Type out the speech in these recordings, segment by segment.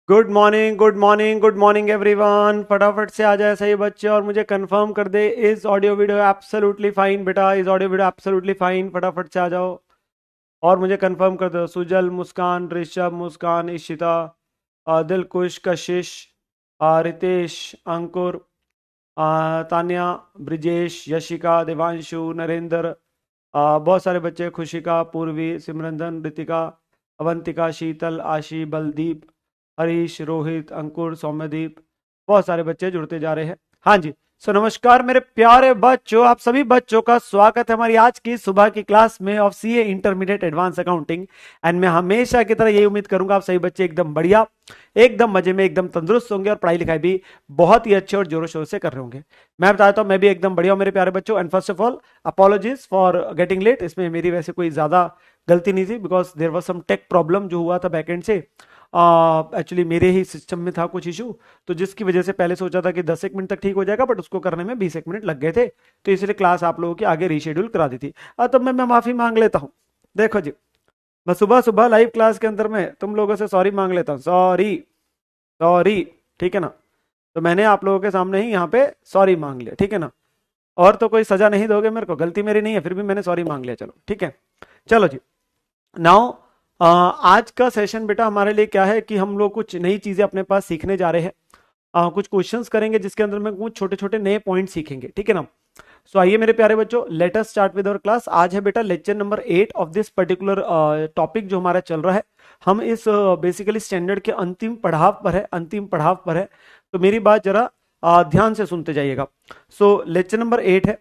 Good morning good morning good morning everyone. फटाफट से आ जाए सही बच्चे और मुझे कंफर्म कर दे is audio video absolutely fine. बेटा is audio video absolutely fine, फटाफट से आ जाओ और मुझे कंफर्म कर दो। सुजल, मुस्कान, ऋषभ, मुस्कान, इशिता, दिलकुश, कशिश, रितेश, अंकुर, तान्या, ब्रिजेश, यशिका, देवांशु, नरेंद्र, बहुत सारे बच्चे, खुशिका, पूर्वी, सिमरंदन, रितिका, अवंतिका, शीतल, आशी, बलदीप, हरीश, रोहित, अंकुर, सौम्यदीप, बहुत सारे बच्चे जुड़ते जा रहे हैं। हाँ जी। सो नमस्कार मेरे प्यारे बच्चों, आप सभी बच्चों का स्वागत है हमारी आज की सुबह की क्लास में of CA intermediate advance accounting. And मैं हमेशा की तरह यही उम्मीद करूंगा आप सभी बच्चे एकदम बढ़िया, एकदम मजे में, एकदम तंदुरुस्त होंगे और पढ़ाई लिखाई भी बहुत ही अच्छे और जोरों शोर से कर रहे होंगे। मैं बताता हूँ मैं भी एकदम बढ़िया हूँ मेरे प्यारे बच्चों। And first of all apologies for getting late. इसमें मेरी वैसे कोई ज्यादा गलती नहीं थी because there was some tech problem जो हुआ था बैकएंड से। एक्चुअली मेरे ही सिस्टम में था कुछ इशू, तो जिसकी वजह से पहले सोचा था कि 10 एक मिनट तक ठीक हो जाएगा, बट उसको करने में 20 एक मिनट लग गए थे, तो इसलिए क्लास आप लोगों की आगे रीशेड्यूल करा दी थी। तब मैं माफी मांग लेता हूँ। देखो जी, मैं सुबह सुबह लाइव क्लास के अंदर में तुम लोगों से सॉरी मांग लेता हूँ। सॉरी, सॉरी, ठीक है ना। तो मैंने आप लोगों के सामने ही यहाँ पे सॉरी मांग लिया, ठीक है ना। और तो कोई सजा नहीं दोगे मेरे को, गलती मेरी नहीं है, फिर भी मैंने सॉरी मांग लिया। चलो ठीक है। चलो जी, नाउ आज का सेशन बेटा हमारे लिए क्या है कि हम लोग कुछ नई चीजें अपने पास सीखने जा रहे हैं। कुछ क्वेश्चंस करेंगे जिसके अंदर में कुछ छोटे छोटे नए पॉइंट सीखेंगे, ठीक है ना। सो आइए मेरे प्यारे बच्चों, let us start with our class. आज है बेटा lecture number 8 of this particular topic जो हमारा चल रहा है। हम इस बेसिकली स्टैंडर्ड के अंतिम पड़ाव पर है, अंतिम पड़ाव पर है। तो मेरी बात जरा ध्यान से सुनते जाइएगा। सो लेक्चर नंबर 8 है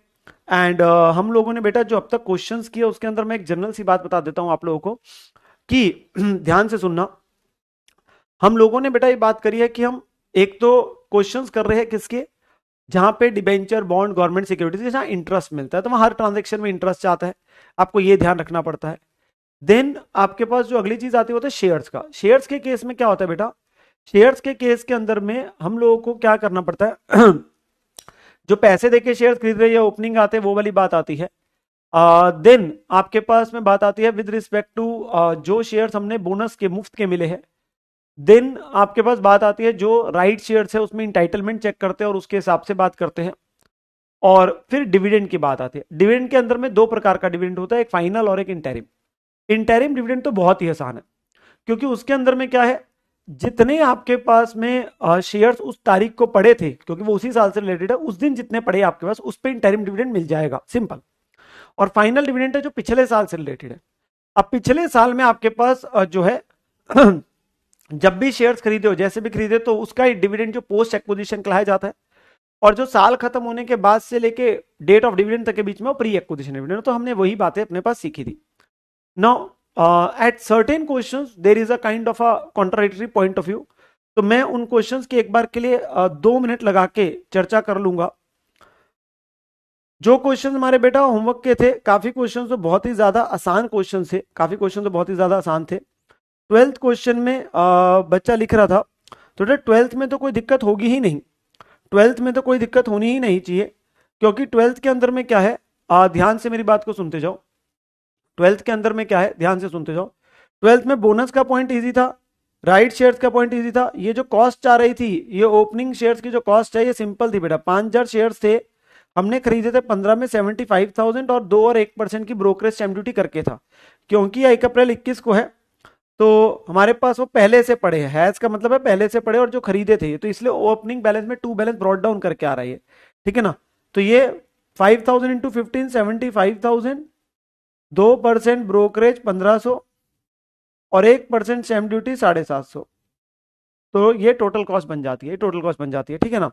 एंड हम लोगों ने बेटा जो अब तक क्वेश्चंस किए उसके अंदर मैं एक जनरल सी बात बता देता हूं आप लोगों को कि ध्यान से सुनना। हम लोगों ने बेटा ये बात करी है कि हम एक तो क्वेश्चंस कर रहे हैं किसके, जहां पे डिबेंचर, बॉन्ड, गवर्नमेंट सिक्योरिटीज, जहां इंटरेस्ट मिलता है, तो वहां हर ट्रांजेक्शन में इंटरेस्ट आता है, आपको ये ध्यान रखना पड़ता है। देन आपके पास जो अगली चीज आती है वो है शेयर्स का। शेयर्स के केस में क्या होता है बेटा, शेयर्स के केस के अंदर में हम लोगों को क्या करना पड़ता है जो पैसे देके शेयर्स खरीद रहे हैं, ओपनिंग आते हैं, वो वाली बात आती है। देन आपके पास में बात आती है विद रिस्पेक्ट टू जो शेयर्स हमने बोनस के मुफ्त के मिले हैं। देन आपके पास बात आती है जो राइट शेयर्स है उसमें इंटाइटलमेंट चेक करते हैं और उसके हिसाब से बात करते हैं। और फिर डिविडेंड की बात आती है। डिविडेंड के अंदर में दो प्रकार का डिविडेंड होता है, एक फाइनल और एक इंटरिम। इंटरिम डिविडेंड तो बहुत ही आसान है, क्योंकि उसके अंदर में क्या है, जितने आपके पास में शेयर्स उस तारीख को पड़े थे, क्योंकि वो उसी साल से रिलेटेड है, उस दिन जितने पड़े आपके पास उस पर इंटरिम डिविडेंड मिल जाएगा, सिंपल। और फाइनल डिविडेंड है जो पिछले साल से रिलेटेड है। अब पिछले साल में आपके पास जो है जब भी शेयर्स खरीदे हो, जैसे भी खरीदे, तो उसका डिविडेंड जो पोस्ट एक्विजिशन कहलाया जाता है। और जो साल खत्म होने के बाद से लेके डेट ऑफ डिविडेंड तक के बीच में वो प्री एक्विजिशन डिविडेंड। तो हमने वही बातें अपने पास सीखी थी। Now at certain questions there is a kind of a contradictory point of view. तो मैं उन क्वेश्चंस की एक बार के लिए 2 मिनट लगा के चर्चा कर लूंगा। जो क्वेश्चन हमारे बेटा होमवर्क के थे, काफी क्वेश्चन तो बहुत ही ज्यादा आसान क्वेश्चन थे, काफी क्वेश्चन तो बहुत ही ज्यादा आसान थे। 12th क्वेश्चन में बच्चा लिख रहा था, तो 12th में तो कोई दिक्कत होगी ही नहीं, 12th में तो कोई दिक्कत होनी ही नहीं चाहिए, क्योंकि 12th के अंदर में क्या है, ध्यान से मेरी बात को सुनते जाओ। 12th के अंदर में क्या है, ध्यान से सुनते जाओ। 12th में बोनस का पॉइंट इजी था, राइट शेयर्स का पॉइंट इजी था। ये जो कॉस्ट आ रही थी, ये ओपनिंग शेयर्स की जो कॉस्ट है, ये सिंपल थी बेटा। 5000 शेयर्स थे, हमने खरीदे थे 15 में 75,000 और 2 और 1% की ब्रोकरेज स्टैम्प ड्यूटी करके था। क्योंकि 1 अप्रैल 21 को है, तो हमारे पास वो पहले से पड़े हैं, हैज का मतलब है पहले से पड़े और जो खरीदे थे, तो इसलिए ओपनिंग बैलेंस में टू बैलेंस ब्रॉट डाउन करके आ रही है, ठीक है ना। तो ये 5,000 इंटू 15 75,000, 2% ब्रोकरेज 1500 और 1% स्टैम्प ड्यूटी 750, तो ये टोटल कॉस्ट बन जाती है, टोटल कॉस्ट बन जाती है, ठीक है ना।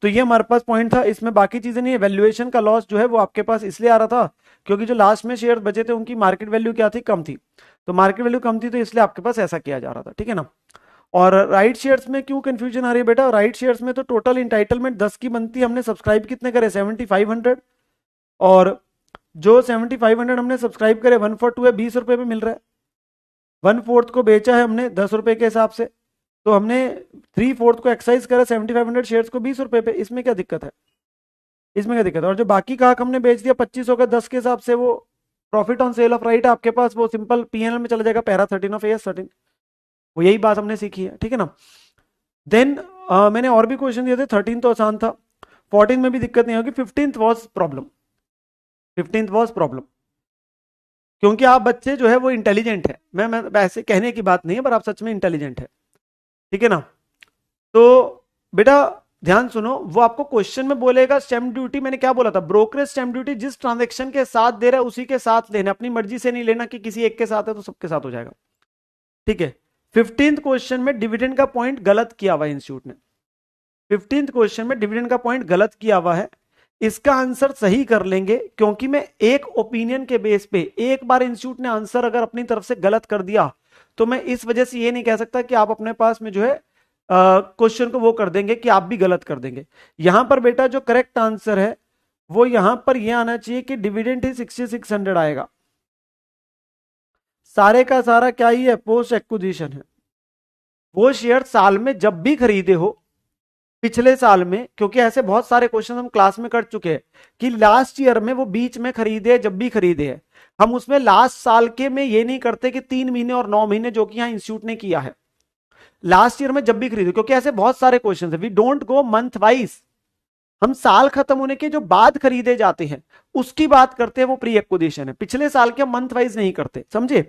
तो ये हमारे पास पॉइंट था, इसमें बाकी चीजें नहीं है। वैल्यूएशन का लॉस जो है वो आपके पास इसलिए आ रहा था क्योंकि जो लास्ट में शेयर बचे थे उनकी मार्केट वैल्यू क्या थी, कम थी। तो मार्केट वैल्यू कम थी तो इसलिए आपके पास ऐसा किया जा रहा था, ठीक है ना। और राइट शेयर्स में क्यों कंफ्यूजन आ रही है बेटा, राइट शेयर्स में तो टोटल इंटाइटलमेंट 10 की बनती है, हमने सब्सक्राइब कितने करे, 7500। और जो 7500 हमने सब्सक्राइब करे, 1/4 है, 20 रुपए में मिल रहा है। 1/4 को बेचा है हमने 10 रुपए के हिसाब से, तो हमने 3/4 को एक्सरसाइज करा 7500 शेयर्स को 20 रुपए पे। इसमें क्या दिक्कत है, इसमें क्या दिक्कत है। और जो बाकी का हक हमने बेच दिया 2500 का 10 के हिसाब से, वो profit on sale of right आपके पास, वो सिंपल पीएनएल में चला जाएगा, पैरा 13 ऑफ एएस 13। वो यही बात हमने सीखी है, ठीक है ना। देन मैंने और भी क्वेश्चन दिए थे, 13 तो आसान था, 14 में भी दिक्कत नहीं होगी, 15th was problem, 15th was problem. क्योंकि आप बच्चे जो है वो इंटेलिजेंट है, मैं ऐसे कहने की बात नहीं है, पर आप सच में इंटेलिजेंट है, ठीक है ना। तो बेटा ध्यान सुनो, वो आपको क्वेश्चन में बोलेगा स्टैम्प ड्यूटी, मैंने क्या बोला था, ब्रोकरेज स्टैम्प ड्यूटी जिस ट्रांजैक्शन के साथ दे रहा है उसी के साथ लेना, अपनी मर्जी से नहीं लेना कि किसी एक के साथ है तो सबके साथ हो जाएगा, ठीक है। 15th क्वेश्चन में डिविडेंड का पॉइंट गलत किया हुआ है इंस्टीट्यूट ने, 15th क्वेश्चन में डिविडेंड का पॉइंट गलत किया हुआ है, इसका आंसर सही कर लेंगे, क्योंकि मैं एक ओपिनियन के बेस पे, एक बार इंस्टीट्यूट ने आंसर अगर अपनी तरफ से गलत कर दिया तो मैं इस वजह से ये नहीं कह सकता कि आप अपने पास में जो है क्वेश्चन को वो कर देंगे कि आप भी गलत कर देंगे। यहां पर बेटा जो करेक्ट आंसर है वो यहां पर ये आना चाहिए कि डिविडेंड ही 6600 आएगा, सारे का सारा क्या ही है, पोस्ट एक्विजिशन है। वो शेयर साल में जब भी खरीदे हो, पिछले साल में, क्योंकि ऐसे बहुत सारे क्वेश्चन हम क्लास में कर चुके हैं कि लास्ट ईयर में वो बीच में खरीदे, जब भी खरीदे हैं, हम उसमें लास्ट साल के में ये नहीं करते कि 3 महीने और 9 महीने जो कि यहां इंस्टीट्यूट ने किया है, लास्ट ईयर में जब भी खरीदे, क्योंकि ऐसे बहुत सारे क्वेश्चन है, we don't go month wise, हम साल खत्म होने के जो बाद खरीदे जाते हैं उसकी बात करते हैं, वो प्री एक्विजिशन है, पिछले साल के मंथ वाइज नहीं करते, समझे।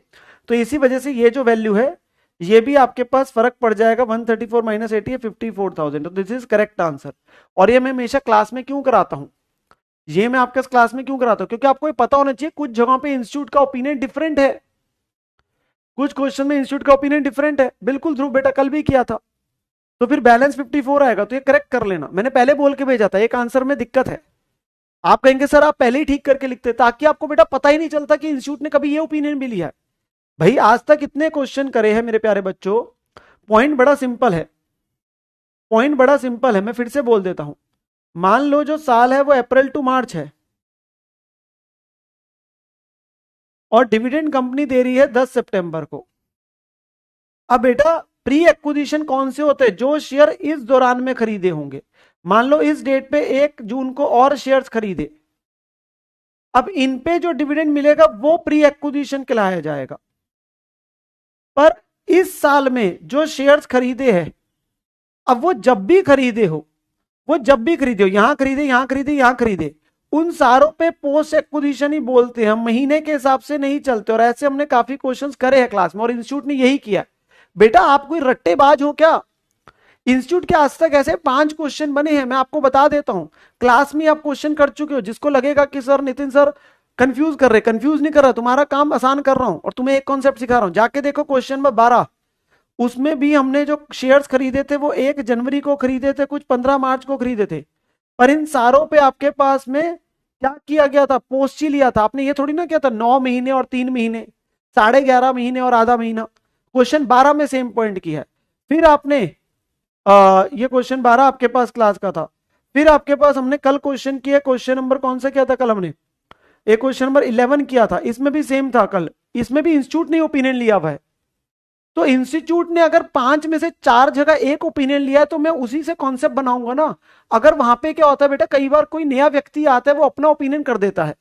तो इसी वजह से ये जो वैल्यू है ये भी आपके पास फर्क पड़ जाएगा, 134 माइनस 80 है 54,000, तो दिस इज करेक्ट आंसर। और ये मैं हमेशा क्लास में क्यों कराता हूं, ये मैं आपके क्लास में क्यों कराता हूं, क्योंकि आपको ये पता होना चाहिए कुछ जगहों पे इंस्टीट्यूट का ओपिनियन डिफरेंट है, कुछ क्वेश्चन में इंस्टीट्यूट का ओपिनियन डिफरेंट है, बिल्कुल ध्रुव बेटा कल भी किया था, तो फिर बैलेंस 54 आएगा, तो ये करेक्ट कर लेना, मैंने पहले बोल के भेजा था एक आंसर में दिक्कत है, आप कहेंगे सर आप पहले ही ठीक करके लिखते, ताकि आपको बेटा पता ही नहीं चलता कि इंस्टीट्यूट ने कभी ये ओपिनियन भी लिया है। भाई आज तक इतने क्वेश्चन करे हैं मेरे प्यारे बच्चों, पॉइंट बड़ा सिंपल है, पॉइंट बड़ा सिंपल है, मैं फिर से बोल देता हूं, मान लो जो साल है वो अप्रैल टू मार्च है, और डिविडेंड कंपनी दे रही है 10 सितंबर को। अब बेटा प्री एक्विजिशन कौन से होते हैं, जो शेयर इस दौरान में खरीदे होंगे, मान लो इस डेट पे 1 जून को और शेयर्स खरीदे, अब इन पे जो डिविडेंड मिलेगा वो प्री एक्विजिशन कहलाया जाएगा। पर इस साल में जो शेयर्स खरीदे हैं, अब वो जब भी खरीदे हो, वो जब भी खरीदे हो, यहां खरीदे यहां खरीदे यहां खरीदे, उन सारों पे पोस्ट एक्विजिशन ही बोलते हैं, हम महीने के हिसाब से नहीं चलते, और ऐसे हमने काफी क्वेश्चंस करे हैं क्लास में, और इंस्टीट्यूट ने यही किया। बेटा आप कोई रट्टेबाज हो क्या, इंस्टीट्यूट के आज तक ऐसे 5 क्वेश्चन बने हैं, मैं आपको बता देता हूं, क्लास में आप क्वेश्चन कर चुके हो, जिसको लगेगा कि सर नितिन सर कंफ्यूज कर रहे, कंफ्यूज नहीं कर रहा, तुम्हारा काम आसान कर रहा हूं और तुम्हें एक कॉन्सेप्ट सिखा रहा हूं, जाके देखो क्वेश्चन नंबर 12, उसमें भी हमने जो शेयर्स खरीदे थे वो 1 जनवरी को खरीदे थे, कुछ 15 मार्च को खरीदे थे, पर इन सारों पे आपके पास में क्या किया गया था, पोस्ट ही लिया था आपने, ये थोड़ी ना किया था 9 महीने और 3 महीने, 11.5 महीने और आधा महीना, क्वेश्चन 12 में सेम पॉइंट की है। फिर आपने ये क्वेश्चन 12 आपके पास क्लास का था, फिर आपके पास हमने कल क्वेश्चन किया, क्वेश्चन नंबर कौन सा किया था कल हमने, एक क्वेश्चन नंबर 11 किया था, इसमें भी सेम था कल, इसमें भी इंस्टीट्यूट ने ओपिनियन लिया हुआ है। तो इंस्टीट्यूट ने अगर 5 में से 4 जगह एक ओपिनियन लिया है तो मैं उसी से कॉन्सेप्ट बनाऊंगा ना। अगर वहां पे क्या होता है बेटा, कई बार कोई नया व्यक्ति आता है वो अपना ओपिनियन कर देता है,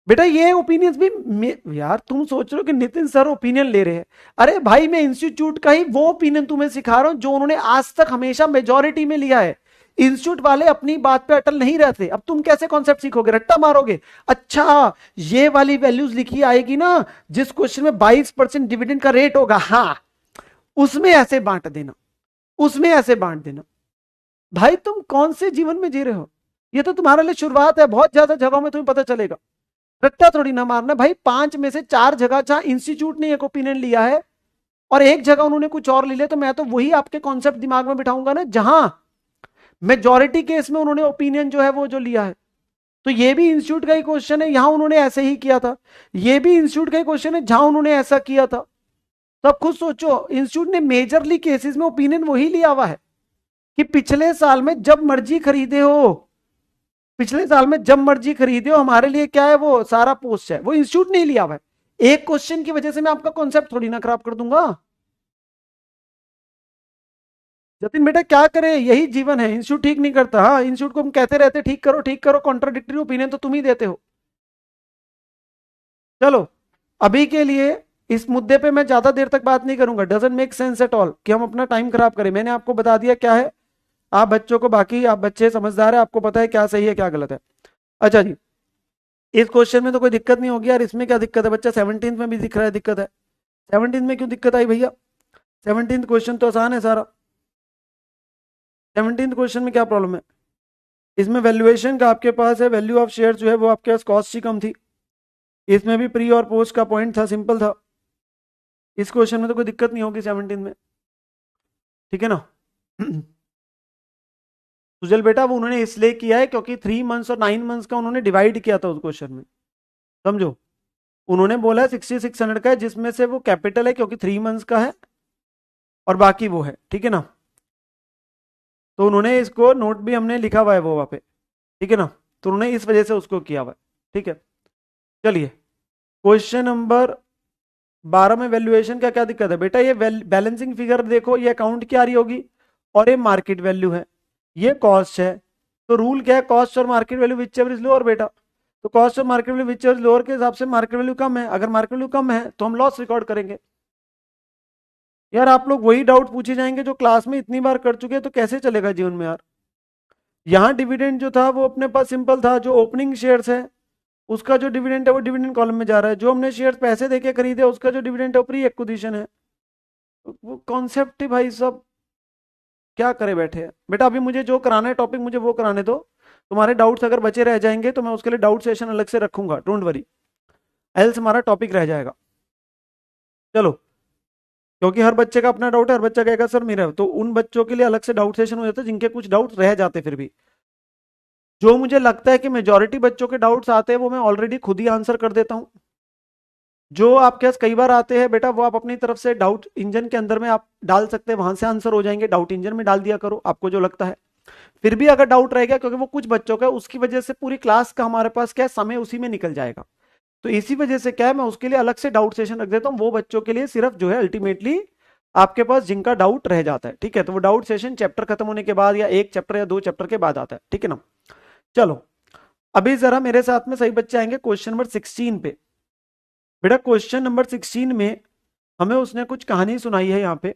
बेटा ये ओपिनियंस भी, यार तुम सोच रहे हो कि नितिन सर ओपिनियन ले रहे हैं, अरे भाई मैं इंस्टीट्यूट का ही वो ओपिनियन तुम्हें सिखा रहा हूं जो उन्होंने आज तक हमेशा मेजॉरिटी में लिया है। इंस्टीट्यूट वाले अपनी बात पे अटल नहीं रहते, अब तुम कैसे कॉन्सेप्ट सीखोगे, रट्टा मारोगे, अच्छा ये वाली वैल्यूज लिखी आएगी ना, जिस क्वेश्चन में 22% डिविडेंड का रेट होगा, हाँ उसमें ऐसे बांट देना, उसमें ऐसे बांट देना। भाई तुम कौन से जीवन में जी रहे हो, ये तो तुम्हारे लिए शुरुआत है, बहुत ज्यादा जगहों में तुम्हें पता चलेगा, रट्टा थोड़ी ना मारना भाई। 5 में से 4 जगह जहां इंस्टीट्यूट ने एक ओपिनियन लिया है और एक जगह उन्होंने कुछ और ले लिया, तो मैं तो वही आपके कॉन्सेप्ट दिमाग में बिठाऊंगा ना जहां मेजॉरिटी केस में उन्होंने ओपिनियन जो है वो जो लिया है। तो ये भी इंस्टीट्यूट का ही क्वेश्चन है, यहां उन्होंने ऐसे ही किया था, ये भी इंस्टीट्यूट का ही क्वेश्चन है जहां उन्होंने ऐसा किया था। तो अब खुद सोचो, इंस्टीट्यूट ने मेजरली केसेस में ओपिनियन वही लिया हुआ है कि पिछले साल में जब मर्जी खरीदे हो, पिछले साल में जब मर्जी खरीदे हो, हमारे लिए क्या है वो सारा पोस्ट है, वो इंस्टीट्यूट नहीं लिया हुआ है। एक क्वेश्चन की वजह से मैं आपका कॉन्सेप्ट थोड़ी ना खराब कर दूंगा। जतिन बेटा क्या करें, यही जीवन है, इंस्टीट्यूट ठीक नहीं करता, हाँ इंस्टीट्यूट को हम कहते रहते ठीक करो ठीक करो, कॉन्ट्राडिक्टरी ओपिनियन तो तुम ही देते हो। चलो अभी के लिए इस मुद्दे पे मैं ज्यादा देर तक बात नहीं करूंगा, doesn't make sense at all कि हम अपना टाइम खराब करें। मैंने आपको बता दिया क्या है, आप बच्चों को, बाकी आप बच्चे समझदार है, आपको पता है क्या सही है क्या गलत है। अच्छा जी, इस क्वेश्चन में तो कोई दिक्कत नहीं होगी यार, इसमें क्या दिक्कत है, बच्चा 17 में भी दिख रहा है दिक्कत है। 17 में क्यों दिक्कत आई भैया, 17 क्वेश्चन तो आसान है सारा। 17 क्वेश्चन में क्या प्रॉब्लम है, इसमें वैल्यूएशन का आपके पास है, वैल्यू ऑफ शेयर जो है वो आपके पास कॉस्ट ही कम थी, इसमें भी प्री और पोस्ट का पॉइंट था, सिंपल था। इस क्वेश्चन में तो कोई दिक्कत नहीं होगी 17 में, ठीक है ना। सुजल बेटा वो उन्होंने इसलिए किया है क्योंकि 3 मंथ्स और 9 मंथ्स का उन्होंने डिवाइड किया था उस क्वेश्चन में, समझो। उन्होंने बोला 6600 का है, जिसमें से वो कैपिटल है क्योंकि 3 मंथ्स का है और बाकी वो है, ठीक है ना। तो उन्होंने इसको नोट भी हमने लिखा हुआ है वो वहाँ पे, ठीक है ना। तो उन्होंने इस वजह से उसको किया हुआ है, ठीक है। चलिए क्वेश्चन नंबर 12 में वैल्यूएशन का क्या दिक्कत है बेटा, ये बैलेंसिंग फिगर देखो, ये अकाउंट की आ रही होगी और ये मार्केट वैल्यू है, ये कॉस्ट है। तो रूल क्या है, कॉस्ट और market value which ever is lower बेटा। तो कॉस्ट और market value which ever is lower के हिसाब से मार्केट वैल्यू कम है, अगर मार्केट वैल्यू कम है तो हम लॉस रिकॉर्ड करेंगे। यार आप लोग वही डाउट पूछे जाएंगे जो क्लास में इतनी बार कर चुके हैं, तो कैसे चलेगा जीवन में यार। यहाँ डिविडेंड जो था वो अपने पास सिंपल था, जो ओपनिंग शेयर्स है उसका जो डिविडेंड है वो डिविडेंड कॉलम में जा रहा है, जो हमने शेयर्स पैसे देके खरीदे उसका जो डिविडेंड है वो प्री एक्विजिशन है। वो कॉन्सेप्ट ही भाई सब क्या करे बैठे हैं बेटा। अभी मुझे जो कराना है टॉपिक मुझे वो कराने दो, तुम्हारे डाउट्स अगर बचे रह जाएंगे तो मैं उसके लिए डाउट सेशन अलग से रखूंगा, डोंट वरी, एल्स हमारा टॉपिक रह जाएगा। चलो, क्योंकि हर बच्चे का अपना डाउट है, हर बच्चा कहेगा सर मेरा, तो उन बच्चों के लिए अलग से डाउट सेशन हो जाता है जिनके कुछ डाउट रह जाते फिर भी। जो मुझे लगता है कि मेजोरिटी बच्चों के डाउट्स आते हैं वो मैं ऑलरेडी खुद ही आंसर कर देता हूं। जो आपके पास कई बार आते हैं बेटा वो आप अपनी तरफ से डाउट इंजन के अंदर में आप डाल सकते हैं, वहां से आंसर हो जाएंगे, डाउट इंजन में डाल दिया करो आपको जो लगता है। फिर भी अगर डाउट रह गया, क्योंकि वो कुछ बच्चों का, उसकी वजह से पूरी क्लास का हमारे पास क्या है, समय उसी में निकल जाएगा। तो इसी वजह से क्या है, मैं उसके लिए अलग से डाउट सेशन रख देता हूँ, वो बच्चों के लिए सिर्फ जो है अल्टीमेटली आपके पास जिनका डाउट रह जाता है, ठीक है। तो वो डाउट सेशन चैप्टर खत्म होने के बाद या एक चैप्टर या 2 चैप्टर के बाद आता है, ठीक है ना। चलो, अभी जरा मेरे साथ में सही बच्चे आएंगे क्वेश्चन नंबर 16 पे। बेटा क्वेश्चन नंबर 16 में हमें उसने कुछ कहानी सुनाई है यहाँ पे।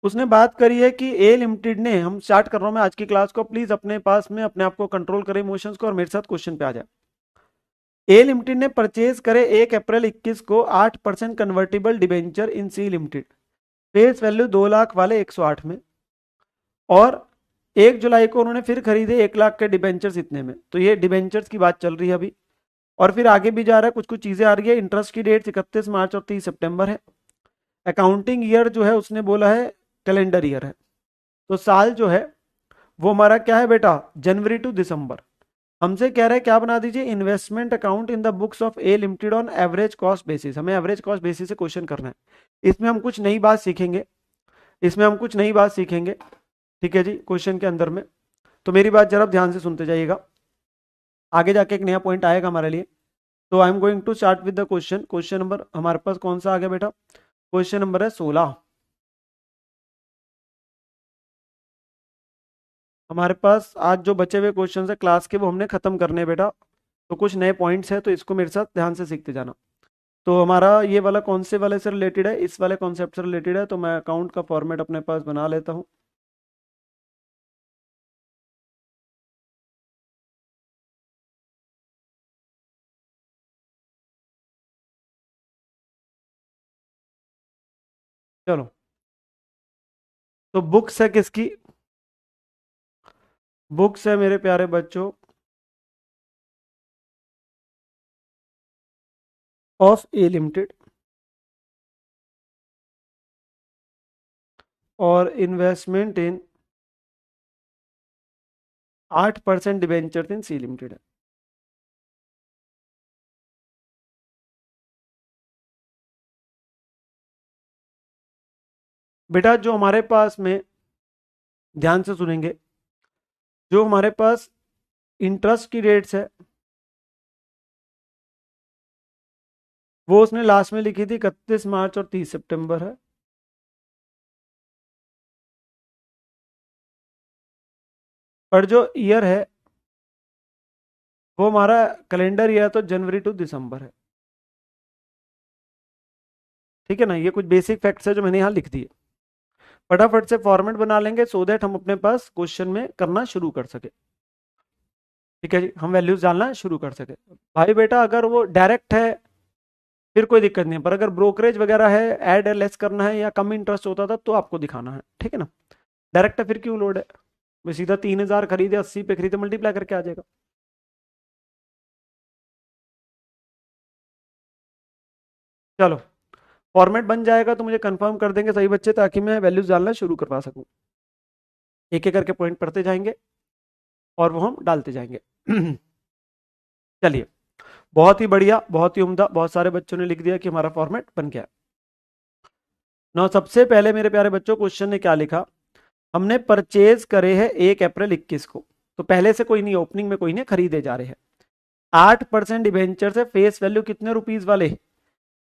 उसने बात करी है कि ए लिमिटेड ने, हम स्टार्ट कर रहा हूं मैं आज की क्लास को, प्लीज अपने पास में अपने आप को कंट्रोल करें इमोशंस को और मेरे साथ क्वेश्चन पे आ जाए। ए लिमिटेड ने परचेज करे 1 अप्रैल 21 को 8% convertible debenture in C limited, face value 2 lakh वाले 108 में, और 1 जुलाई को उन्होंने फिर खरीदे 1 लाख के डिबेंचर्स इतने में। तो ये डिबेंचर्स की बात चल रही है अभी, और फिर आगे भी जा रहा है, कुछ कुछ चीजें आ रही है। इंटरेस्ट की डेट 31 मार्च और 30 सितंबर है। अकाउंटिंग ईयर जो है उसने बोला है कैलेंडर ईयर है। तो साल जो है वो हमारा क्या है बेटा, जनवरी टू दिसंबर। हमसे कह रहे हैं क्या बना दीजिए, investment account in the books of A limited on average cost basis. हमें एवरेज कॉस्ट बेसिस से क्वेश्चन करना है। इसमें हम कुछ नई बात सीखेंगे, इसमें हम कुछ नई बात सीखेंगे, ठीक है जी, क्वेश्चन के अंदर में। तो मेरी बात जरा ध्यान से सुनते जाइएगा, आगे जाके एक नया पॉइंट आएगा हमारे लिए। तो I am going to start with the question. Question number हमारे पास कौन सा आ गया बेटा, क्वेश्चन नंबर है 16। हमारे पास आज जो बचे हुए क्वेश्चन है क्लास के वो हमने खत्म करने हैं बेटा। तो कुछ नए पॉइंट्स हैं, तो इसको मेरे साथ ध्यान से सीखते जाना। तो हमारा ये वाला कौन से वाले से रिलेटेड है, इस वाले कॉन्सेप्ट से रिलेटेड है। तो मैं अकाउंट का फॉर्मेट अपने पास बना लेता हूँ। चलो, तो बुक्स है किसकी, बुक्स है मेरे प्यारे बच्चों ऑफ ए लिमिटेड, और investment in 8% debenture in C limited है। बेटा जो हमारे पास में, ध्यान से सुनेंगे, जो हमारे पास इंटरेस्ट की रेट्स है वो उसने लास्ट में लिखी थी 31 मार्च और 30 सितंबर है। और जो ईयर है वो हमारा कैलेंडर ईयर तो जनवरी टू दिसंबर है। ठीक है ना, ये कुछ बेसिक फैक्ट्स है जो मैंने यहाँ लिख दिए। फटाफट से फॉर्मेट बना लेंगे सो दैट हम अपने पास क्वेश्चन में करना शुरू कर सके। ठीक है जी, हम वैल्यूज डालना शुरू कर सके। भाई बेटा अगर वो डायरेक्ट है फिर कोई दिक्कत नहीं है, पर अगर ब्रोकरेज वगैरह है, ऐड लेस करना है या कम इंटरेस्ट होता था तो आपको दिखाना है। ठीक है ना, डायरेक्ट है फिर क्यों लोड है, मैं सीधा 3,000 खरीदे 80 पे खरीदे मल्टीप्लाई करके आ जाएगा। चलो फॉर्मेट बन जाएगा तो मुझे कंफर्म कर देंगे सही बच्चे, ताकि मैं वैल्यूज डालना शुरू करवा सकूं। एक एक करके पॉइंट पढ़ते जाएंगे और वो हम डालते जाएंगे। चलिए, बहुत ही बढ़िया, बहुत ही उम्दा, बहुत सारे बच्चों ने लिख दिया कि हमारा फॉर्मेट बन गया। नौ सबसे पहले मेरे प्यारे बच्चों क्वेश्चन ने क्या लिखा, हमने परचेज करे हैं 1 अप्रैल 21 को, तो पहले से कोई नहीं, ओपनिंग में कोई नहीं, खरीदे जा रहे हैं। 8% डिबेंचर से फेस वैल्यू कितने रुपीज वाले,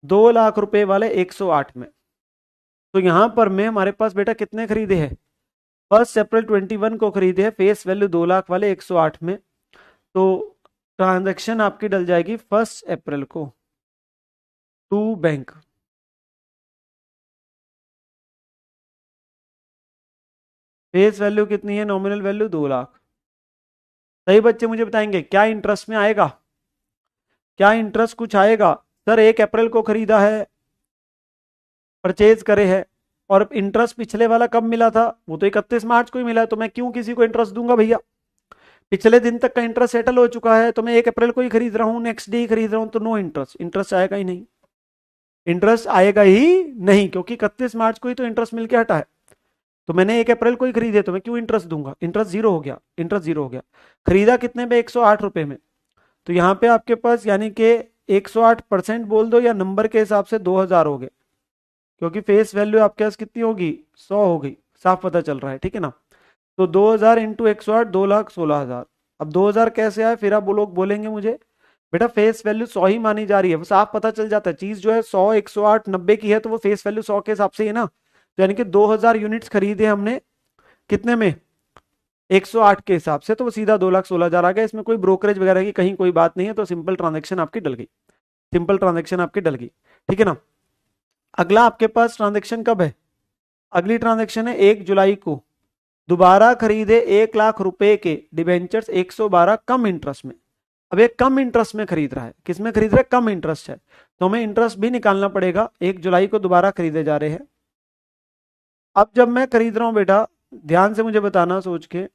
2 लाख रुपए वाले 108 में। तो यहां पर मैं हमारे पास बेटा कितने खरीदे हैं, 1 अप्रैल 21 को खरीदे हैं, फेस वैल्यू 2 लाख वाले 108 में। तो ट्रांजैक्शन आपकी डल जाएगी 1 अप्रैल को टू बैंक। फेस वैल्यू कितनी है, नॉमिनल वैल्यू 2 लाख। सही बच्चे मुझे बताएंगे क्या इंटरेस्ट में आएगा, क्या इंटरेस्ट कुछ आएगा। सर 1 अप्रैल को खरीदा है, परचेज करे है, और इंटरेस्ट पिछले वाला कब मिला था, वो तो 31 मार्च को ही मिला है, तो मैं क्यों किसी को इंटरेस्ट दूंगा भैया। पिछले दिन तक का इंटरेस्ट सेटल हो चुका है, तो मैं 1 अप्रैल को ही खरीद रहा हूँ, नेक्स्ट डे ही खरीद रहा हूँ, तो नो इंटरेस्ट, इंटरेस्ट आएगा ही नहीं, इंटरेस्ट आएगा ही नहीं, क्योंकि 31 मार्च को ही तो इंटरेस्ट मिल के हटा है। तो मैंने 1 अप्रैल को ही खरीदे, तो मैं क्यों इंटरेस्ट दूंगा, इंटरेस्ट जीरो हो गया, इंटरेस्ट जीरो हो गया। खरीदा कितने पे, 108 रुपए में। तो यहाँ पे आपके पास यानी कि 108% बोल दो या नंबर के हिसाब से 2,000 हो गए, क्योंकि फेस वैल्यू आपके पास कितनी होगी, 100 हो गई, साफ पता चल रहा है। ठीक है ना, तो 2,000 इंटू 108, 2,16,000। अब 2,000 कैसे आए, फिर आप वो लोग बोलेंगे मुझे बेटा फेस वैल्यू 100 ही मानी जा रही है, वो साफ पता चल जाता है, चीज जो है 100, 108, 90 की है तो वो फेस वैल्यू 100 के हिसाब से ही है ना। तो यानी कि 2,000 यूनिट्स खरीदे हमने कितने में, 108 के हिसाब से, तो वो सीधा 2,16,000 आ गया। इसमें कोई ब्रोकरेज वगैरह की कहीं कोई बात नहीं है, तो सिंपल ट्रांजेक्शन आपकी डल गई, सिंपल ट्रांजेक्शन आपकी डल गई। ठीक है ना, अगला आपके पास ट्रांजेक्शन कब है, अगली ट्रांजेक्शन है 1 जुलाई को, दोबारा खरीदे 1 लाख रुपए के डिबेंचर्स 112 कम इंटरेस्ट में। अब एक कम इंटरेस्ट में खरीद रहा है, किस में खरीद रहा है, कम इंटरेस्ट है, तो हमें इंटरेस्ट भी निकालना पड़ेगा। 1 जुलाई को दोबारा खरीदे जा रहे हैं। अब जब मैं खरीद रहा हूं बेटा, ध्यान से मुझे बताना सोच के,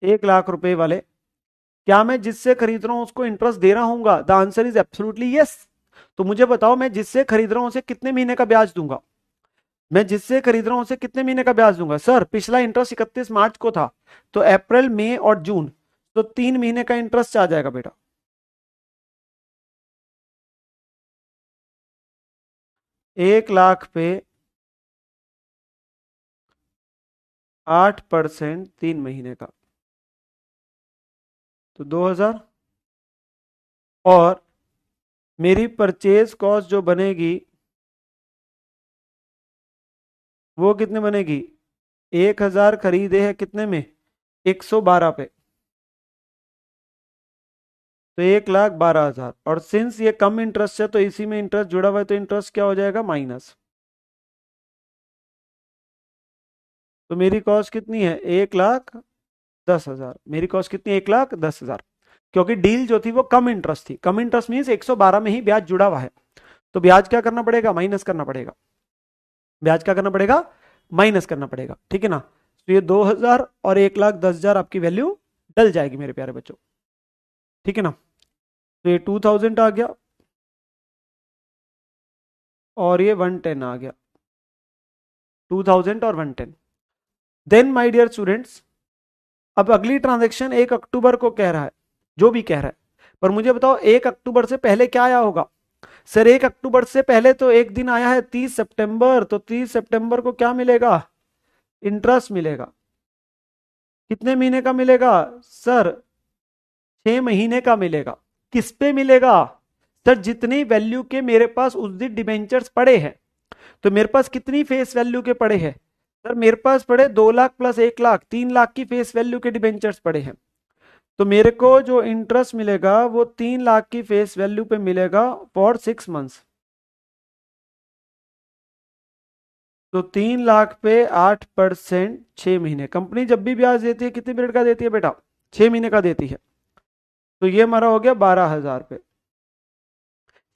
1 लाख रुपए वाले, क्या मैं जिससे खरीद रहा हूं उसको इंटरेस्ट दे रहा हूँ, the answer is absolutely yes. तो मुझे बताओ मैं जिससे खरीद रहा हूं उसे कितने महीने का ब्याज दूंगा, मैं जिससे खरीद रहा हूं उसे कितने महीने का ब्याज दूंगा। सर पिछला इंटरेस्ट 31 मार्च को था, तो अप्रैल मई और जून, तो 3 महीने का इंटरेस्ट आ जाएगा बेटा। 1 लाख पे 8% 3 महीने का, तो 2,000। और मेरी परचेज कॉस्ट जो बनेगी वो कितने बनेगी, 1,000 खरीदे हैं कितने में, 112 पे, तो 1,12,000। और सिंस ये कम इंटरेस्ट है तो इसी में इंटरेस्ट जुड़ा हुआ है, तो इंटरेस्ट क्या हो जाएगा, माइनस। तो मेरी कॉस्ट कितनी है, 1,10,000। मेरी कॉस्ट कितनी है, 1,10,000, क्योंकि डील जो थी वो कम इंटरेस्ट थी। कम इंटरेस्ट मीन्स 112 में ही ब्याज जुड़ा हुआ है, तो ब्याज क्या करना पड़ेगा, माइनस करना पड़ेगा, ब्याज क्या करना पड़ेगा, माइनस करना पड़ेगा। ठीक है ना, तो ये 2,000 और 1,10,000 आपकी वैल्यू डल जाएगी मेरे प्यारे बच्चों। ठीक है ना, तो ये 2,000 आ गया और ये 110 आ गया, 2,000 और 110। देन माय डियर स्टूडेंट्स, अब अगली ट्रांजेक्शन 1 अक्टूबर को कह रहा है, जो भी कह रहा है, पर मुझे बताओ 1 अक्टूबर से पहले क्या आया होगा। सर 1 अक्टूबर से पहले तो एक दिन आया है 30 सितंबर, तो 30 सितंबर को क्या मिलेगा, इंटरेस्ट मिलेगा। कितने महीने का मिलेगा, सर 6 महीने का मिलेगा। किस पे मिलेगा, सर जितनी वैल्यू के मेरे पास उस दिन डिबेंचर्स पड़े हैं, तो मेरे पास कितनी फेस वैल्यू के पड़े हैं, सर मेरे पास पड़े 2 लाख प्लस 1 लाख, 3 लाख की फेस वैल्यू के डिबेंचर्स पड़े हैं। तो मेरे को जो इंटरेस्ट मिलेगा वो 3 लाख की फेस वैल्यू पे मिलेगा फॉर 6 मंथ्स। तो 3 लाख पे 8%, 6 महीने। कंपनी जब भी ब्याज देती है कितने पीरियड का देती है बेटा? 6 महीने का देती है। तो ये हमारा हो गया 12,000 पे।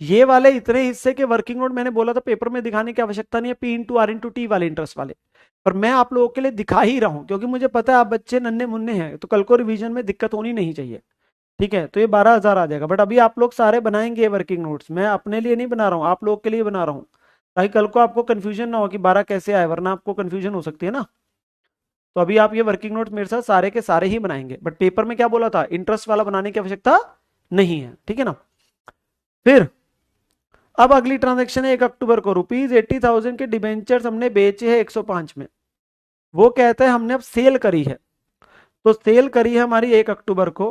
ये वाले इतने हिस्से के वर्किंग नोट मैंने बोला था पेपर में दिखाने की आवश्यकता नहीं है, P/R/T वाले इंटरेस्ट वाले, पर मैं आप लोगों के लिए दिखा ही रहा हूं क्योंकि मुझे पता है आप बच्चे नन्हे मुन्ने हैं, तो कल को रिवीजन में दिक्कत होनी नहीं चाहिए। ठीक है, तो ये 12,000 आ जाएगा। बट अभी आप लोग सारे बनाएंगे वर्किंग नोट्स, मैं अपने लिए नहीं बना रहा हूँ, आप लोग के लिए बना रहा हूँ, ताकि कल को आपको कंफ्यूजन ना हो कि 12 कैसे आए, वरना आपको कंफ्यूजन हो सकती है ना। तो अभी आप ये वर्किंग नोट्स मेरे साथ सारे के सारे ही बनाएंगे, बट पेपर में क्या बोला था, इंटरेस्ट वाला बनाने की आवश्यकता नहीं है। ठीक है ना। फिर अब अगली ट्रांजेक्शन है 1 अक्टूबर को ₹80,000 के डिबेंचर्स हमने बेचे हैं 105 में। वो कहते हैं हमने अब सेल करी है, तो सेल करी है हमारी 1 अक्टूबर को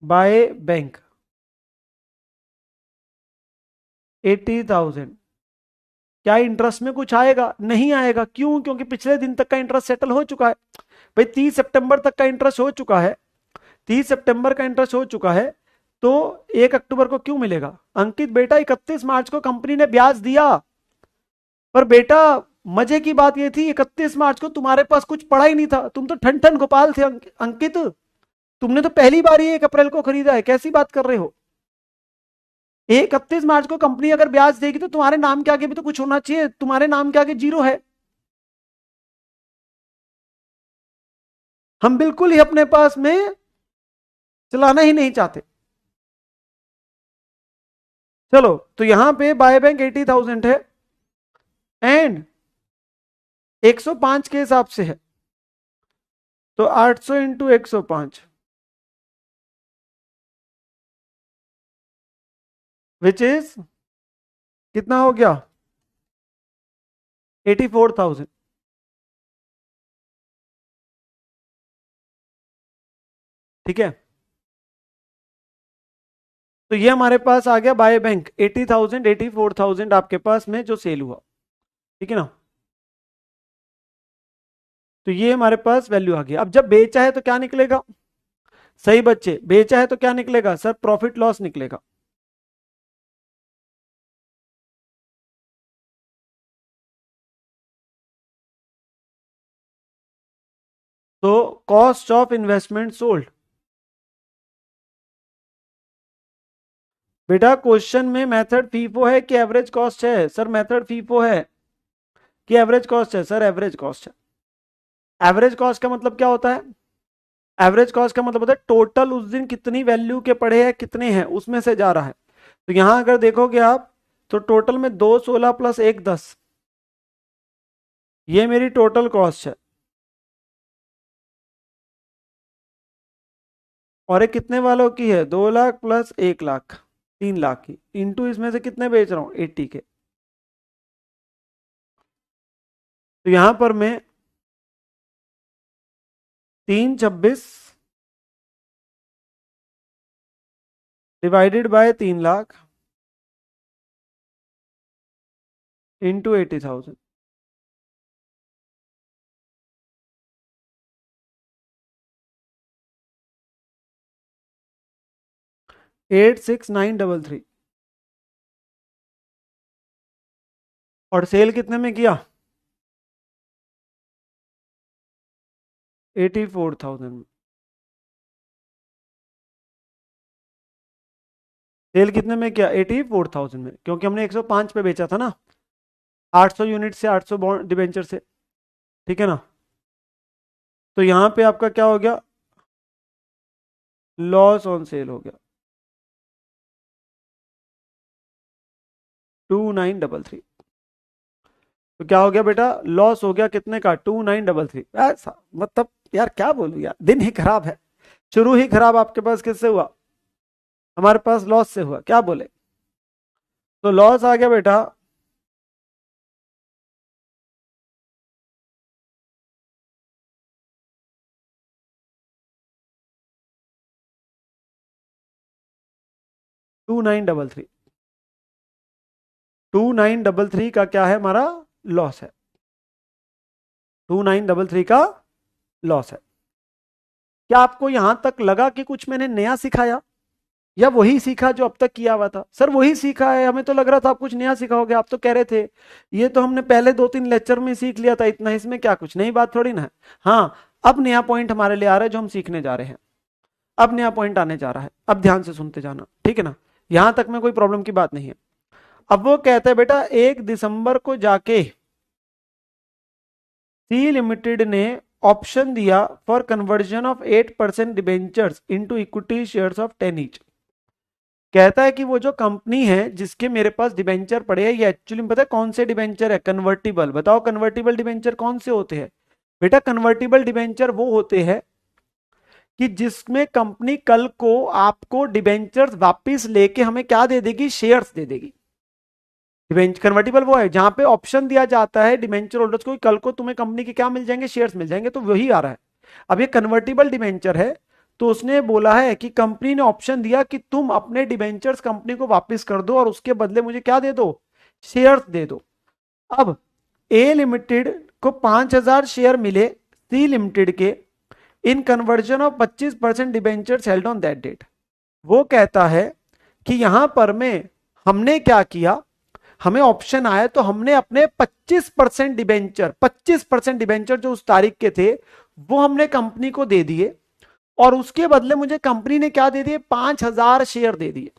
बाय बैंक 80,000। क्या इंटरेस्ट में कुछ आएगा? नहीं आएगा। क्यों? क्योंकि पिछले दिन तक का इंटरेस्ट सेटल हो चुका है। भाई 30 सितंबर तक का इंटरेस्ट हो चुका है, 30 सितंबर का इंटरेस्ट हो चुका है, तो 1 अक्टूबर को क्यों मिलेगा? अंकित बेटा 31 मार्च को कंपनी ने ब्याज दिया, पर बेटा मजे की बात यह थी 31 मार्च को तुम्हारे पास कुछ पड़ा ही नहीं था, तुम तो ठन ठन गोपाल थे अंकित। तुमने तो पहली बार ही 1 अप्रैल को खरीदा है, कैसी बात कर रहे हो? 31 मार्च को कंपनी अगर ब्याज देगी तो तुम्हारे नाम के आगे भी तो कुछ होना चाहिए, तुम्हारे नाम के आगे जीरो है। हम बिल्कुल ही अपने पास में चलाना ही नहीं चाहते। चलो, तो यहां पे बाय बैंक 80,000 है एंड 105 के हिसाब से है, तो 800 इंटू 105 विच इज कितना हो गया? 84,000। ठीक है, तो ये हमारे पास आ गया बाय बैंक 80,000, 84,000 आपके पास में जो सेल हुआ। ठीक है ना। तो ये हमारे पास वैल्यू आ गया। अब जब बेचा है तो क्या निकलेगा? सही बच्चे, बेचा है तो क्या निकलेगा सर? प्रॉफिट लॉस निकलेगा। तो कॉस्ट ऑफ इन्वेस्टमेंट सोल्ड। बेटा क्वेश्चन में मेथड फीफो है कि एवरेज कॉस्ट है? सर मेथड फीफो है कि एवरेज कॉस्ट है? सर एवरेज कॉस्ट है। एवरेज कॉस्ट का मतलब क्या होता है? एवरेज कॉस्ट का मतलब होता है टोटल उस दिन कितनी वैल्यू के पड़े हैं, कितने हैं, उसमें से जा रहा है। तो यहां अगर देखोगे आप तो टोटल में 216 प्लस 110, ये मेरी टोटल कॉस्ट है। और ये कितने वालों की है? 2 लाख प्लस 1 लाख, 3 लाख की, इंटू इसमें से कितने बेच रहा हूं? 80 के। तो यहां पर मैं 326 डिवाइडेड बाय 3 लाख इंटू 80,000, 86933। और सेल कितने में किया? 84,000 में। सेल कितने में किया? 84,000 में, क्योंकि हमने 105 पे बेचा था ना, 800 यूनिट से, 800 बॉन्ड डिबेंचर से। ठीक है ना। तो यहां पे आपका क्या हो गया? लॉस ऑन सेल हो गया 2933। तो क्या हो गया बेटा? लॉस हो गया कितने का? 2933। ऐसा मतलब यार क्या बोलूं यार, दिन ही खराब है। शुरू ही खराब आपके पास किससे हुआ? हमारे पास लॉस से हुआ। क्या बोले? तो लॉस आ गया बेटा 2933। 2933 का क्या है? हमारा लॉस है। 2933 का लॉस है। क्या आपको यहां तक लगा कि कुछ मैंने नया सिखाया, या वही सीखा जो अब तक किया हुआ था? सर वही सीखा है, हमें तो लग रहा था आप कुछ नया सिखाओगे, आप तो कह रहे थे ये तो हमने पहले 2-3 लेक्चर में सीख लिया था, इतना इसमें क्या कुछ नई बात थोड़ी ना है। हाँ, अब नया पॉइंट हमारे लिए आ रहा है जो हम सीखने जा रहे हैं। अब नया पॉइंट आने जा रहा है, अब ध्यान से सुनते जाना, ठीक है ना? यहां तक में कोई प्रॉब्लम की बात नहीं है। अब वो कहता है बेटा 1 दिसंबर को जाके सी लिमिटेड ने ऑप्शन दिया for conversion of 8% debentures into equity shares of 10 each. कहता है कि वो जो कंपनी है जिसके मेरे पास डिबेंचर पड़े हैं, ये एक्चुअली में पता है कौन से डिबेंचर है? कन्वर्टिबल। बताओ कन्वर्टिबल डिबेंचर कौन से होते हैं? बेटा कन्वर्टिबल डिबेंचर वो होते हैं कि जिसमें कंपनी कल को आपको डिबेंचर्स वापस लेके हमें क्या दे देगी? शेयर्स दे देगी। डिबेंचर कन्वर्टिबल वो है जहां पे ऑप्शन दिया जाता है डिबेंचर होल्डर्स को, कल को तुम्हें कंपनी के क्या मिल जाएंगे? शेयर्स मिल जाएंगे। तो वही आ रहा है। अब ये कन्वर्टिबल डिबेंचर है, तो उसने बोला है कि कंपनी ने ऑप्शन दिया कि तुम अपने डिबेंचर्स कंपनी को वापस कर दो और उसके बदले मुझे क्या दे दो? शेयर्स दे दो। अब ए लिमिटेड को 5,000 शेयर मिले सी लिमिटेड के in conversion of 25% debentures held on that date. वो कहता है कि यहां पर में हमने क्या किया, हमें ऑप्शन आया तो हमने अपने 25% डिबेंचर, 25% डिबेंचर जो उस तारीख के थे वो हमने कंपनी को दे दिए, और उसके बदले मुझे कंपनी ने क्या दे दिए? 5,000 शेयर दे दिए।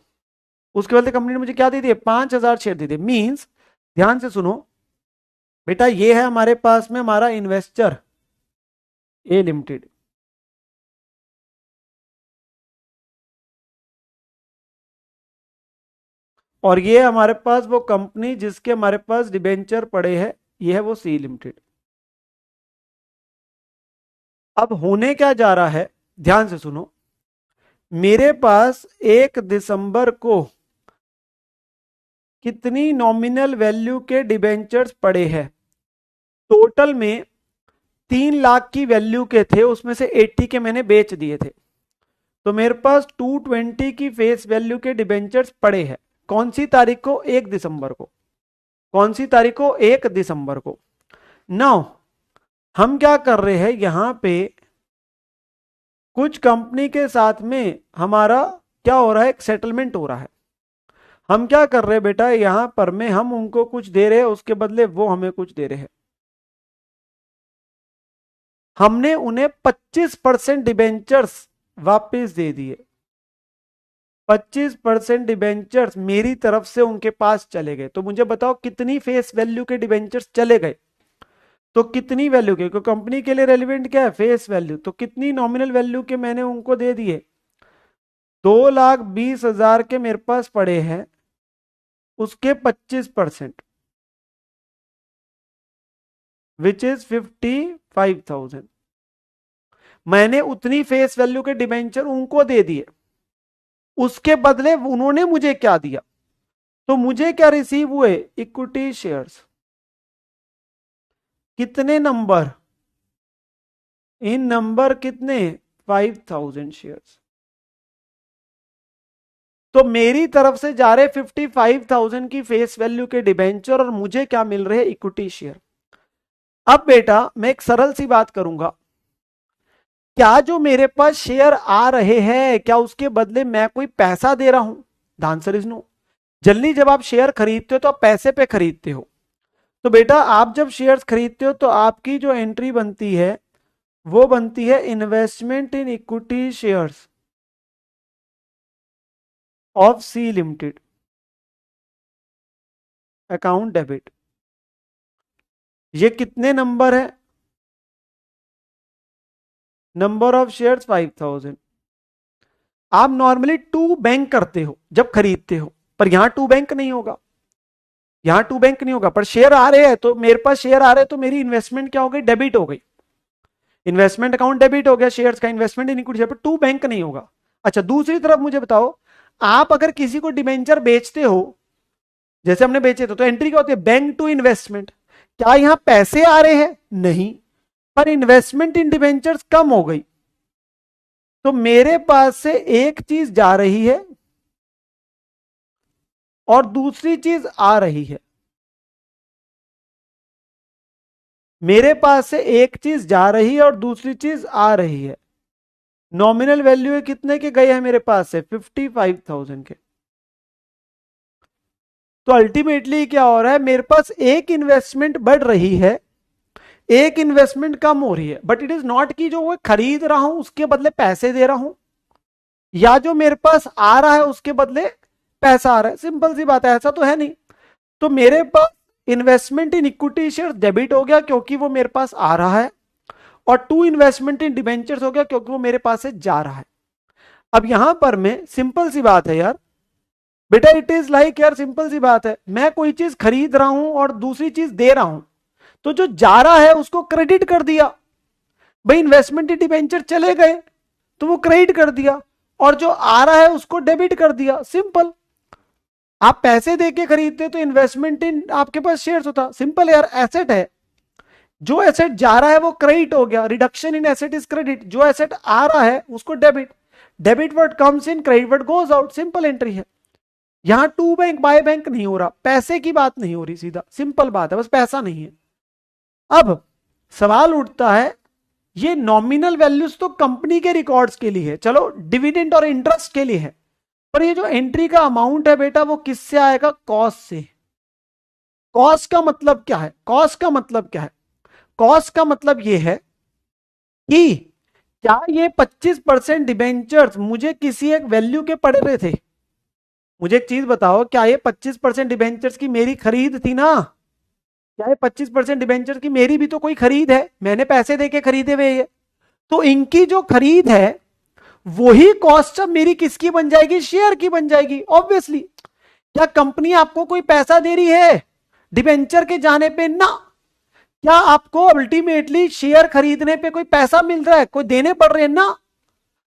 उसके बदले कंपनी ने मुझे क्या दे दिए? 5,000 शेयर दे दिए। मींस, ध्यान से सुनो बेटा, ये है हमारे पास में हमारा इन्वेस्टर ए लिमिटेड, और ये हमारे पास वो कंपनी जिसके हमारे पास डिबेंचर पड़े हैं, ये है वो सी लिमिटेड। अब होने क्या जा रहा है, ध्यान से सुनो। मेरे पास 1 दिसंबर को कितनी नॉमिनल वैल्यू के डिबेंचर्स पड़े हैं? टोटल में 3 लाख की वैल्यू के थे, उसमें से 80 के मैंने बेच दिए थे। तो मेरे पास 220 की फेस वैल्यू के डिबेंचर्स पड़े हैं। कौन सी तारीख को? 1 दिसंबर को। कौन सी तारीख को? 1 दिसंबर को। नाउ हम क्या कर रहे हैं यहां पे, कुछ कंपनी के साथ में हमारा क्या हो रहा है? एक सेटलमेंट हो रहा है। हम क्या कर रहे हैं बेटा, यहां पर में हम उनको कुछ दे रहे हैं, उसके बदले वो हमें कुछ दे रहे हैं। हमने उन्हें 25% डिबेंचर्स वापस दे दिए। 25% डिबेंचर्स मेरी तरफ से उनके पास चले गए। तो मुझे बताओ कितनी फेस वैल्यू के डिबेंचर्स चले गए? तो कितनी वैल्यू के? क्योंकि कंपनी के लिए रेलिवेंट क्या है? Face value. तो कितनी नॉमिनल वैल्यू के मैंने उनको दे दिए? 2,20,000 के मेरे पास पड़े हैं, उसके 25% विच इज 55,000। मैंने उतनी फेस वैल्यू के डिबेंचर उनको दे दिए, उसके बदले उन्होंने मुझे क्या दिया? तो मुझे क्या रिसीव हुए? Equity shares. कितने नंबर? इन नंबर कितने? 5,000 शेयर्स। तो मेरी तरफ से जा रहे 55,000 की फेस वैल्यू के डिबेंचर, और मुझे क्या मिल रहे? Equity share. अब बेटा मैं एक सरल सी बात करूंगा, क्या जो मेरे पास शेयर आ रहे हैं, क्या उसके बदले मैं कोई पैसा दे रहा हूं? The answer is no. जल्दी जब आप शेयर खरीदते हो तो आप पैसे पे खरीदते हो। तो बेटा आप जब शेयर्स खरीदते हो तो आपकी जो एंट्री बनती है वो बनती है investment in equity shares of C limited, account debit. ये कितने नंबर है? Number of shares 5,000। आप नॉर्मली टू बैंक करते हो जब खरीदते हो, पर यहां टू बैंक नहीं होगा। यहां टू बैंक नहीं होगा, पर शेयर आ रहे हैं, तो मेरे पास शेयर आ रहे हैं तो मेरी इन्वेस्टमेंट क्या हो गई? डेबिट हो गई। इन्वेस्टमेंट अकाउंट डेबिट हो गया शेयर्स का, इन्वेस्टमेंट इन इक्विटी, पर टू बैंक नहीं होगा। अच्छा दूसरी तरफ मुझे बताओ, आप अगर किसी को डिबेंचर बेचते हो, जैसे हमने बेचे तो एंट्री क्या होती है? Bank to investment. क्या यहां पैसे आ रहे हैं? नहीं, पर इन्वेस्टमेंट इन डिबेंचर्स कम हो गई। तो मेरे पास से एक चीज जा रही है और दूसरी चीज आ रही है। मेरे पास से एक चीज जा रही है और दूसरी चीज आ रही है। नॉमिनल वैल्यू है कितने के गए हैं मेरे पास से 55,000 के। तो अल्टीमेटली क्या हो रहा है, मेरे पास एक इन्वेस्टमेंट बढ़ रही है, एक इन्वेस्टमेंट कम हो रही है। बट इट इज नॉट कि जो वो खरीद रहा हूं उसके बदले पैसे दे रहा हूं, या जो मेरे पास आ रहा है उसके बदले पैसा आ रहा है। सिंपल सी बात है, ऐसा तो है नहीं। तो मेरे पास investment in equity share debit हो गया क्योंकि वो मेरे पास आ रहा है, और टू इन्वेस्टमेंट इन डिबेंचर्स हो गया क्योंकि वो मेरे पास से जा रहा है। अब यहां पर मैं, सिंपल सी बात है यार बेटा, इट इज लाइक यार, सिंपल सी बात है, मैं कोई चीज खरीद रहा हूं और दूसरी चीज दे रहा हूं, तो जो जा रहा है उसको क्रेडिट कर दिया। भाई इन्वेस्टमेंट इन डिबेंचर चले गए तो वो क्रेडिट कर दिया, और जो आ रहा है उसको डेबिट कर दिया। सिंपल। आप पैसे देके खरीदते तो इन्वेस्टमेंट इन आपके पास शेयर्स होता। सिंपल यार, एसेट है, जो एसेट जा रहा है वो क्रेडिट हो गया, reduction in asset is credit. जो एसेट आ रहा है उसको debit, debit word comes in, credit word goes out. Simple entry है। यहां टू बैंक बाय बैंक नहीं हो रहा, पैसे की बात नहीं हो रही, सीधा सिंपल बात है, बस पैसा नहीं है। अब सवाल उठता है, ये नॉमिनल वैल्यूज तो कंपनी के रिकॉर्ड्स के लिए है, चलो डिविडेंड और इंटरेस्ट के लिए है, पर ये जो एंट्री का अमाउंट है बेटा वो किससे आएगा, कॉस्ट से। कॉस्ट का मतलब क्या है, कॉस्ट का मतलब क्या है, कॉस्ट का मतलब ये है कि क्या ये 25% डिबेंचर्स मुझे किसी एक वैल्यू के पड़ रहे थे। मुझे एक चीज बताओ, क्या ये 25% डिबेंचर्स की मेरी खरीद थी ना, क्या ये 25% डिबेंचर्स की मेरी भी तो कोई खरीद है, मैंने पैसे देके खरीदे हुए ये। तो इनकी जो खरीद है वही कॉस्ट अब मेरी किसकी बन जाएगी, शेयर की बन जाएगी ऑब्वियसली। क्या कंपनी आपको कोई पैसा दे रही है डिबेंचर के जाने पे ना, क्या आपको अल्टीमेटली शेयर खरीदने पे कोई पैसा मिल रहा है, कोई देने पड़ रहे हैं ना,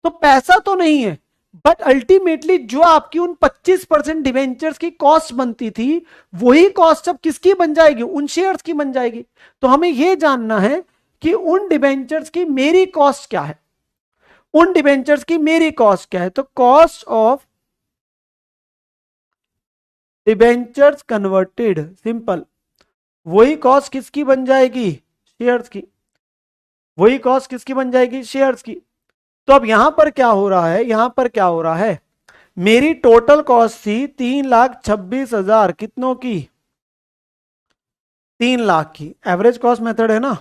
तो पैसा तो नहीं है। बट अल्टीमेटली जो आपकी उन 25% डिवेंचर्स की कॉस्ट बनती थी वही कॉस्ट अब किसकी बन जाएगी, उन शेयर्स की बन जाएगी। तो हमें यह जानना है कि उन डिवेंचर्स की मेरी कॉस्ट क्या है, उन डिवेंचर्स की मेरी कॉस्ट क्या है। तो cost of debentures converted, simple, वही कॉस्ट किसकी बन जाएगी, शेयर्स की। वही कॉस्ट किसकी बन जाएगी, शेयर्स की। तो अब यहां पर क्या हो रहा है, यहां पर क्या हो रहा है, मेरी टोटल कॉस्ट थी 3,26,000, कितनों की, 3,00,000 की। एवरेज कॉस्ट मेथड है ना,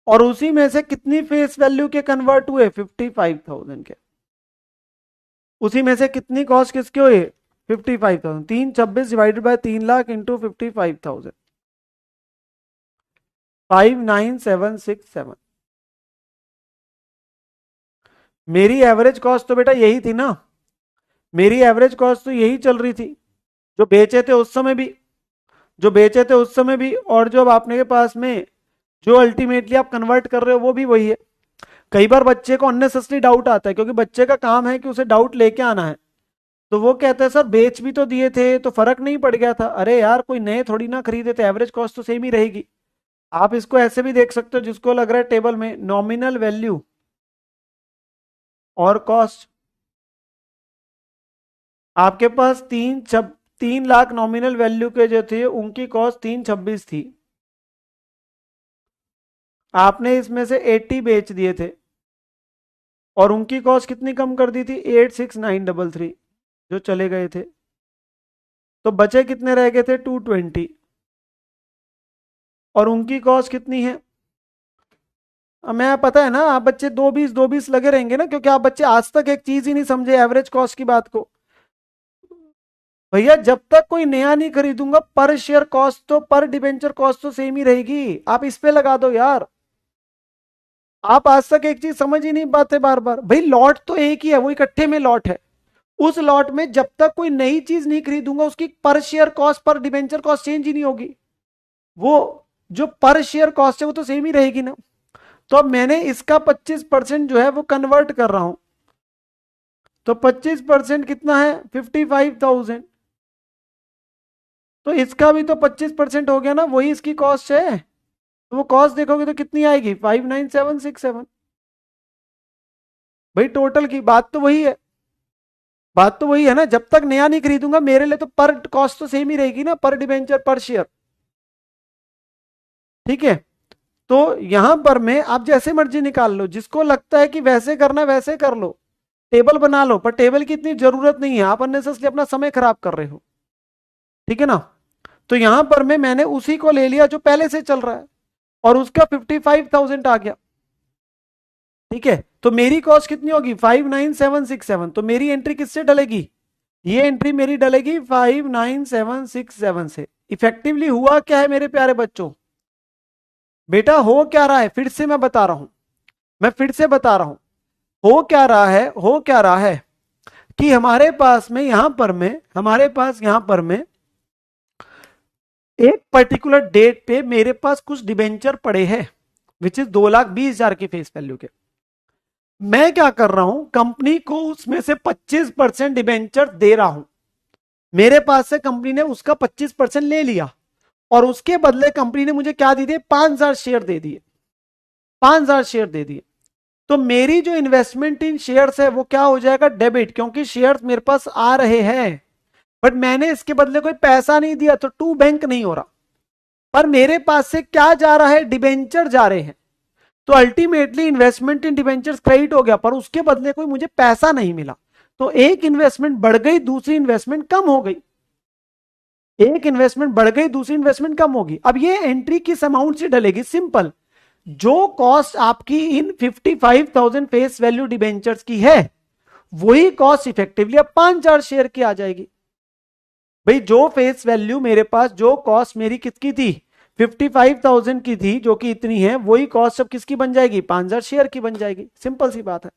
और उसी में से कितनी फेस वैल्यू के कन्वर्ट हुए, 55,000 के। उसी में से कितनी कॉस्ट किसके हुए, 55,000। 326 डिवाइडेड बाय 3,00,000 इंटू 55,000, 59767। मेरी एवरेज कॉस्ट तो बेटा यही थी ना, मेरी एवरेज कॉस्ट तो यही चल रही थी, जो बेचे थे उस समय भी, जो बेचे थे उस समय भी, और जो अब आपने के पास में जो अल्टीमेटली आप कन्वर्ट कर रहे हो वो भी वही है। कई बार बच्चे को अननेसेसरी डाउट आता है, क्योंकि बच्चे का काम है कि उसे डाउट लेके आना है, तो वो कहता है सर बेच भी तो दिए थे तो फर्क नहीं पड़ गया था। अरे यार कोई नए थोड़ी ना खरीदे थे, एवरेज कॉस्ट तो सेम ही रहेगी। आप इसको ऐसे भी देख सकते हो, जिसको लग रहा है टेबल में नॉमिनल वैल्यू और कॉस्ट, आपके पास 3 लाख नॉमिनल वैल्यू के जो थे उनकी कॉस्ट 326 थी, आपने इसमें से 80 बेच दिए थे, और उनकी कॉस्ट कितनी कम कर दी थी, 86933, जो चले गए थे। तो बचे कितने रह गए थे, 220, और उनकी कॉस्ट कितनी है, अब मैं पता है ना आप बच्चे 220 लगे रहेंगे ना, क्योंकि आप बच्चे आज तक एक चीज ही नहीं समझे, एवरेज कॉस्ट की बात को। भैया जब तक कोई नया नहीं खरीदूंगा, पर शेयर कॉस्ट तो, पर डिबेंचर कॉस्ट तो सेम ही रहेगी। आप इस पे लगा दो यार, आप आज तक एक चीज समझ ही नहीं पाते बार बार। भाई लॉट तो एक ही है, वो इकट्ठे में लॉट है, उस लॉट में जब तक कोई नई चीज नहीं खरीदूंगा उसकी पर शेयर कॉस्ट, पर डिबेंचर कॉस्ट चेंज ही नहीं होगी। वो जो पर शेयर कॉस्ट है वो तो सेम ही रहेगी ना। तो अब मैंने इसका 25% जो है वो कन्वर्ट कर रहा हूं, तो 25% कितना है, 55,000। तो इसका भी तो 25% हो गया ना, वही इसकी कॉस्ट है। तो वो कॉस्ट देखोगे तो कितनी आएगी, 59767। भाई टोटल की बात तो वही है, बात तो वही है ना, जब तक नया नहीं खरीदूंगा मेरे लिए तो पर कॉस्ट तो सेम ही रहेगी ना, पर डिबेंचर पर शेयर। ठीक है, तो यहां पर मैं आप जैसे मर्जी निकाल लो, जिसको लगता है कि वैसे करना वैसे कर लो, टेबल बना लो, पर टेबल की इतनी जरूरत नहीं है, आप अननेसेसरी अपना समय खराब कर रहे हो। ठीक है ना। तो यहां पर मैंने उसी को ले लिया जो पहले से चल रहा है और उसका 55,000 आ गया। ठीक है, तो मेरी कॉस्ट कितनी होगी 59767, तो मेरी एंट्री किससे डलेगी, ये एंट्री मेरी डलेगी 59767 से। इफेक्टिवली हुआ क्या है मेरे प्यारे बच्चों, बेटा हो क्या रहा है, फिर से मैं बता रहा हूं, मैं फिर से बता रहा हूं, हो क्या रहा है, हो क्या रहा है कि हमारे पास में यहां पर में हमारे पास यहां पर में एक पर्टिकुलर डेट पे मेरे पास कुछ डिबेंचर पड़े हैं विच इज 2,20,000 की फेस वैल्यू के। मैं क्या कर रहा हूं, कंपनी को उसमें से 25% डिबेंचर दे रहा हूं। मेरे पास से कंपनी ने उसका 25% ले लिया और उसके बदले कंपनी ने मुझे क्या दे दिए, 5,000 शेयर दे दिए, 5,000 शेयर दे दिए। तो मेरी जो इन्वेस्टमेंट इन शेयर्स है वो क्या हो जाएगा, डेबिट, क्योंकि शेयर्स मेरे पास आ रहे हैं बट मैंने इसके बदले कोई पैसा नहीं दिया, तो टू बैंक नहीं हो रहा। पर मेरे पास से क्या जा रहा है, डिबेंचर जा रहे हैं, तो अल्टीमेटली इन्वेस्टमेंट इन डिबेंचर्स क्रेडिट हो गया, पर उसके बदले कोई मुझे पैसा नहीं मिला। तो एक इन्वेस्टमेंट बढ़ गई, दूसरी इन्वेस्टमेंट कम हो गई, एक इन्वेस्टमेंट बढ़ गई, दूसरी इन्वेस्टमेंट कम होगी। अब ये एंट्री किस अमाउंट से डलेगी, सिंपल, जो कॉस्ट आपकी इन 55,000 फेस वैल्यू डिबेंचर्स की है वही कॉस्ट इफेक्टिवली अब 5,000 शेयर की आ जाएगी। भाई जो फेस वैल्यू मेरे पास, जो कॉस्ट मेरी कितकी थी 55,000 की थी, जो कि इतनी है, वही कॉस्ट अब किसकी बन जाएगी, 5,000 शेयर की बन जाएगी। सिंपल सी बात है,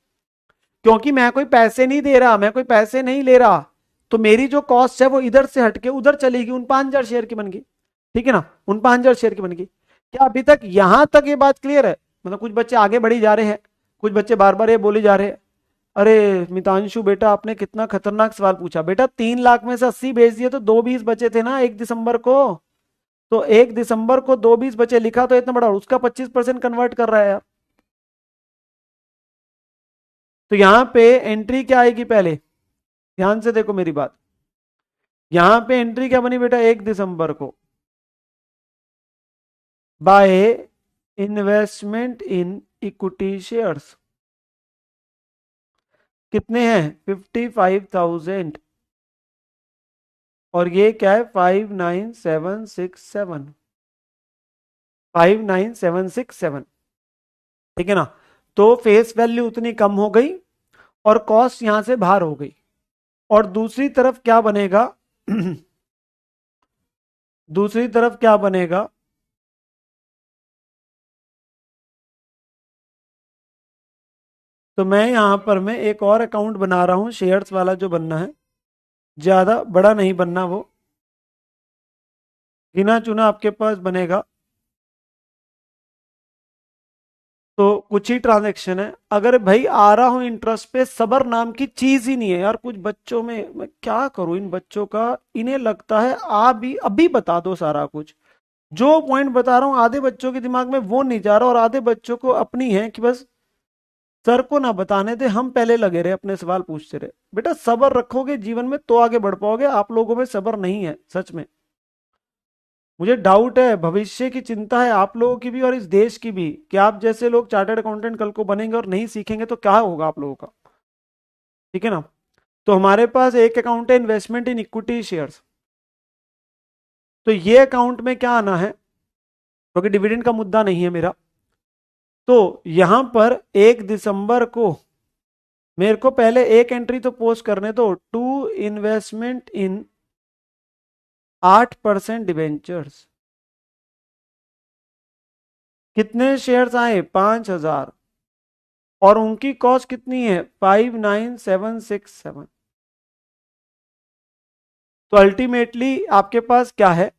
क्योंकि मैं कोई पैसे नहीं दे रहा, मैं कोई पैसे नहीं ले रहा, तो मेरी जो कॉस्ट है वो इधर से हटके उधर चलेगी, उन 5,000 शेयर की बन गई। ठीक है ना, उन 5,000 शेयर की बन गई। क्या अभी तक यहां तक ये बात क्लियर है, मतलब कुछ बच्चे आगे बढ़ी जा रहे हैं, कुछ बच्चे बार बार ये बोले जा रहे हैं, अरे मितांशु बेटा आपने कितना खतरनाक सवाल पूछा। बेटा 3 लाख में से 80 भेज दिए तो 2,20 बचे थे ना 1 दिसंबर को, तो 1 दिसंबर को 2,20 बचे, लिखा तो इतना बड़ा, उसका 25% कन्वर्ट कर रहा है यार। तो यहां पे एंट्री क्या आएगी, पहले ध्यान से देखो मेरी बात, यहां पे एंट्री क्या बनी बेटा, 1 दिसंबर को by investment in equity shares, कितने हैं 55,000, और ये क्या है 59767, 59767। ठीक है ना, तो फेस वैल्यू उतनी कम हो गई और कॉस्ट यहां से बाहर हो गई। और दूसरी तरफ क्या बनेगा दूसरी तरफ क्या बनेगा, तो मैं यहां पर मैं एक और अकाउंट बना रहा हूं, शेयर्स वाला जो बनना है, ज्यादा बड़ा नहीं बनना, वो गिना चुना आपके पास बनेगा। तो कुछ ही ट्रांजैक्शन है, अगर भाई आ रहा हूं इंटरेस्ट पे, सबर नाम की चीज ही नहीं है यार कुछ बच्चों में, मैं क्या करूं इन बच्चों का, इन्हें लगता है आप भी अभी बता दो सारा कुछ, जो पॉइंट बता रहा हूं आधे बच्चों के दिमाग में वो नहीं जा रहा, और आधे बच्चों को अपनी है कि बस सर को ना बताने दे, हम पहले लगे रहे अपने सवाल पूछते रहे। बेटा सबर रखोगे जीवन में तो आगे बढ़ पाओगे, आप लोगों में सबर नहीं है सच में, मुझे डाउट है, भविष्य की चिंता है आप लोगों की भी और इस देश की भी, कि आप जैसे लोग चार्टर्ड अकाउंटेंट कल को बनेंगे और नहीं सीखेंगे तो क्या होगा आप लोगों का। ठीक है ना, तो हमारे पास एक अकाउंट है इन्वेस्टमेंट इन इक्विटी शेयर्स, तो ये अकाउंट में क्या आना है, क्योंकि डिविडेंड का मुद्दा नहीं है मेरा, तो यहां पर 1 दिसंबर को मेरे को पहले एक एंट्री तो पोस्ट करने दो, टू इन्वेस्टमेंट इन 8% डिवेंचर्स, कितने शेयर्स आए 5,000, और उनकी कॉस्ट कितनी है 59767। तो अल्टीमेटली आपके पास क्या है,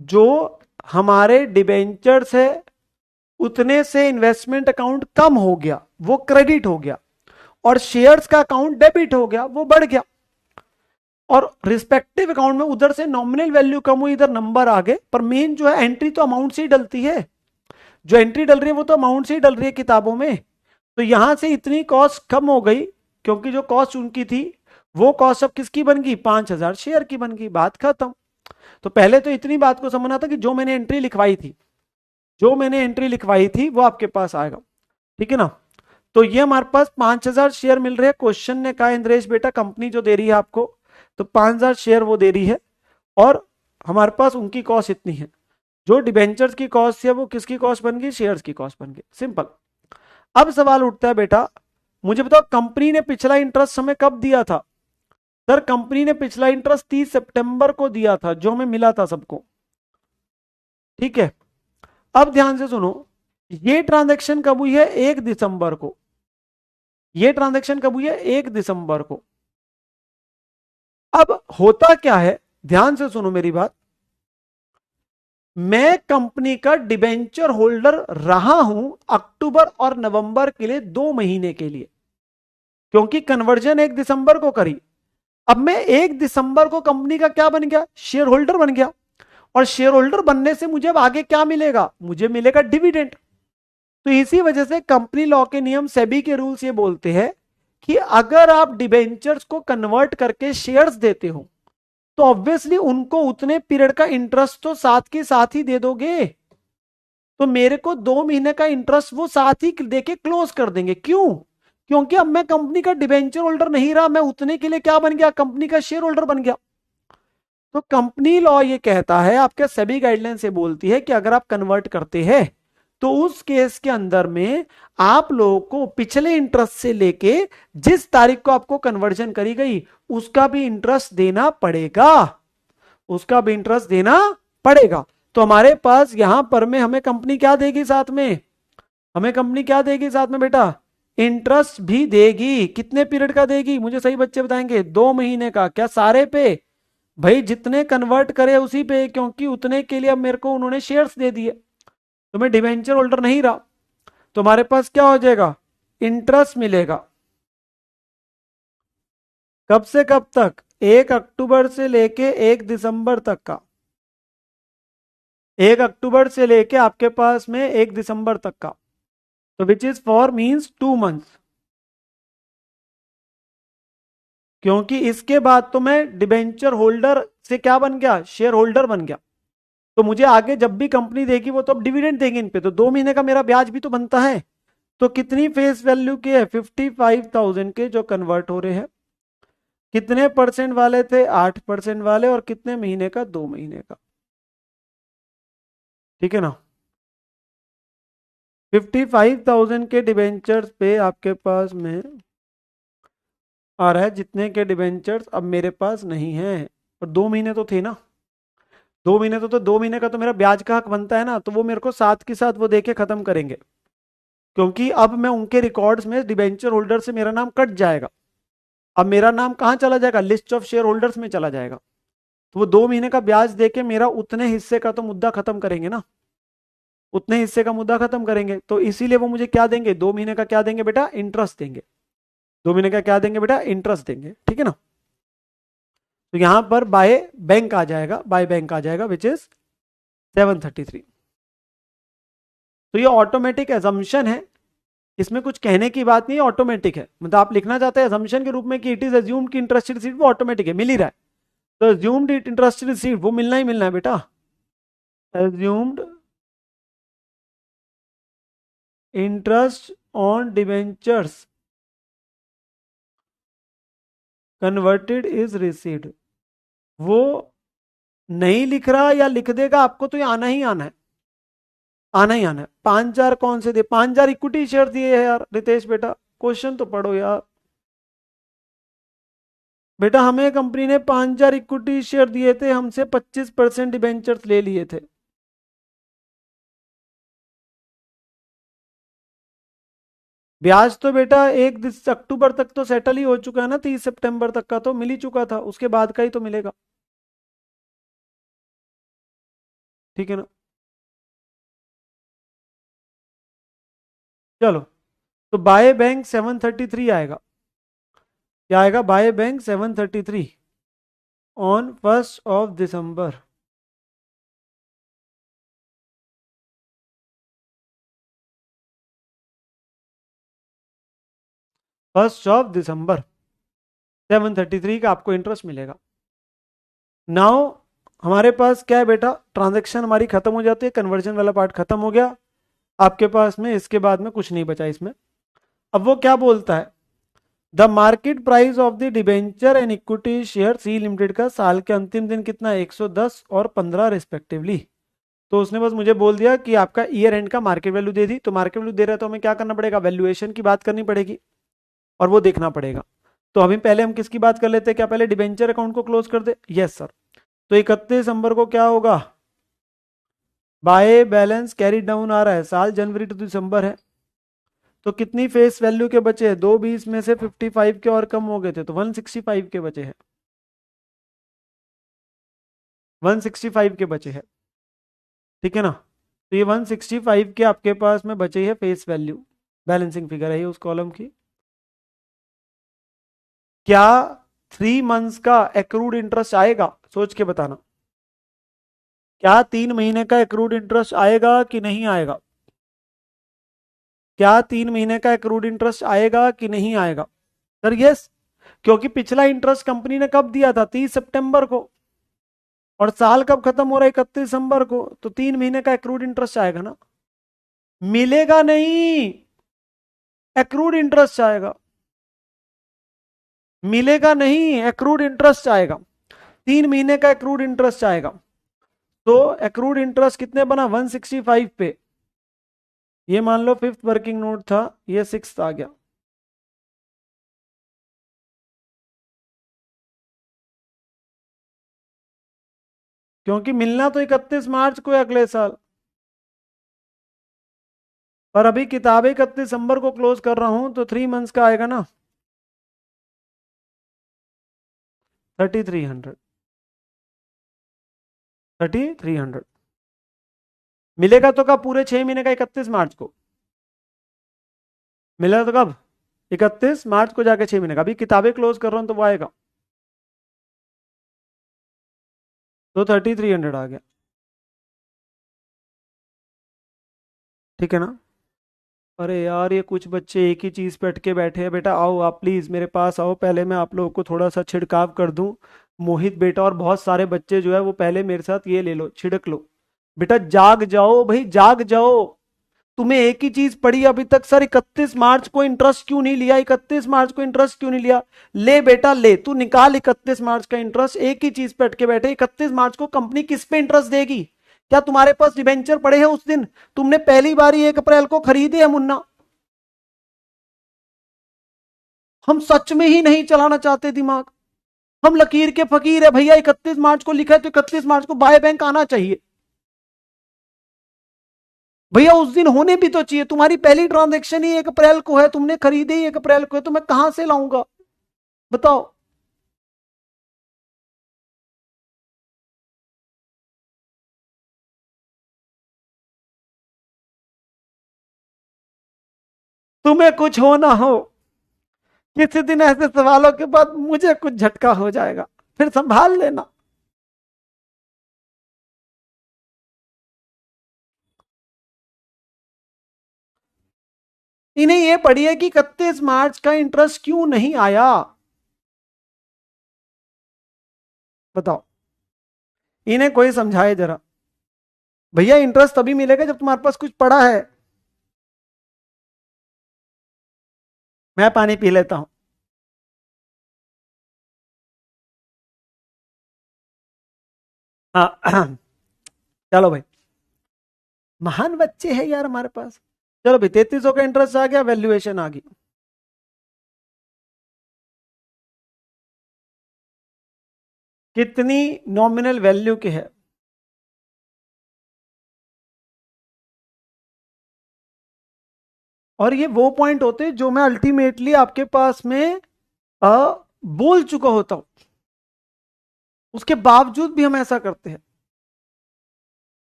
जो हमारे डिबेंचर्स है उतने से इन्वेस्टमेंट अकाउंट कम हो गया, वो क्रेडिट हो गया, और शेयर्स का अकाउंट डेबिट हो गया, वो बढ़ गया, और रिस्पेक्टिव अकाउंट में उधर से नॉमिनल वैल्यू कम हुई, इधर नंबर आ गए, पर मेन जो है एंट्री तो अमाउंट से ही डलती है, जो एंट्री डल रही है वो तो अमाउंट से ही डल रही है किताबों में। तो यहां से इतनी कॉस्ट कम हो गई, क्योंकि जो कॉस्ट उनकी थी वो कॉस्ट अब किसकी बन गई 5,000 शेयर की बन गई, बात खत्म। तो पहले तो इतनी बात को समझना था कि जो मैंने एंट्री लिखवाई थी जो मैंने एंट्री लिखवाई थी वो आपके पास आएगा, ठीक है ना। तो ये हमारे पास 5,000 शेयर मिल रहे हैं। क्वेश्चन ने कहा इंद्रेश बेटा कंपनी जो दे रही है आपको, तो 5,000 शेयर वो दे रही है, और हमारे पास उनकी कॉस्ट इतनी है। जो डिबेंचर्स की कॉस्ट है वो किसकी कॉस्ट बन गई, शेयर्स की कॉस्ट बन गई, सिंपल। अब सवाल उठता है बेटा, मुझे बताओ कंपनी ने पिछला इंटरेस्ट हमें कब दिया था। सर कंपनी ने पिछला इंटरेस्ट 30 सितंबर को दिया था, जो हमें मिला था सबको, ठीक है। अब ध्यान से सुनो, ये ट्रांजैक्शन कब हुई है, 1 दिसंबर को। ये ट्रांजैक्शन कब हुई है, 1 दिसंबर को। अब होता क्या है, ध्यान से सुनो मेरी बात, मैं कंपनी का डिबेंचर होल्डर रहा हूं अक्टूबर और नवंबर के लिए, 2 महीने के लिए, क्योंकि कन्वर्जन 1 दिसंबर को करी। अब मैं 1 दिसंबर को कंपनी का क्या बन गया, शेयर होल्डर बन गया। और शेयर होल्डर बनने से मुझे अब आगे क्या मिलेगा, मुझे मिलेगा डिविडेंड। तो इसी वजह से कंपनी लॉ के नियम, सेबी के रूल्स ये बोलते हैं कि अगर आप डिबेंचर्स को कन्वर्ट करके शेयर्स देते हो, तो ऑब्वियसली उनको उतने पीरियड का इंटरेस्ट तो साथ के साथ ही दे दोगे। तो मेरे को 2 महीने का इंटरेस्ट वो साथ ही देके क्लोज कर देंगे। क्यों, क्योंकि अब मैं कंपनी का डिबेंचर होल्डर नहीं रहा, मैं उतने के लिए क्या बन गया, कंपनी का शेयर होल्डर बन गया। तो कंपनी लॉ ये कहता है, आपके सभी गाइडलाइन से बोलती है कि अगर आप कन्वर्ट करते हैं तो उस केस के अंदर में आप लोगों को पिछले इंटरेस्ट से लेके जिस तारीख को आपको कन्वर्जन करी गई उसका भी इंटरेस्ट देना पड़ेगा, उसका भी इंटरेस्ट देना पड़ेगा। तो हमारे पास यहां पर में हमें कंपनी क्या देगी साथ में, हमें कंपनी क्या देगी साथ में बेटा, इंटरेस्ट भी देगी। कितने पीरियड का देगी, मुझे सही बच्चे बताएंगे, 2 महीने का। क्या सारे पे, भाई जितने कन्वर्ट करे उसी पे, क्योंकि उतने के लिए अब मेरे को उन्होंने शेयर्स दे दिए, तो मैं डिवेंचर होल्डर नहीं रहा। तो हमारे पास क्या हो जाएगा, इंटरेस्ट मिलेगा। कब से कब तक, 1 अक्टूबर से लेके 1 दिसंबर तक का, 1 अक्टूबर से लेके आपके पास में 1 दिसंबर तक का। तो which is for means 2 months, क्योंकि इसके बाद तो मैं डिबेंचर होल्डर से क्या बन गया, शेयर होल्डर बन गया। तो मुझे आगे जब भी कंपनी देगी वो तो अब डिविडेंड देगी इन पे, तो 2 महीने का मेरा ब्याज भी तो बनता है। तो कितनी फेस वैल्यू के है, 55,000 के जो कन्वर्ट हो रहे हैं। कितने परसेंट वाले थे, 8% वाले, और कितने महीने का, 2 महीने का, ठीक है ना। 55,000 के डिबेंचर्स पे आपके पास में आ रहा है जितने के डिबेंचर्स अब मेरे पास नहीं है। और 2 महीने तो थे ना, 2 महीने तो 2 महीने का तो मेरा ब्याज का हक बनता है ना, तो वो मेरे को साथ के साथ वो देके खत्म करेंगे, क्योंकि अब मैं उनके रिकॉर्ड्स में डिबेंचर होल्डर से मेरा नाम कट जाएगा। अब मेरा नाम कहां चला जाएगा, लिस्ट ऑफ शेयर होल्डर्स में चला जाएगा। तो वो 2 महीने का ब्याज देके मेरा उतने हिस्से का तो मुद्दा खत्म करेंगे ना, उतने हिस्से का मुद्दा खत्म करेंगे। तो इसीलिए वो मुझे क्या देंगे, 2 महीने का क्या देंगे बेटा, इंटरेस्ट देंगे। 2 महीने का क्या देंगे बेटा, इंटरेस्ट देंगे, ठीक है ना। तो यहां पर बाय बैंक आ जाएगा, बाय बैंक आ जाएगा विच इज 733। तो ये ऑटोमेटिक एजम्पशन है, इसमें कुछ कहने की बात नहीं है, ऑटोमेटिक है। मतलब आप लिखना चाहते हैं एजम्पशन के रूप में कि इट इज अज्यूम्ड कि इंटरेस्ट रिसीव्ड, वो ऑटोमेटिक है, मिल ही रहा है। तो अज्यूम्ड इंटरेस्ट रिसीव्ड वो मिलना ही मिलना है बेटा, assumed interest on debentures converted is received, वो नहीं लिख रहा या लिख देगा, आपको तो ये आना ही आना है, आना ही आना है। 5,000 कौन से दिए, 5,000 इक्विटी शेयर दिए है यार रितेश बेटा, क्वेश्चन तो पढ़ो यार। बेटा हमें कंपनी ने 5,000 इक्विटी शेयर दिए थे, हमसे 25% डिबेंचर्स ले लिए थे। ब्याज तो बेटा 1 अक्टूबर तक तो सेटल ही हो चुका है ना, 30 सितंबर तक का तो मिल ही चुका था, उसके बाद का ही तो मिलेगा, ठीक है ना। चलो, तो बाय बैंक 733 आएगा, क्या आएगा, बाय बैंक 733 ऑन 1 दिसंबर। 1 दिसंबर 733 का आपको इंटरेस्ट मिलेगा। नाउ हमारे पास क्या है बेटा, ट्रांजैक्शन हमारी खत्म हो जाती है, कन्वर्जन वाला पार्ट खत्म हो गया आपके पास में, इसके बाद में कुछ नहीं बचा इसमें। अब वो क्या बोलता है, the market price of the debenture and equity share C limited का साल के अंतिम दिन कितना है, 110 और 15 रिस्पेक्टिवली। तो उसने बस मुझे बोल दिया कि आपका ईयर एंड का मार्केट वैल्यू दे दी, तो मार्केट वैल्यू दे रहा है तो हमें क्या करना पड़ेगा, वैल्यूएशन की बात करनी पड़ेगी और वो देखना पड़ेगा। तो अभी पहले हम किसकी बात कर लेते हैं, क्या पहले डिबेंचर अकाउंट को क्लोज कर दे, यस सर। तो 31 दिसंबर को क्या होगा, बाय बैलेंस कैरी डाउन आ रहा है, साल जनवरी टू दिसंबर है, तो कितनी फेस वैल्यू के बचे हैं, 220 में से 55 के और कम हो गए थे तो 165 के बचे हैं, 165 के बचे हैं, ठीक है ना। तो ये 165 के आपके पास में बचे है फेस वैल्यू, बैलेंसिंग फिगर है ये उस कॉलम की। क्या 3 मंथ्स का एक्रूड इंटरेस्ट आएगा, सोच के बताना, क्या 3 महीने का एक्रूड इंटरेस्ट आएगा कि नहीं आएगा, क्या 3 महीने का एक्रूड इंटरेस्ट आएगा कि नहीं आएगा, सर यस। क्योंकि पिछला इंटरेस्ट कंपनी ने कब दिया था, 30 सितंबर को, और साल कब खत्म हो रहा है, 31 दिसंबर को, तो 3 महीने का एक्रूड इंटरेस्ट आएगा ना। मिलेगा नहीं, एक्रूड इंटरेस्ट आएगा, मिलेगा नहीं, एक्रूड इंटरेस्ट आएगा, 3 महीने का एक्रूड इंटरेस्ट आएगा। तो एक्रूड इंटरेस्ट कितने बना, 165 पे, ये मान लो फिफ्थ वर्किंग नोट था, ये सिक्स आ गया, क्योंकि मिलना तो 31 मार्च को है अगले साल, पर अभी किताबें 31 दिसंबर को क्लोज कर रहा हूं तो 3 मंथ्स का आएगा ना, 3300, 3300 मिलेगा तो कब, पूरे 6 महीने का 31 मार्च को मिलेगा, तो कब, 31 मार्च को जाके 6 महीने का, अभी किताबें क्लोज कर रहा हूं तो वो आएगा, तो 3300 आ गया, ठीक है ना। अरे यार ये कुछ बच्चे एक ही चीज पे अटके बैठे हैं, बेटा आओ आप प्लीज मेरे पास आओ, पहले मैं आप लोगों को थोड़ा सा छिड़काव कर दूं। मोहित बेटा और बहुत सारे बच्चे जो है वो पहले मेरे साथ ये ले लो, छिड़क लो, बेटा जाग जाओ भाई जाग जाओ। तुम्हें एक ही चीज पड़ी अभी तक, सर 31 मार्च को इंटरेस्ट क्यों नहीं लिया, 31 मार्च को इंटरेस्ट क्यों नहीं लिया, ले बेटा ले, तू निकाल 31 मार्च का इंटरेस्ट, एक ही चीज पे अटके बैठे, 31 मार्च को कंपनी किस पे इंटरेस्ट देगी, क्या तुम्हारे पास डिबेंचर पड़े हैं उस दिन, तुमने पहली बार 1 अप्रैल को खरीदे है मुन्ना। हम सच में ही नहीं चलाना चाहते दिमाग, हम लकीर के फकीर है भैया, 31 मार्च को लिखा है तो 31 मार्च को बाय बैंक आना चाहिए भैया, उस दिन होने भी तो चाहिए, तुम्हारी पहली ट्रांजेक्शन ही 1 अप्रैल को है, तुमने खरीदे ही 1 अप्रैल को है, तो मैं कहां से लाऊंगा, बताओ। तुम्हें कुछ हो ना हो, किसी दिन ऐसे सवालों के बाद मुझे कुछ झटका हो जाएगा, फिर संभाल लेना। इन्हें ये पढ़िए कि 31 मार्च का इंटरेस्ट क्यों नहीं आया, बताओ, इन्हें कोई समझाए जरा, भैया इंटरेस्ट तभी मिलेगा जब तुम्हारे पास कुछ पड़ा है। मैं पानी पी लेता हूं। हाँ चलो भाई, महान बच्चे हैं यार हमारे पास। चलो भाई 3300 का इंटरेस्ट आ गया, वैल्यूएशन आ गई, कितनी नॉमिनल वैल्यू के है, और ये वो पॉइंट होते हैं जो मैं अल्टीमेटली आपके पास में बोल चुका होता हूं, उसके बावजूद भी हम ऐसा करते हैं।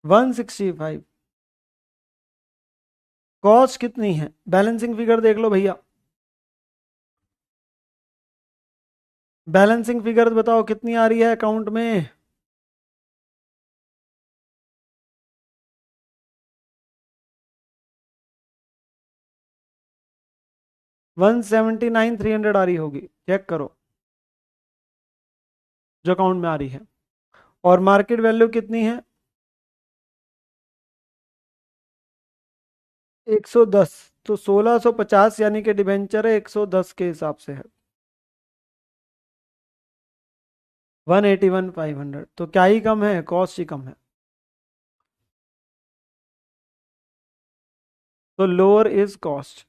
165 कॉस्ट कितनी है, बैलेंसिंग फिगर देख लो भैया, बैलेंसिंग फिगर बताओ कितनी आ रही है अकाउंट में, 179,300 आ रही होगी, चेक करो जो अकाउंट में आ रही है। और मार्केट वैल्यू कितनी है? 110। तो 1650 यानी कि डिबेंचर है 110 के हिसाब से है 181,500। तो क्या ही कम है, कॉस्ट ही कम है। तो lower is cost,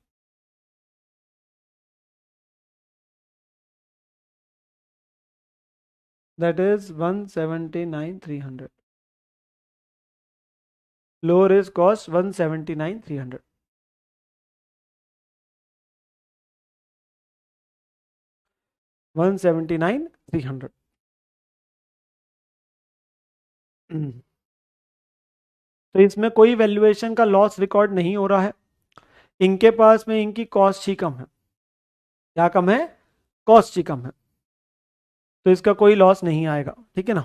that is 179,300। Lower is cost 179,300। 179,300। तो इसमें कोई वैल्यूएशन का लॉस रिकॉर्ड नहीं हो रहा है। इनके पास में इनकी कॉस्ट ही कम है। क्या कम है? कॉस्ट ही कम है। तो इसका कोई लॉस नहीं आएगा, ठीक है ना।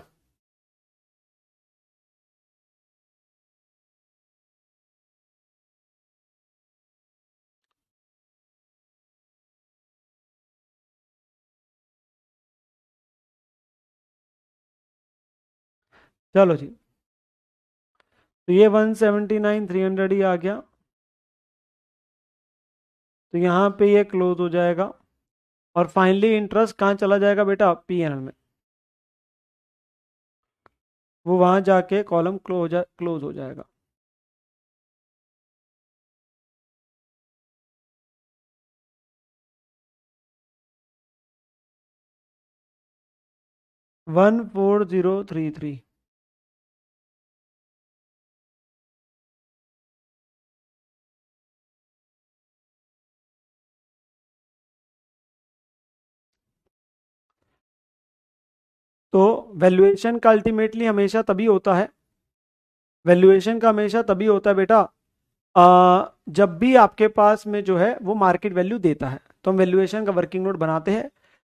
चलो जी, तो ये 179,300 ही आ गया। तो यहाँ पे ये क्लोज हो जाएगा और फाइनली इंटरेस्ट कहाँ चला जाएगा बेटा? पीएनएल में। वो वहां जाके कॉलम क्लोज हो जाएगा। One four zero three three. तो वैल्यूएशन का अल्टीमेटली हमेशा तभी होता है, वैल्यूएशन का हमेशा तभी होता है बेटा, जब भी आपके पास में जो है वो मार्केट वैल्यू देता है तो हम वैल्यूएशन का वर्किंग नोट बनाते हैं।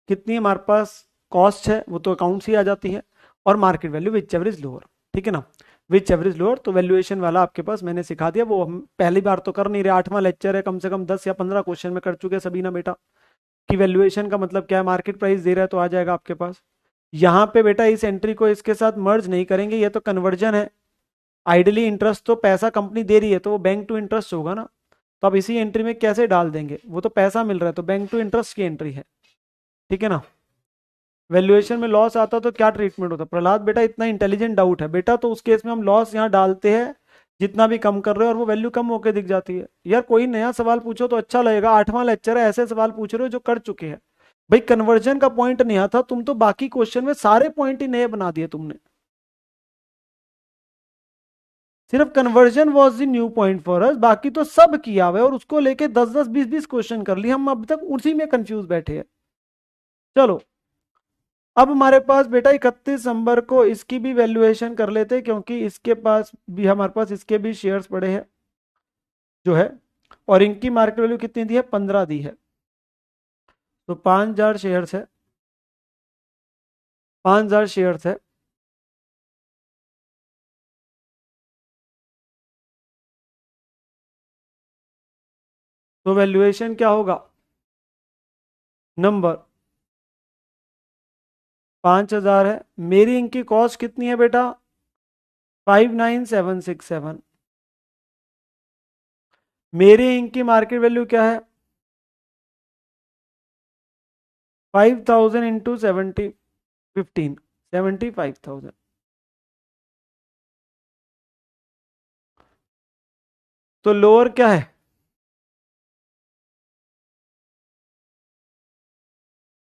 कितनी हमारे पास कॉस्ट है वो तो अकाउंट से ही आ जाती है, और market value which average lower, ठीक है ना। विच एवरेज लोअर, तो वैल्यूएशन वाला आपके पास मैंने सिखा दिया, वो हम पहली बार तो कर नहीं रहे, 8वां लेक्चर है, कम से कम 10 या 15 क्वेश्चन में कर चुके हैं सभी ना बेटा, कि वैल्यूएशन का मतलब क्या है, मार्केट प्राइस दे रहा है तो आ जाएगा आपके पास। यहाँ पे बेटा इस एंट्री को इसके साथ मर्ज नहीं करेंगे, ये तो कन्वर्जन है। आइडली इंटरेस्ट तो पैसा कंपनी दे रही है तो वो बैंक टू इंटरेस्ट होगा ना, तो अब इसी एंट्री में कैसे डाल देंगे, वो तो पैसा मिल रहा है तो बैंक टू इंटरेस्ट की एंट्री है, ठीक है ना। वैल्यूएशन में लॉस आता तो क्या ट्रीटमेंट होता प्रहलाद बेटा? इतना इंटेलिजेंट डाउट है बेटा, तो उस केस में हम लॉस यहाँ डालते हैं जितना भी कम कर रहे हो और वो वैल्यू कम होकर दिख जाती है। यार कोई नया सवाल पूछो तो अच्छा लगेगा, 8वां लेक्चर है, ऐसे सवाल पूछ रहे हो जो कर चुके हैं। भाई कन्वर्जन का पॉइंट नहीं आता, तुम तो बाकी क्वेश्चन में सारे पॉइंट ही नए बना दिए तुमने। सिर्फ conversion was the new point for us, बाकी तो सब किया हुआ है और उसको लेके 10-10 20-20 क्वेश्चन कर लिए, हम अब तक उसी में कंफ्यूज बैठे हैं। चलो, अब हमारे पास बेटा 31 नवंबर को इसकी भी वैल्यूएशन कर लेते हैं, क्योंकि इसके पास भी, हमारे पास इसके भी शेयर्स पड़े हैं जो है, और इनकी मार्केट वैल्यू कितनी दी है? 15 दी है। तो 5,000 शेयर्स है, 5,000 शेयर्स है। तो वैल्यूएशन क्या होगा? नंबर 5,000 है, मेरी इनकी कॉस्ट कितनी है बेटा? 59,767। मेरी इनकी मार्केट वैल्यू क्या है? 5,000 इंटू 15, 75,000। तो लोअर क्या है?